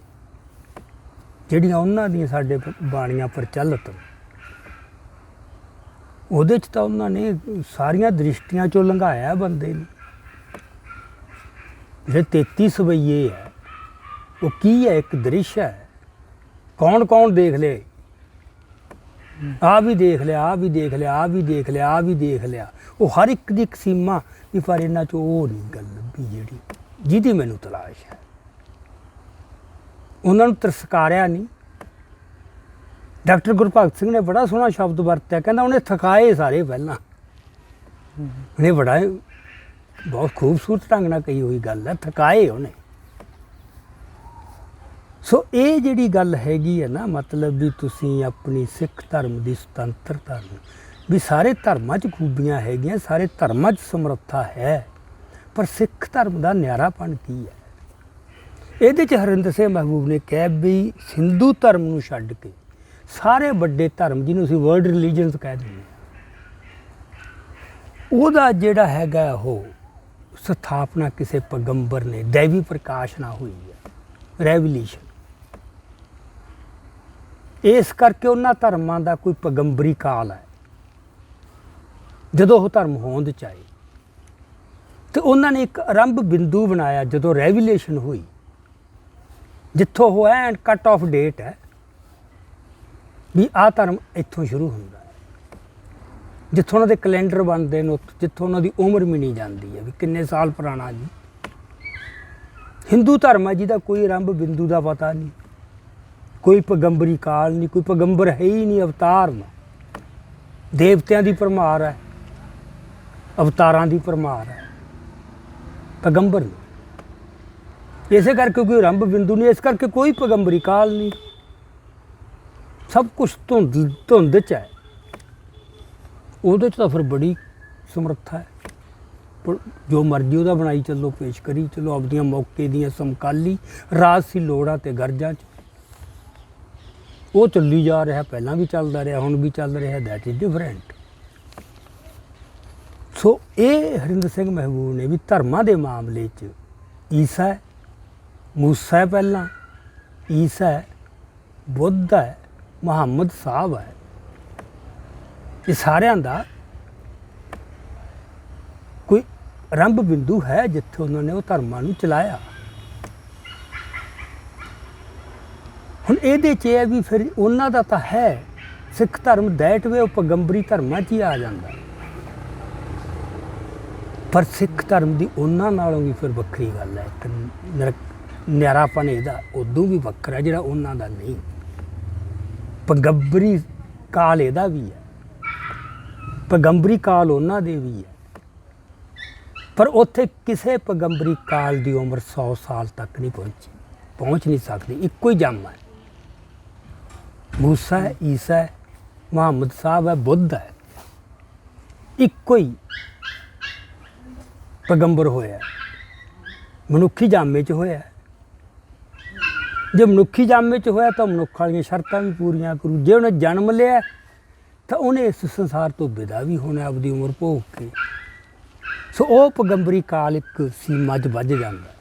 ਜਿਹੜੀਆਂ ਉਹਨਾਂ ਦੀਆਂ ਸਾਡੇ ਬਾਣੀਆਂ ਪ੍ਰਚਲਿਤ, ਉਹਦੇ 'ਚ ਤਾਂ ਉਹਨਾਂ ਨੇ ਸਾਰੀਆਂ ਦ੍ਰਿਸ਼ਟੀਆਂ 'ਚੋਂ ਲੰਘਾਇਆ ਬੰਦੇ ਨੂੰ। ਜਿਹੜੇ 33 ਸਵਈਏ ਹੈ ਉਹ ਕੀ ਹੈ, ਇੱਕ ਦ੍ਰਿਸ਼ ਹੈ। ਕੌਣ ਕੌਣ ਦੇਖ ਲਏ, ਆਹ ਵੀ ਦੇਖ ਲਿਆ, ਆਹ ਵੀ ਦੇਖ ਲਿਆ, ਆਹ ਵੀ ਦੇਖ ਲਿਆ, ਆਹ ਵੀ ਦੇਖ ਲਿਆ। ਉਹ ਹਰ ਇੱਕ ਦੀ ਇੱਕ ਸੀਮਾ ਵੀ, ਪਰ ਇਹਨਾਂ 'ਚ ਉਹ ਨਹੀਂ ਗੱਲ ਲੱਭੀ ਜਿਹੜੀ ਜਿਹਦੀ ਮੈਨੂੰ ਤਲਾਸ਼ ਹੈ। ਉਹਨਾਂ ਨੂੰ ਤਰਸਕਾਰਿਆ ਨਹੀਂ। ਡਾਕਟਰ ਗੁਰਭਗਤ ਸਿੰਘ ਨੇ ਬੜਾ ਸੋਹਣਾ ਸ਼ਬਦ ਵਰਤਿਆ, ਕਹਿੰਦਾ ਉਹਨੇ ਥਕਾਏ ਸਾਰੇ ਪਹਿਲਾਂ। ਉਹਨੇ ਬੜਾ ਬਹੁਤ ਖੂਬਸੂਰਤ ਢੰਗ ਨਾਲ ਕਹੀ ਹੋਈ ਗੱਲ ਹੈ, ਥਕਾਏ ਉਹਨੇ। ਸੋ ਇਹ ਜਿਹੜੀ ਗੱਲ ਹੈਗੀ ਹੈ ਨਾ, ਮਤਲਬ ਵੀ ਤੁਸੀਂ ਆਪਣੀ ਸਿੱਖ ਧਰਮ ਦੀ ਸੁਤੰਤਰਤਾ ਨੂੰ, ਵੀ ਸਾਰੇ ਧਰਮਾਂ 'ਚ ਖੂਬੀਆਂ ਹੈਗੀਆਂ, ਸਾਰੇ ਧਰਮਾਂ 'ਚ ਸਮਰੱਥਾ ਹੈ, ਪਰ ਸਿੱਖ ਧਰਮ ਦਾ ਨਿਆਰਾਪਣ ਕੀ ਹੈ। ਇਹਦੇ 'ਚ ਹਰਿੰਦਰ ਸਿੰਘ ਮਹਿਬੂਬ ਨੇ ਕਿਹਾ ਵੀ ਹਿੰਦੂ ਧਰਮ ਨੂੰ ਛੱਡ ਕੇ ਸਾਰੇ ਵੱਡੇ ਧਰਮ ਜਿਹਨੂੰ ਅਸੀਂ ਵਰਲਡ ਰਿਲੀਜਨਸ ਕਹਿ ਦਿੰਦੇ ਹਾਂ, ਉਹਦਾ ਜਿਹੜਾ ਹੈਗਾ ਉਹ ਸਥਾਪਨਾ ਕਿਸੇ ਪੈਗੰਬਰ ਨੇ ਦੈਵੀ ਪ੍ਰਕਾਸ਼ ਨਾਲ ਹੋਈ ਹੈ, ਰੈਵੋਲਿਊਸ਼ਨ। ਇਸ ਕਰਕੇ ਉਹਨਾਂ ਧਰਮਾਂ ਦਾ ਕੋਈ ਪੈਗੰਬਰੀ ਕਾਲ ਹੈ ਜਦੋਂ ਉਹ ਧਰਮ ਹੋਂਦ 'ਚ ਆਏ, ਤੇ ਉਹਨਾਂ ਨੇ ਇੱਕ ਆਰੰਭ ਬਿੰਦੂ ਬਣਾਇਆ ਜਦੋਂ ਰੈਵੋਲਿਊਸ਼ਨ ਹੋਈ, ਜਿੱਥੋਂ ਉਹ ਐਂਡ ਕੱਟ ਆਫ ਡੇਟ ਹੈ ਵੀ ਆਹ ਧਰਮ ਇੱਥੋਂ ਸ਼ੁਰੂ ਹੁੰਦਾ ਹੈ, ਜਿੱਥੋਂ ਉਹਨਾਂ ਦੇ ਕੈਲੰਡਰ ਬਣਦੇ ਨੇ, ਜਿੱਥੋਂ ਉਹਨਾਂ ਦੀ ਉਮਰ ਮਿਣੀ ਜਾਂਦੀ ਹੈ ਵੀ ਕਿੰਨੇ ਸਾਲ ਪੁਰਾਣਾ ਜੀ। ਹਿੰਦੂ ਧਰਮ ਹੈ ਜਿਹਦਾ ਕੋਈ ਆਰੰਭ ਬਿੰਦੂ ਦਾ ਪਤਾ ਨਹੀਂ, ਕੋਈ ਪੈਗੰਬਰੀ ਕਾਲ ਨਹੀਂ, ਕੋਈ ਪੈਗੰਬਰ ਹੈ ਹੀ ਨਹੀਂ, ਅਵਤਾਰ ਨਾ, ਦੇਵਤਿਆਂ ਦੀ ਭਰਮਾਰ ਹੈ, ਅਵਤਾਰਾਂ ਦੀ ਭਰਮਾਰ ਹੈ, ਪੈਗੰਬਰ ਨਹੀਂ। ਇਸੇ ਕਰਕੇ ਕੋਈ ਆਰੰਭ ਬਿੰਦੂ ਨਹੀਂ, ਇਸ ਕਰਕੇ ਕੋਈ ਪੈਗੰਬਰੀ ਕਾਲ ਨਹੀਂ। ਸਭ ਕੁਛ ਧੁੰਦ 'ਚ ਹੈ, ਉਹਦੇ 'ਚ ਤਾਂ ਫਿਰ ਬੜੀ ਸਮਰੱਥਾ ਹੈ। ਪਰ ਜੋ ਮਰਜ਼ੀ ਉਹਦਾ ਬਣਾਈ ਚੱਲੋ, ਪੇਸ਼ ਕਰੀ ਚਲੋ ਆਪਦੀਆਂ ਮੌਕੇ ਦੀਆਂ ਸਮਕਾਲੀ ਰਾਜਸੀ ਲੋੜਾਂ ਤੇ ਗਰਜਾਂ 'ਚ ਉਹ ਚੱਲੀ ਜਾ ਰਿਹਾ, ਪਹਿਲਾਂ ਵੀ ਚੱਲਦਾ ਰਿਹਾ, ਹੁਣ ਵੀ ਚੱਲ ਰਿਹਾ। That is different. ਸੋ ਇਹ ਹਰਿੰਦਰ ਸਿੰਘ ਮਹਿਬੂਬ ਨੇ ਵੀ ਧਰਮਾਂ ਦੇ ਮਾਮਲੇ 'ਚ ਈਸਾ ਹੈ, ਮੂਸਾ ਹੈ, ਪਹਿਲਾਂ ਈਸਾ ਹੈ, ਬੁੱਧ ਹੈ, ਮੁਹੰਮਦ ਸਾਹਿਬ ਹੈ, ਇਹ ਸਾਰਿਆਂ ਦਾ ਕੋਈ ਆਰੰਭ ਬਿੰਦੂ ਹੈ ਜਿੱਥੇ ਉਹਨਾਂ ਨੇ ਉਹ ਧਰਮਾਂ ਨੂੰ ਚਲਾਇਆ। ਹੁਣ ਇਹਦੇ 'ਚ ਇਹ ਹੈ ਵੀ ਫਿਰ ਉਹਨਾਂ ਦਾ ਤਾਂ ਹੈ ਸਿੱਖ ਧਰਮ ਦੈਟ ਵੇ, ਉਹ ਪੈਗੰਬਰੀ ਧਰਮਾਂ 'ਚ ਹੀ ਆ ਜਾਂਦਾ, ਪਰ ਸਿੱਖ ਧਰਮ ਦੀ ਉਹਨਾਂ ਨਾਲੋਂ ਵੀ ਫਿਰ ਵੱਖਰੀ ਗੱਲ ਹੈ। ਇੱਕ ਨਿਆਰਾਪਨ ਇਹਦਾ ਉਦੋਂ ਵੀ ਵੱਖਰਾ ਜਿਹੜਾ ਉਹਨਾਂ ਦਾ ਨਹੀਂ। ਪੈਗੰਬਰੀ ਕਾਲ ਇਹਦਾ ਵੀ ਹੈ, ਪੈਗੰਬਰੀ ਕਾਲ ਉਹਨਾਂ ਦੇ ਵੀ ਹੈ, ਪਰ ਉੱਥੇ ਕਿਸੇ ਪੈਗੰਬਰੀ ਕਾਲ ਦੀ ਉਮਰ 100 ਸਾਲ ਤੱਕ ਨਹੀਂ ਪਹੁੰਚ ਨਹੀਂ ਸਕਦੀ। ਇੱਕੋ ਹੀ ਜੰਮ ਹੈ, ਮੂਸਾ ਹੈ, ਈਸਾ ਹੈ, ਮੁਹੰਮਦ ਸਾਹਿਬ ਹੈ, ਬੁੱਧ ਹੈ, ਇੱਕੋ ਹੀ ਪੈਗੰਬਰ ਹੋਇਆ, ਮਨੁੱਖੀ ਜਾਮੇ 'ਚ ਹੋਇਆ। ਜੇ ਮਨੁੱਖੀ ਜਾਮੇ 'ਚ ਹੋਇਆ ਤਾਂ ਮਨੁੱਖ ਵਾਲੀਆਂ ਸ਼ਰਤਾਂ ਵੀ ਪੂਰੀਆਂ ਕਰੂ। ਜੇ ਉਹਨੇ ਜਨਮ ਲਿਆ ਤਾਂ ਉਹਨੇ ਇਸ ਸੰਸਾਰ ਤੋਂ ਵਿਦਾ ਵੀ ਹੋਣਾ ਆਪਦੀ ਉਮਰ ਭੋਗ ਕੇ। ਸੋ ਉਹ ਪੈਗੰਬਰੀ ਕਾਲ ਇੱਕ ਸੀਮਾ 'ਚ ਵੱਜ ਜਾਂਦਾ।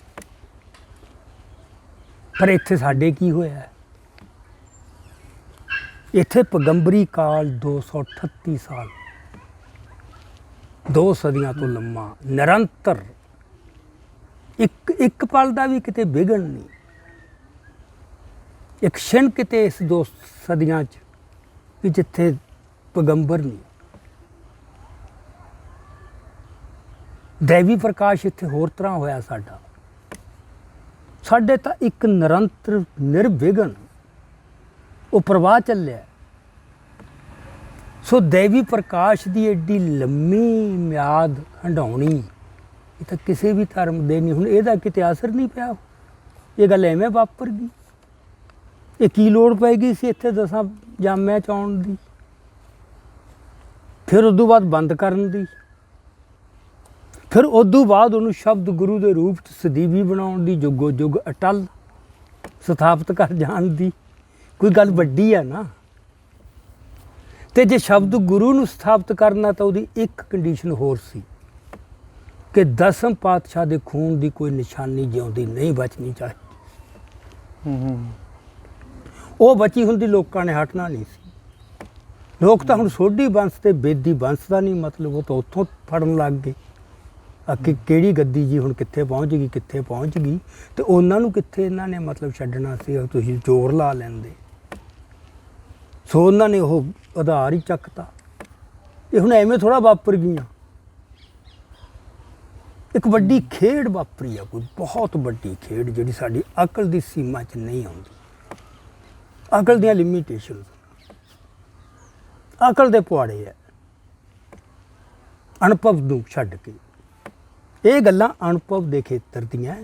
ਪਰ ਇੱਥੇ ਸਾਡੇ ਕੀ ਹੋਇਆ, ਇੱਥੇ ਪੈਗੰਬਰੀ ਕਾਲ 238 ਸਾਲ, 2 ਸਦੀਆਂ ਤੋਂ ਲੰਮਾ, ਨਿਰੰਤਰ, ਇੱਕ ਪਲ ਦਾ ਵੀ ਕਿਤੇ ਵਿਘਨ ਨਹੀਂ, ਇੱਕ ਛਿਣ ਕਿਤੇ ਇਸ 2 ਸਦੀਆਂ 'ਚ ਵੀ ਜਿੱਥੇ ਪੈਗੰਬਰ ਨਹੀਂ। ਦੈਵੀ ਪ੍ਰਕਾਸ਼ ਇੱਥੇ ਹੋਰ ਤਰ੍ਹਾਂ ਹੋਇਆ ਸਾਡਾ। ਸਾਡੇ ਤਾਂ ਇੱਕ ਨਿਰੰਤਰ ਨਿਰਵਿਘਨ ਉਹ ਪ੍ਰਵਾਹ ਚੱਲਿਆ। ਸੋ ਦੈਵੀ ਪ੍ਰਕਾਸ਼ ਦੀ ਐਡੀ ਲੰਮੀ ਮਿਆਦ ਹੰਡਾਉਣੀ ਇਹ ਤਾਂ ਕਿਸੇ ਵੀ ਧਰਮ ਦੇ ਨਹੀਂ। ਹੁਣ ਇਹਦਾ ਕਿਤੇ ਅਸਰ ਨਹੀਂ ਪਿਆ, ਇਹ ਗੱਲ ਐਵੇਂ ਵਾਪਰ ਗਈ। ਇਹ ਕੀ ਲੋੜ ਪੈ ਗਈ ਸੀ ਇੱਥੇ 10 ਜਾਮਿਆਂ 'ਚ ਆਉਣ ਦੀ, ਫਿਰ ਉਦੋਂ ਬਾਅਦ ਬੰਦ ਕਰਨ ਦੀ, ਫਿਰ ਉਦੋਂ ਬਾਅਦ ਉਹਨੂੰ ਸ਼ਬਦ ਗੁਰੂ ਦੇ ਰੂਪ 'ਚ ਸਦੀਵੀ ਬਣਾਉਣ ਦੀ, ਜੁਗੋ ਜੁਗ ਅਟਲ ਸਥਾਪਿਤ ਕਰ ਜਾਣ ਦੀ। ਕੋਈ ਗੱਲ ਵੱਡੀ ਆ ਨਾ। ਤੇ ਜੇ ਸ਼ਬਦ ਗੁਰੂ ਨੂੰ ਸਥਾਪਿਤ ਕਰਨਾ ਤਾਂ ਉਹਦੀ ਇੱਕ ਕੰਡੀਸ਼ਨ ਹੋਰ ਸੀ ਕਿ 10ਮ ਪਾਤਸ਼ਾਹ ਦੇ ਖੂਨ ਦੀ ਕੋਈ ਨਿਸ਼ਾਨੀ ਜਿਉਂਦੀ ਨਹੀਂ ਬਚਣੀ ਚਾਹੀਦੀ। ਉਹ ਬਚੀ ਹੁੰਦੀ ਲੋਕਾਂ ਨੇ ਹਟਣਾ ਨਹੀਂ ਸੀ। ਲੋਕ ਤਾਂ ਹੁਣ ਸੋਢੀ ਬੰਸ ਤੇ ਬੇਦੀ ਬੰਸ ਦਾ ਨਹੀਂ ਮਤਲਬ, ਉਹ ਤਾਂ ਉੱਥੋਂ ਫੜਨ ਲੱਗ ਗਏ ਕਿ ਕਿਹੜੀ ਗੱਦੀ ਜੀ ਹੁਣ ਕਿੱਥੇ ਪਹੁੰਚ ਗਈ, ਕਿੱਥੇ ਪਹੁੰਚ ਗਈ। ਤੇ ਉਹਨਾਂ ਨੂੰ ਕਿੱਥੇ ਇਹਨਾਂ ਨੇ ਮਤਲਬ ਛੱਡਣਾ ਸੀ, ਤੁਸੀਂ ਜ਼ੋਰ ਲਾ ਲੈਂਦੇ। ਸੋ ਉਹਨਾਂ ਨੇ ਉਹ ਆਧਾਰ ਹੀ ਚੱਕਤਾ। ਇਹ ਹੁਣ ਐਵੇਂ ਥੋੜ੍ਹਾ ਵਾਪਰ ਗਈਆਂ, ਇੱਕ ਵੱਡੀ ਖੇਡ ਵਾਪਰੀ ਆ, ਕੋਈ ਬਹੁਤ ਵੱਡੀ ਖੇਡ ਜਿਹੜੀ ਸਾਡੀ ਅਕਲ ਦੀ ਸੀਮਾ 'ਚ ਨਹੀਂ ਆਉਂਦੀ। ਅਕਲ ਦੀਆਂ ਲਿਮੀਟੇਸ਼ਨ, ਅਕਲ ਦੇ ਪੁਆੜੇ ਹੈ ਅਨੁਭਵ ਨੂੰ ਛੱਡ ਕੇ। ਇਹ ਗੱਲਾਂ ਅਨੁਭਵ ਦੇ ਖੇਤਰ ਦੀਆਂ,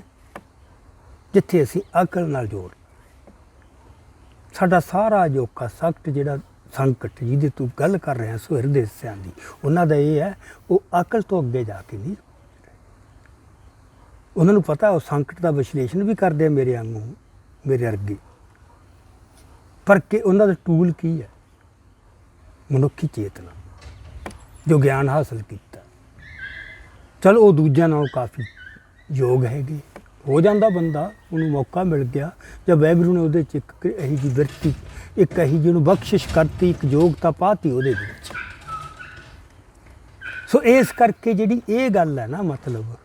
ਜਿੱਥੇ ਅਸੀਂ ਅਕਲ ਨਾਲ ਜੋੜ ਸਾਡਾ ਸਾਰਾ ਅਜੋਕਾ ਸਖਤ ਜਿਹੜਾ ਸੰਕਟ ਜਿਹਦੀ ਤੂੰ ਗੱਲ ਕਰ ਰਿਹਾ ਸੋ ਹਿਰਦੇ ਹਿੱਸਿਆਂ ਦੀ, ਉਹਨਾਂ ਦਾ ਇਹ ਹੈ ਉਹ ਅਕਲ ਤੋਂ ਅੱਗੇ ਜਾ ਕੇ ਨਹੀਂ। ਉਹਨਾਂ ਨੂੰ ਪਤਾ ਉਹ ਸੰਕਟ ਦਾ ਵਿਸ਼ਲੇਸ਼ਣ ਵੀ ਕਰਦੇ ਮੇਰੇ ਵਾਂਗੂ, ਮੇਰੇ ਅਰਗੇ, ਪਰ ਕਿ ਉਹਨਾਂ ਦਾ ਟੂਲ ਕੀ ਹੈ? ਮਨੁੱਖੀ ਚੇਤਨਾ, ਜੋ ਗਿਆਨ ਹਾਸਲ ਕੀਤਾ। ਚਲੋ ਉਹ ਦੂਜਿਆਂ ਨਾਲੋਂ ਕਾਫੀ ਯੋਗ ਹੈਗੇ, ਹੋ ਜਾਂਦਾ ਬੰਦਾ, ਉਹਨੂੰ ਮੌਕਾ ਮਿਲ ਗਿਆ ਜਾਂ ਵਾਹਿਗੁਰੂ ਨੇ ਉਹਦੇ 'ਚ ਇੱਕ ਇਹੀ ਜਿਹੀ ਵਿਰਤੀ, ਇੱਕ ਇਹੀ ਜਿਹੀ ਉਹਨੂੰ ਬਖਸ਼ਿਸ਼ ਕਰਤੀ, ਇੱਕ ਯੋਗਤਾ ਪਾਤੀ ਉਹਦੇ ਵਿੱਚ। ਸੋ ਇਸ ਕਰਕੇ ਜਿਹੜੀ ਇਹ ਗੱਲ ਹੈ ਨਾ, ਮਤਲਬ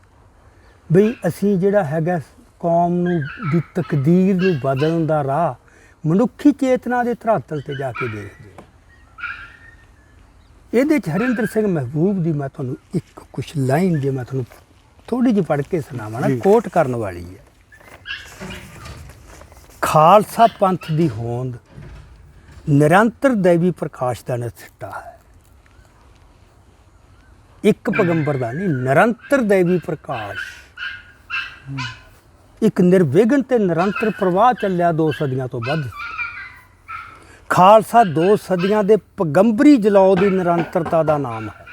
ਬਈ ਅਸੀਂ ਜਿਹੜਾ ਹੈਗਾ ਕੌਮ ਨੂੰ ਦੀ ਤਕਦੀਰ ਨੂੰ ਬਦਲਣ ਦਾ ਰਾਹ ਮਨੁੱਖੀ ਚੇਤਨਾ ਦੇ ਧਰਾਤਲ 'ਤੇ ਜਾ ਕੇ ਦੇਖਦੇ। ਇਹਦੇ 'ਚ ਹਰਿੰਦਰ ਸਿੰਘ ਮਹਿਬੂਬ ਦੀ ਮੈਂ ਤੁਹਾਨੂੰ ਇੱਕ ਕੁਛ ਲਾਈਨ ਜੇ ਮੈਂ ਤੁਹਾਨੂੰ ਥੋੜ੍ਹੀ ਜਿਹੀ ਪੜ੍ਹ ਕੇ ਸੁਣਾਵਾਂ ਨਾ, ਕੋਟ ਕਰਨ ਵਾਲੀ ਹੈ। ਖਾਲਸਾ ਪੰਥ ਦੀ ਹੋਂਦ ਨਿਰੰਤਰ ਦੈਵੀ ਪ੍ਰਕਾਸ਼ ਦਾ ਨਸਿੱਟਾ ਹੈ। ਇੱਕ ਪੈਗੰਬਰ ਦਾ ਨਹੀਂ, ਨਿਰੰਤਰ ਦੈਵੀ ਪ੍ਰਕਾਸ਼, ਇੱਕ ਨਿਰਵਿਘਨ ਤੇ ਨਿਰੰਤਰ ਪ੍ਰਵਾਹ ਚੱਲਿਆ 2 ਸਦੀਆਂ ਤੋਂ ਵੱਧ। ਖਾਲਸਾ 2 ਸਦੀਆਂ ਦੇ ਪੈਗੰਬਰੀ ਜਲੌ ਦੀ ਨਿਰੰਤਰਤਾ ਦਾ ਨਾਮ ਹੈ।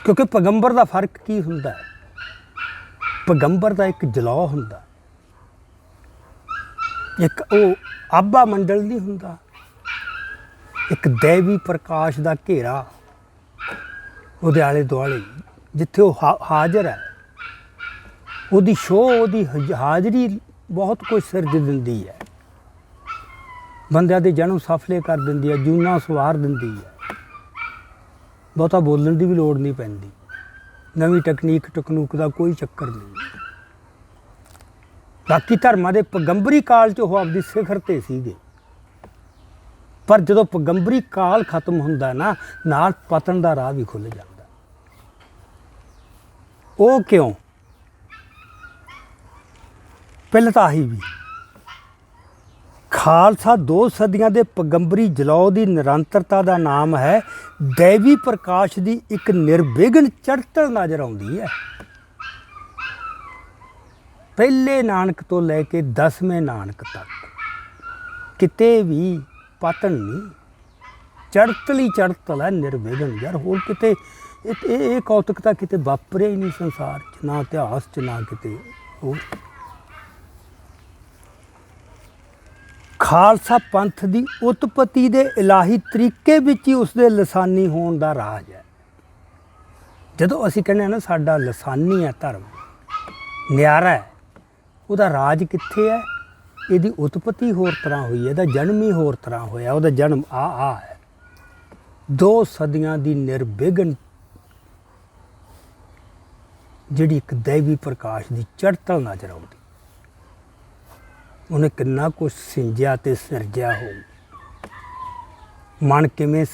ਕਿਉਂਕਿ ਪੈਗੰਬਰ ਦਾ ਫਰਕ ਕੀ ਹੁੰਦਾ ਹੈ? ਪੈਗੰਬਰ ਦਾ ਇੱਕ ਜਲੌ ਹੁੰਦਾ, ਇੱਕ ਉਹ ਆਭਾ ਮੰਡਲ ਨਹੀਂ ਹੁੰਦਾ, ਇੱਕ ਦੈਵੀ ਪ੍ਰਕਾਸ਼ ਦਾ ਘੇਰਾ ਉਹਦੇ ਆਲੇ ਦੁਆਲੇ, ਜਿੱਥੇ ਉਹ ਹਾਜ਼ਰ ਹੈ। ਉਹਦੀ ਸ਼ੋਅ, ਉਹਦੀ ਹਾਜ਼ਰੀ ਬਹੁਤ ਕੁਝ ਸਿਰਜ ਦਿੰਦੀ ਹੈ। ਬੰਦਿਆਂ ਦੇ ਜਨਮ ਸਫਲੇ ਕਰ ਦਿੰਦੀ ਹੈ, ਜੂਨਾਂ ਸਵਾਰ ਦਿੰਦੀ ਹੈ। ਬਹੁਤਾ ਬੋਲਣ ਦੀ ਵੀ ਲੋੜ ਨਹੀਂ ਪੈਂਦੀ, ਨਵੀਂ ਟਕਨੂਕ ਦਾ ਕੋਈ ਚੱਕਰ ਨਹੀਂ। ਬਾਕੀ ਧਰਮਾਂ ਦੇ ਪੈਗੰਬਰੀ ਕਾਲ 'ਚ ਉਹ ਆਪਦੀ ਸਿਖਰ 'ਤੇ ਸੀਗੇ, ਪਰ ਜਦੋਂ ਪੈਗੰਬਰੀ ਕਾਲ ਖਤਮ ਹੁੰਦਾ ਨਾ, ਨਾਲ ਪਤਨ ਦਾ ਰਾਹ ਵੀ ਖੁੱਲ੍ਹ ਜਾਂਦਾ। ਉਹ ਕਿਉਂ? ਪਹਿਲਾਂ ਤਾਂ ਆਹੀ ਵੀ ਖਾਲਸਾ 2 ਸਦੀਆਂ ਦੇ ਪੈਗੰਬਰੀ ਜਲੌ ਦੀ ਨਿਰੰਤਰਤਾ ਦਾ ਨਾਮ ਹੈ। ਦੈਵੀ ਪ੍ਰਕਾਸ਼ ਦੀ ਇੱਕ ਨਿਰਵਿਘਨ ਚੜ੍ਹਤਲ ਨਜ਼ਰ ਆਉਂਦੀ ਹੈ। ਪਹਿਲੇ ਨਾਨਕ ਤੋਂ ਲੈ ਕੇ 10ਵੇਂ ਨਾਨਕ ਤੱਕ ਕਿਤੇ ਵੀ ਪਤਨ ਨਹੀਂ, ਚੜ੍ਹਤਲ ਹੀ ਚੜ੍ਹਤਲ ਹੈ, ਨਿਰਵਿਘਨ। ਯਾਰ ਹੋਰ ਕਿਤੇ ਇਹ ਕੌਤਕ ਤਾਂ ਕਿਤੇ ਵਾਪਰਿਆ ਹੀ ਨਹੀਂ ਸੰਸਾਰ 'ਚ, ਨਾ ਇਤਿਹਾਸ 'ਚ, ਨਾ ਕਿਤੇ ਹੋਰ। ਖਾਲਸਾ ਪੰਥ ਦੀ ਉਤਪਤੀ ਦੇ ਇਲਾਹੀ ਤਰੀਕੇ ਵਿੱਚ ਹੀ ਉਸਦੇ ਲਸਾਨੀ ਹੋਣ ਦਾ ਰਾਜ ਹੈ। ਜਦੋਂ ਅਸੀਂ ਕਹਿੰਦੇ ਹਾਂ ਨਾ ਸਾਡਾ ਲਸਾਨੀ ਹੈ ਧਰਮ, ਨਿਆਰਾ ਹੈ, ਉਹਦਾ ਰਾਜ ਕਿੱਥੇ ਹੈ? ਇਹਦੀ ਉਤਪਤੀ ਹੋਰ ਤਰ੍ਹਾਂ ਹੋਈ ਹੈ, ਇਹਦਾ ਜਨਮ ਹੀ ਹੋਰ ਤਰ੍ਹਾਂ ਹੋਇਆ। ਉਹਦਾ ਜਨਮ ਆ ਹੈ। 2 ਸਦੀਆਂ ਦੀ ਨਿਰਵਿਘਨ ਜਿਹੜੀ ਇੱਕ ਦੈਵੀ ਪ੍ਰਕਾਸ਼ ਦੀ ਚੜ੍ਹਤਲ ਨਜ਼ਰ ਆਉਂਦੀ। ਉਹਨੇ ਕਿੰਨਾ ਕੁਛ ਸਿੰਜਿਆ ਤੇ ਸਿਰਜਿਆ ਹੋਊ, ਮਨ ਕਿਵੇਂ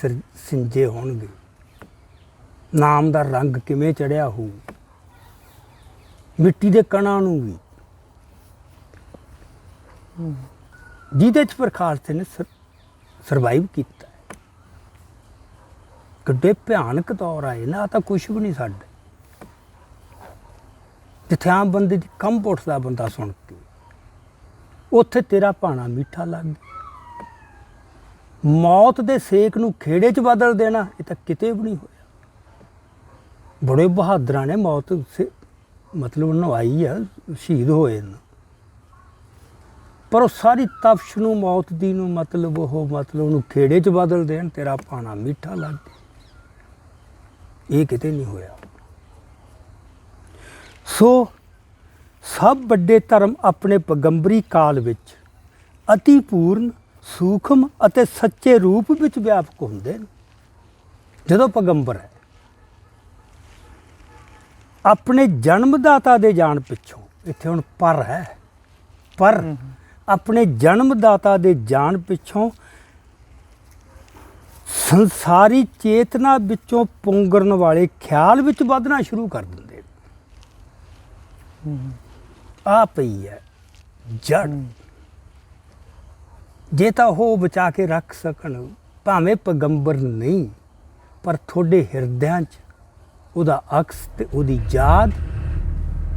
ਸਿੰਜੇ ਹੋਣਗੇ, ਨਾਮ ਦਾ ਰੰਗ ਕਿਵੇਂ ਚੜਿਆ ਹੋਊ, ਮਿੱਟੀ ਦੇ ਕਣਾਂ ਨੂੰ ਵੀ, ਜਿਹਦੇ 'ਚ ਪ੍ਰਕਾਸ਼ ਨੇ ਸਰਵਾਈਵ ਕੀਤਾ। ਕਿੱਡੇ ਭਿਆਨਕ ਦੌਰ ਆਏ ਨਾ, ਤਾਂ ਕੁਛ ਵੀ ਨਹੀਂ ਸਾਡੇ। ਜਿੱਥੇ ਆਮ ਬੰਦੇ ਦੀ ਕੰਬ ਉੱਠਦਾ ਬੰਦਾ ਸੁਣ ਕੇ, ਉੱਥੇ ਤੇਰਾ ਭਾਣਾ ਮਿੱਠਾ ਲੱਗ ਗਿਆ। ਮੌਤ ਦੇ ਸੇਕ ਨੂੰ ਖੇੜੇ 'ਚ ਬਦਲ ਦੇਣਾ, ਇਹ ਤਾਂ ਕਿਤੇ ਵੀ ਨਹੀਂ ਹੋਇਆ। ਬੜੇ ਬਹਾਦਰਾਂ ਨੇ ਮੌਤ ਮਤਲਬ ਨਵਾਈ ਆ, ਸ਼ਹੀਦ ਹੋਏ ਨੇ, ਪਰ ਉਹ ਸਾਰੀ ਤਪਸ਼ ਨੂੰ, ਮੌਤ ਦੀ ਨੂੰ ਮਤਲਬ ਉਹਨੂੰ ਖੇੜੇ 'ਚ ਬਦਲ ਦੇਣ, ਤੇਰਾ ਭਾਣਾ ਮਿੱਠਾ ਲੱਗ ਗਿਆ, ਇਹ ਕਿਤੇ ਨਹੀਂ ਹੋਇਆ। ਸੋ ਸਭ ਵੱਡੇ ਧਰਮ ਆਪਣੇ ਪੈਗੰਬਰੀ ਕਾਲ ਵਿੱਚ ਅਤੀ ਪੂਰਨ, ਸੂਖਮ ਅਤੇ ਸੱਚੇ ਰੂਪ ਵਿੱਚ ਵਿਆਪਕ ਹੁੰਦੇ ਨੇ। ਜਦੋਂ ਪੈਗੰਬਰ ਹੈ ਆਪਣੇ ਜਨਮਦਾਤਾ ਦੇ ਜਾਣ ਪਿੱਛੋਂ, ਇੱਥੇ ਹੁਣ ਪਰ ਹੈ, ਪਰ ਆਪਣੇ ਜਨਮਦਾਤਾ ਦੇ ਜਾਣ ਪਿੱਛੋਂ ਸੰਸਾਰੀ ਚੇਤਨਾ ਵਿੱਚੋਂ ਪੁੰਗਰਨ ਵਾਲੇ ਖਿਆਲ ਵਿੱਚ ਵਧਣਾ ਸ਼ੁਰੂ ਕਰ ਦਿੰਦੇ। ਆ ਪਈ ਹੈ ਜੜ। ਜੇ ਤਾਂ ਉਹ ਬਚਾ ਕੇ ਰੱਖ ਸਕਣ, ਭਾਵੇਂ ਪੈਗੰਬਰ ਨਹੀਂ, ਪਰ ਤੁਹਾਡੇ ਹਿਰਦਿਆਂ 'ਚ ਉਹਦਾ ਅਕਸ ਤੇ ਉਹਦੀ ਯਾਦ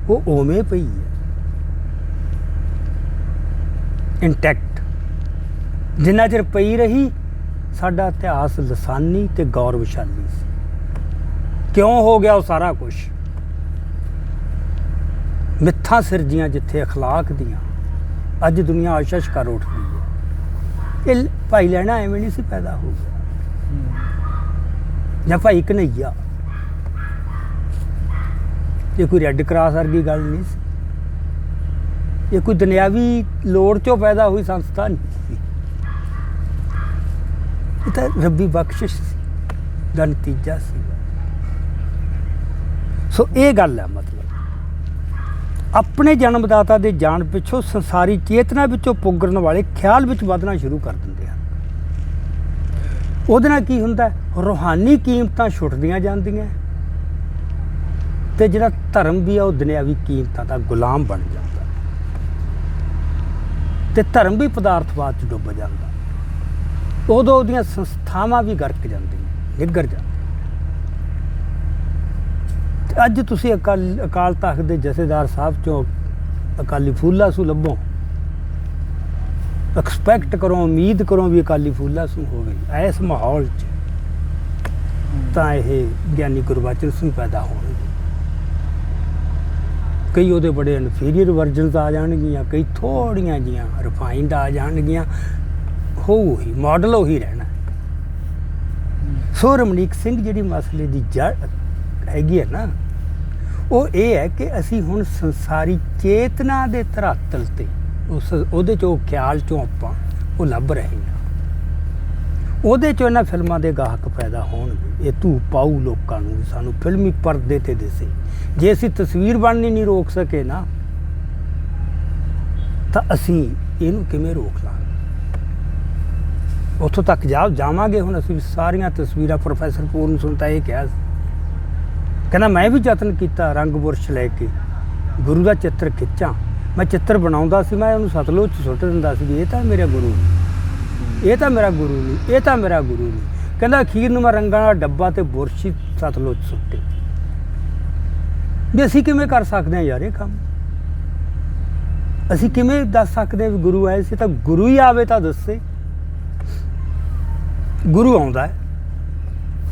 ਉਹ ਉਵੇਂ ਪਈ ਹੈ, ਇੰਟੈਕਟ। ਜਿੰਨਾ ਚਿਰ ਪਈ ਰਹੀ, ਸਾਡਾ ਇਤਿਹਾਸ ਲਸਾਨੀ ਤੇ ਗੌਰਵਸ਼ਾਲੀ ਸੀ। ਕਿਉਂ ਹੋ ਗਿਆ ਉਹ ਸਾਰਾ ਕੁਛ? ਮਿੱਥਾਂ ਸਿਰਜੀਆਂ ਜਿੱਥੇ ਅਖਲਾਕ ਦੀਆਂ, ਅੱਜ ਦੁਨੀਆ ਆਸ਼ਸ਼ ਕਰ ਉੱਠਦੀ ਹੈ। ਇਹ ਭਾਈ ਲੈਣਾ ਐਵੇਂ ਨਹੀਂ ਸੀ ਪੈਦਾ ਹੋ ਗਿਆ, ਜਾਂ ਭਾਈ ਕਨ੍ਹਈਆ। ਇਹ ਕੋਈ ਰੈੱਡ ਕਰਾਸ ਵਰਗੀ ਗੱਲ ਨਹੀਂ ਸੀ, ਇਹ ਕੋਈ ਦੁਨਿਆਵੀ ਲੋੜ 'ਚੋਂ ਪੈਦਾ ਹੋਈ ਸੰਸਥਾ ਨਹੀਂ ਸੀ। ਇਹ ਤਾਂ ਰੱਬੀ ਬਖਸ਼ਿਸ਼ ਦਾ ਨਤੀਜਾ ਸੀ। ਸੋ ਇਹ ਗੱਲ ਹੈ, ਮਤਲਬ ਆਪਣੇ ਜਨਮਦਾਤਾ ਦੇ ਜਾਣ ਪਿੱਛੋਂ ਸੰਸਾਰੀ ਚੇਤਨਾ ਵਿੱਚੋਂ ਪੁੰਗਰਨ ਵਾਲੇ ਖਿਆਲ ਵਿੱਚ ਵਧਣਾ ਸ਼ੁਰੂ ਕਰ ਦਿੰਦੇ ਹਨ। ਉਹਦੇ ਨਾਲ ਕੀ ਹੁੰਦਾ? ਰੂਹਾਨੀ ਕੀਮਤਾਂ ਛੁੱਟਦੀਆਂ ਜਾਂਦੀਆਂ, ਤੇ ਜਿਹੜਾ ਧਰਮ ਵੀ ਆ ਉਹ ਦੁਨਿਆਵੀ ਕੀਮਤਾਂ ਦਾ ਗੁਲਾਮ ਬਣ ਜਾਂਦਾ, ਤੇ ਧਰਮ ਵੀ ਪਦਾਰਥਵਾਦ 'ਚ ਡੁੱਬ ਜਾਂਦਾ। ਉਦੋਂ ਉਹਦੀਆਂ ਸੰਸਥਾਵਾਂ ਵੀ ਗਰਕ ਜਾਂਦੀਆਂ, ਨਿੱਘਰ ਜਾਂਦੀਆਂ। ਅੱਜ ਤੁਸੀਂ ਅਕਾਲ ਤਖਤ ਦੇ ਜਥੇਦਾਰ ਸਾਹਿਬ 'ਚੋਂ ਅਕਾਲੀ ਫੂਲਾ ਸੂ ਲੱਭੋ, ਐਕਸਪੈਕਟ ਕਰੋ, ਉਮੀਦ ਕਰੋ ਵੀ ਅਕਾਲੀ ਫੂਲਾ ਸਿੰਘ ਹੋਵੇ। ਇਸ ਮਾਹੌਲ 'ਚ ਤਾਂ ਇਹ ਗਿਆਨੀ ਗੁਰਬਚਨ ਸਿੰਘ ਪੈਦਾ ਹੋਣਗੇ। ਕਈ ਉਹਦੇ ਬੜੇ ਇਨਫੀਰੀਅਰ ਵਰਜਨਸ ਆ ਜਾਣਗੀਆਂ, ਕਈ ਥੋੜ੍ਹੀਆਂ ਜੀਆਂ ਰਿਫਾਈਨਡ ਆ ਜਾਣਗੀਆਂ, ਉਹੀ ਮਾਡਲ ਉਹੀ ਰਹਿਣਾ। ਸੋ ਰਮਨੀਕ ਸਿੰਘ ਜਿਹੜੀ ਮਸਲੇ ਦੀ ਜੜ ਹੈਗੀ ਹੈ ਨਾ, ਉਹ ਇਹ ਹੈ ਕਿ ਅਸੀਂ ਹੁਣ ਸੰਸਾਰੀ ਚੇਤਨਾ ਦੇ ਧਰਾਤਲ 'ਤੇ ਉਹਦੇ 'ਚੋਂ ਉਹ ਖਿਆਲ 'ਚੋਂ ਆਪਾਂ ਉਹ ਲੱਭ ਰਹੇ ਹਾਂ। ਉਹਦੇ 'ਚੋਂ ਇਹਨਾਂ ਫਿਲਮਾਂ ਦੇ ਗਾਹਕ ਪੈਦਾ ਹੋਣਗੇ। ਇਹ ਧੂ ਪਾਊ ਲੋਕਾਂ ਨੂੰ, ਸਾਨੂੰ ਫਿਲਮੀ ਪਰਦੇ 'ਤੇ ਦਿਸੇ। ਜੇ ਅਸੀਂ ਤਸਵੀਰ ਬਣਨੀ ਨਹੀਂ ਰੋਕ ਸਕੇ ਨਾ, ਤਾਂ ਅਸੀਂ ਇਹਨੂੰ ਕਿਵੇਂ ਰੋਕ ਲਾਂਗੇ? ਉੱਥੋਂ ਤੱਕ ਜਾਵਾਂਗੇ। ਹੁਣ ਅਸੀਂ ਸਾਰੀਆਂ ਤਸਵੀਰਾਂ, ਪ੍ਰੋਫੈਸਰ ਪੂਰਨ ਸਿੰਘ ਤਾਂ ਇਹ ਕਿਹਾ ਸੀ, ਕਹਿੰਦਾ ਮੈਂ ਵੀ ਯਤਨ ਕੀਤਾ ਰੰਗ ਬੁਰਸ਼ ਲੈ ਕੇ ਗੁਰੂ ਦਾ ਚਿੱਤਰ ਖਿੱਚਾਂ। ਮੈਂ ਚਿੱਤਰ ਬਣਾਉਂਦਾ ਸੀ, ਮੈਂ ਉਹਨੂੰ ਸਤਲੁਜ 'ਚ ਸੁੱਟ ਦਿੰਦਾ ਸੀ ਵੀ ਇਹ ਤਾਂ ਮੇਰਾ ਗੁਰੂ ਨਹੀਂ, ਇਹ ਤਾਂ ਮੇਰਾ ਗੁਰੂ ਨਹੀਂ, ਇਹ ਤਾਂ ਮੇਰਾ ਗੁਰੂ ਨਹੀਂ। ਕਹਿੰਦਾ ਅਖੀਰ ਨੂੰ ਮੈਂ ਰੰਗਾਂ ਦਾ ਡੱਬਾ ਤੇ ਬੁਰਸ਼ ਹੀ ਸਤਲੁਜ 'ਚ ਸੁੱਟੇ। ਵੀ ਅਸੀਂ ਕਿਵੇਂ ਕਰ ਸਕਦੇ ਹਾਂ ਯਾਰ ਇਹ ਕੰਮ? ਅਸੀਂ ਕਿਵੇਂ ਦੱਸ ਸਕਦੇ ਹਾਂ ਵੀ ਗੁਰੂ ਆਏ ਸੀ? ਤਾਂ ਗੁਰੂ ਹੀ ਆਵੇ ਤਾਂ ਦੱਸੇ। ਗੁਰੂ ਆਉਂਦਾ ਹੈ,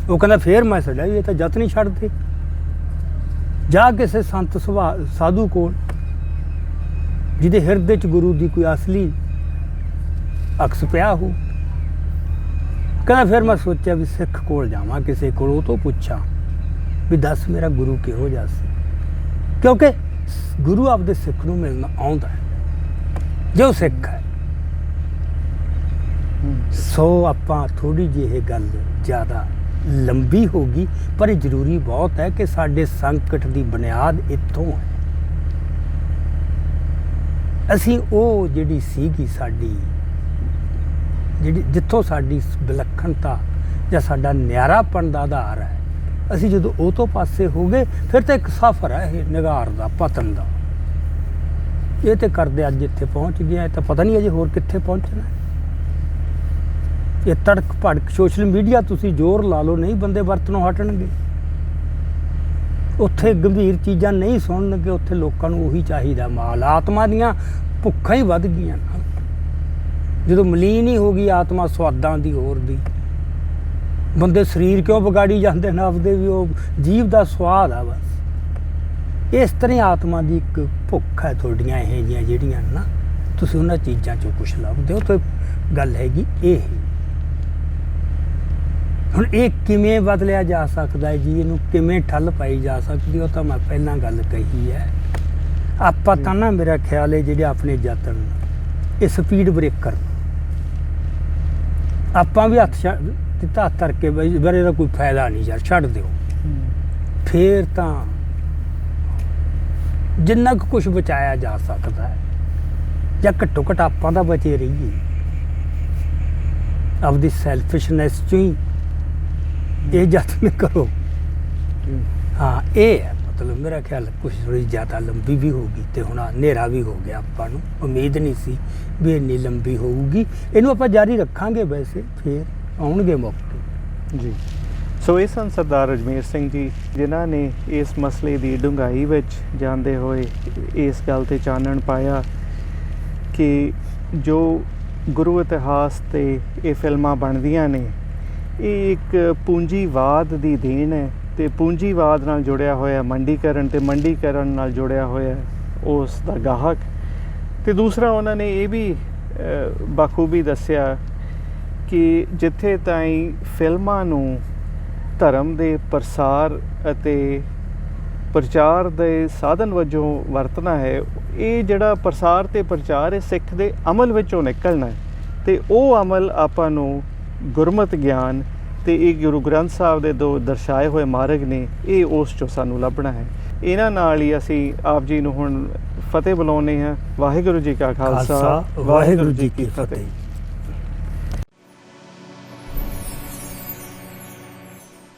ਉਹ ਕਹਿੰਦਾ ਫੇਰ ਮੈਂ ਛੱਡਿਆ ਵੀ ਇਹ ਤਾਂ ਯਤਨ ਹੀ ਛੱਡ ਦੇ। ਜਾ ਕਿਸੇ ਸੰਤ ਸਾਧੂ ਕੋਲ ਜਿਹਦੇ ਹਿਰਦੇ 'ਚ ਗੁਰੂ ਦੀ ਕੋਈ ਅਸਲੀ ਅਕਸ ਪਿਆ ਹੋ। ਕਹਿੰਦਾ ਫਿਰ ਮੈਂ ਸੋਚਿਆ ਵੀ ਸਿੱਖ ਕੋਲ ਜਾਵਾਂ, ਕਿਸੇ ਕੋਲ, ਉਹ ਤੋਂ ਪੁੱਛਾਂ ਵੀ ਦੱਸ ਮੇਰਾ ਗੁਰੂ ਕਿਹੋ ਜਿਹਾ ਸੀ। ਕਿਉਂਕਿ ਗੁਰੂ ਆਪਦੇ ਸਿੱਖ ਨੂੰ ਮਿਲਣਾ ਆਉਂਦਾ ਹੈ ਜੇ ਉਹ ਸਿੱਖ ਹੈ। ਸੋ ਆਪਾਂ ਥੋੜ੍ਹੀ ਜਿਹੀ ਇਹ ਗੱਲ ਜ਼ਿਆਦਾ ਲੰਬੀ ਹੋ ਗਈ, ਪਰ ਇਹ ਜ਼ਰੂਰੀ ਬਹੁਤ ਹੈ ਕਿ ਸਾਡੇ ਸੰਕਟ ਦੀ ਬੁਨਿਆਦ ਇੱਥੋਂ ਹੈ। ਅਸੀਂ ਉਹ ਜਿਹੜੀ ਸੀਗੀ ਸਾਡੀ, ਜਿਹੜੀ ਜਿੱਥੋਂ ਸਾਡੀ ਵਿਲੱਖਣਤਾ ਜਾਂ ਸਾਡਾ ਨਿਆਰਾਪਣ ਦਾ ਆਧਾਰ ਹੈ, ਅਸੀਂ ਜਦੋਂ ਉਹ ਤੋਂ ਪਾਸੇ ਹੋ ਗਏ ਫਿਰ ਤਾਂ ਇੱਕ ਸਫ਼ਰ ਹੈ ਇਹ ਨਿਗਾਰ ਦਾ, ਪਤਨ ਦਾ। ਇਹ ਤੇ ਕਰਦੇ ਅੱਜ ਇੱਥੇ ਪਹੁੰਚ ਗਿਆ, ਇਹ ਤਾਂ ਪਤਾ ਨਹੀਂ ਅਜੇ ਹੋਰ ਕਿੱਥੇ ਪਹੁੰਚਣਾ। ਇਹ ਤੜਕ ਭੜਕ ਸੋਸ਼ਲ ਮੀਡੀਆ ਤੁਸੀਂ ਜ਼ੋਰ ਲਾ ਲਓ, ਨਹੀਂ ਬੰਦੇ ਵਰਤਨੋਂ ਹਟਣਗੇ। ਉੱਥੇ ਗੰਭੀਰ ਚੀਜ਼ਾਂ ਨਹੀਂ ਸੁਣਨਗੇ, ਉੱਥੇ ਲੋਕਾਂ ਨੂੰ ਉਹੀ ਚਾਹੀਦਾ ਮਾਲ। ਆਤਮਾ ਦੀਆਂ ਭੁੱਖਾਂ ਹੀ ਵੱਧ ਗਈਆਂ ਨਾ, ਜਦੋਂ ਮਲੀਨ ਹੀ ਹੋ ਗਈ ਆਤਮਾ ਸਵਾਦਾਂ ਦੀ ਹੋਰ ਦੀ। ਬੰਦੇ ਸਰੀਰ ਕਿਉਂ ਵਿਗਾੜੀ ਜਾਂਦੇ ਨੇ ਆਪਦੇ, ਵੀ ਉਹ ਜੀਵ ਦਾ ਸਵਾਦ ਆ ਬਸ। ਇਸ ਤਰ੍ਹਾਂ ਆਤਮਾ ਦੀ ਇੱਕ ਭੁੱਖ ਹੈ ਤੁਹਾਡੀਆਂ ਇਹ ਜਿਹੀਆਂ ਜਿਹੜੀਆਂ ਨਾ, ਤੁਸੀਂ ਉਹਨਾਂ ਚੀਜ਼ਾਂ 'ਚੋਂ ਕੁਛ ਲੱਭਦੇ ਹੋ। ਤਾਂ ਗੱਲ ਹੈਗੀ ਇਹ। ਹੁਣ ਇਹ ਕਿਵੇਂ ਬਦਲਿਆ ਜਾ ਸਕਦਾ ਹੈ ਜੀ, ਇਹਨੂੰ ਕਿਵੇਂ ਠੱਲ ਪਾਈ ਜਾ ਸਕਦੀ, ਉਹ ਤਾਂ ਮੈਂ ਪਹਿਲਾਂ ਗੱਲ ਕਹੀ ਹੈ। ਆਪਾਂ ਤਾਂ ਨਾ, ਮੇਰਾ ਖਿਆਲ ਹੈ ਜਿਹੜੇ ਆਪਣੇ ਯਤਨ, ਇਹ ਸਪੀਡ ਬ੍ਰੇਕਰ, ਆਪਾਂ ਵੀ ਹੱਥ ਦਿੱਤਾ ਧਰ ਕੇ ਬਈ ਬਰੇ ਦਾ ਕੋਈ ਫਾਇਦਾ ਨਹੀਂ ਯਾਰ, ਛੱਡ ਦਿਓ। ਫੇਰ ਤਾਂ ਜਿੰਨਾ ਕੁ ਕੁਛ ਬਚਾਇਆ ਜਾ ਸਕਦਾ ਹੈ, ਜਾਂ ਘੱਟੋ ਘੱਟ ਆਪਾਂ ਤਾਂ ਬਚੇ ਰਹੀਏ ਆਪਦੀ ਸੈਲਫਿਸ਼ਨੈਸ 'ਚੋਂ ਹੀ। ਇਹ ਯਤਨ ਕਰੋ। ਹਾਂ, ਇਹ ਹੈ ਮਤਲਬ ਮੇਰਾ ਖਿਆਲ। ਕੁਛ ਥੋੜ੍ਹੀ ਜ਼ਿਆਦਾ ਲੰਬੀ ਵੀ ਹੋ ਗਈ ਅਤੇ ਹੁਣ ਹਨੇਰਾ ਵੀ ਹੋ ਗਿਆ। ਆਪਾਂ ਨੂੰ ਉਮੀਦ ਨਹੀਂ ਸੀ ਵੀ ਇੰਨੀ ਲੰਬੀ ਹੋਊਗੀ। ਇਹਨੂੰ ਆਪਾਂ ਜਾਰੀ ਰੱਖਾਂਗੇ, ਵੈਸੇ ਫਿਰ ਆਉਣਗੇ ਮੌਕੇ ਜੀ। ਸੋ ਇਹ ਸਨ ਸਰਦਾਰ ਅਜਮੇਰ ਸਿੰਘ ਜੀ, ਜਿਨ੍ਹਾਂ ਨੇ ਇਸ ਮਸਲੇ ਦੀ ਡੂੰਘਾਈ ਵਿੱਚ ਜਾਂਦੇ ਹੋਏ ਇਸ ਗੱਲ 'ਤੇ ਚਾਨਣ ਪਾਇਆ ਕਿ ਜੋ ਗੁਰੂ ਇਤਿਹਾਸ 'ਤੇ ਇਹ ਫਿਲਮਾਂ ਬਣਦੀਆਂ ਨੇ, ਇਹ ਇੱਕ ਪੂੰਜੀਵਾਦ ਦੀ ਦੇਣ ਹੈ। ਅਤੇ ਪੂੰਜੀਵਾਦ ਨਾਲ ਜੁੜਿਆ ਹੋਇਆ ਮੰਡੀਕਰਨ, ਅਤੇ ਮੰਡੀਕਰਨ ਨਾਲ ਜੁੜਿਆ ਹੋਇਆ ਉਸ ਦਾ ਗਾਹਕ। ਅਤੇ ਦੂਸਰਾ ਉਹਨਾਂ ਨੇ ਇਹ ਵੀ ਬਾਖੂਬੀ ਦੱਸਿਆ ਕਿ ਜਿੱਥੇ ਤਾਈਂ ਫਿਲਮਾਂ ਨੂੰ ਧਰਮ ਦੇ ਪ੍ਰਸਾਰ ਅਤੇ ਪ੍ਰਚਾਰ ਦੇ ਸਾਧਨ ਵਜੋਂ ਵਰਤਣਾ ਹੈ, ਇਹ ਜਿਹੜਾ ਪ੍ਰਸਾਰ ਅਤੇ ਪ੍ਰਚਾਰ ਹੈ ਸਿੱਖ ਦੇ ਅਮਲ ਵਿੱਚੋਂ ਨਿਕਲਣਾ ਹੈ। ਅਤੇ ਉਹ ਅਮਲ ਆਪਾਂ ਨੂੰ ਗੁਰਮਤਿ ਗਿਆਨ ਅਤੇ ਇਹ ਗੁਰੂ ਗ੍ਰੰਥ ਸਾਹਿਬ ਦੇ ਦੋ ਦਰਸਾਏ ਹੋਏ ਮਾਰਗ ਨੇ, ਇਹ ਉਸ 'ਚੋਂ ਸਾਨੂੰ ਲੱਭਣਾ ਹੈ। ਇਹਨਾਂ ਨਾਲ ਹੀ ਅਸੀਂ ਆਪ ਜੀ ਨੂੰ ਹੁਣ ਫਤਿਹ ਬੁਲਾਉਂਦੇ ਹਾਂ। ਵਾਹਿਗੁਰੂ ਜੀ ਕਾ ਖਾਲਸਾ, ਵਾਹਿਗੁਰੂ ਜੀ ਕੀ ਫਤਿਹ।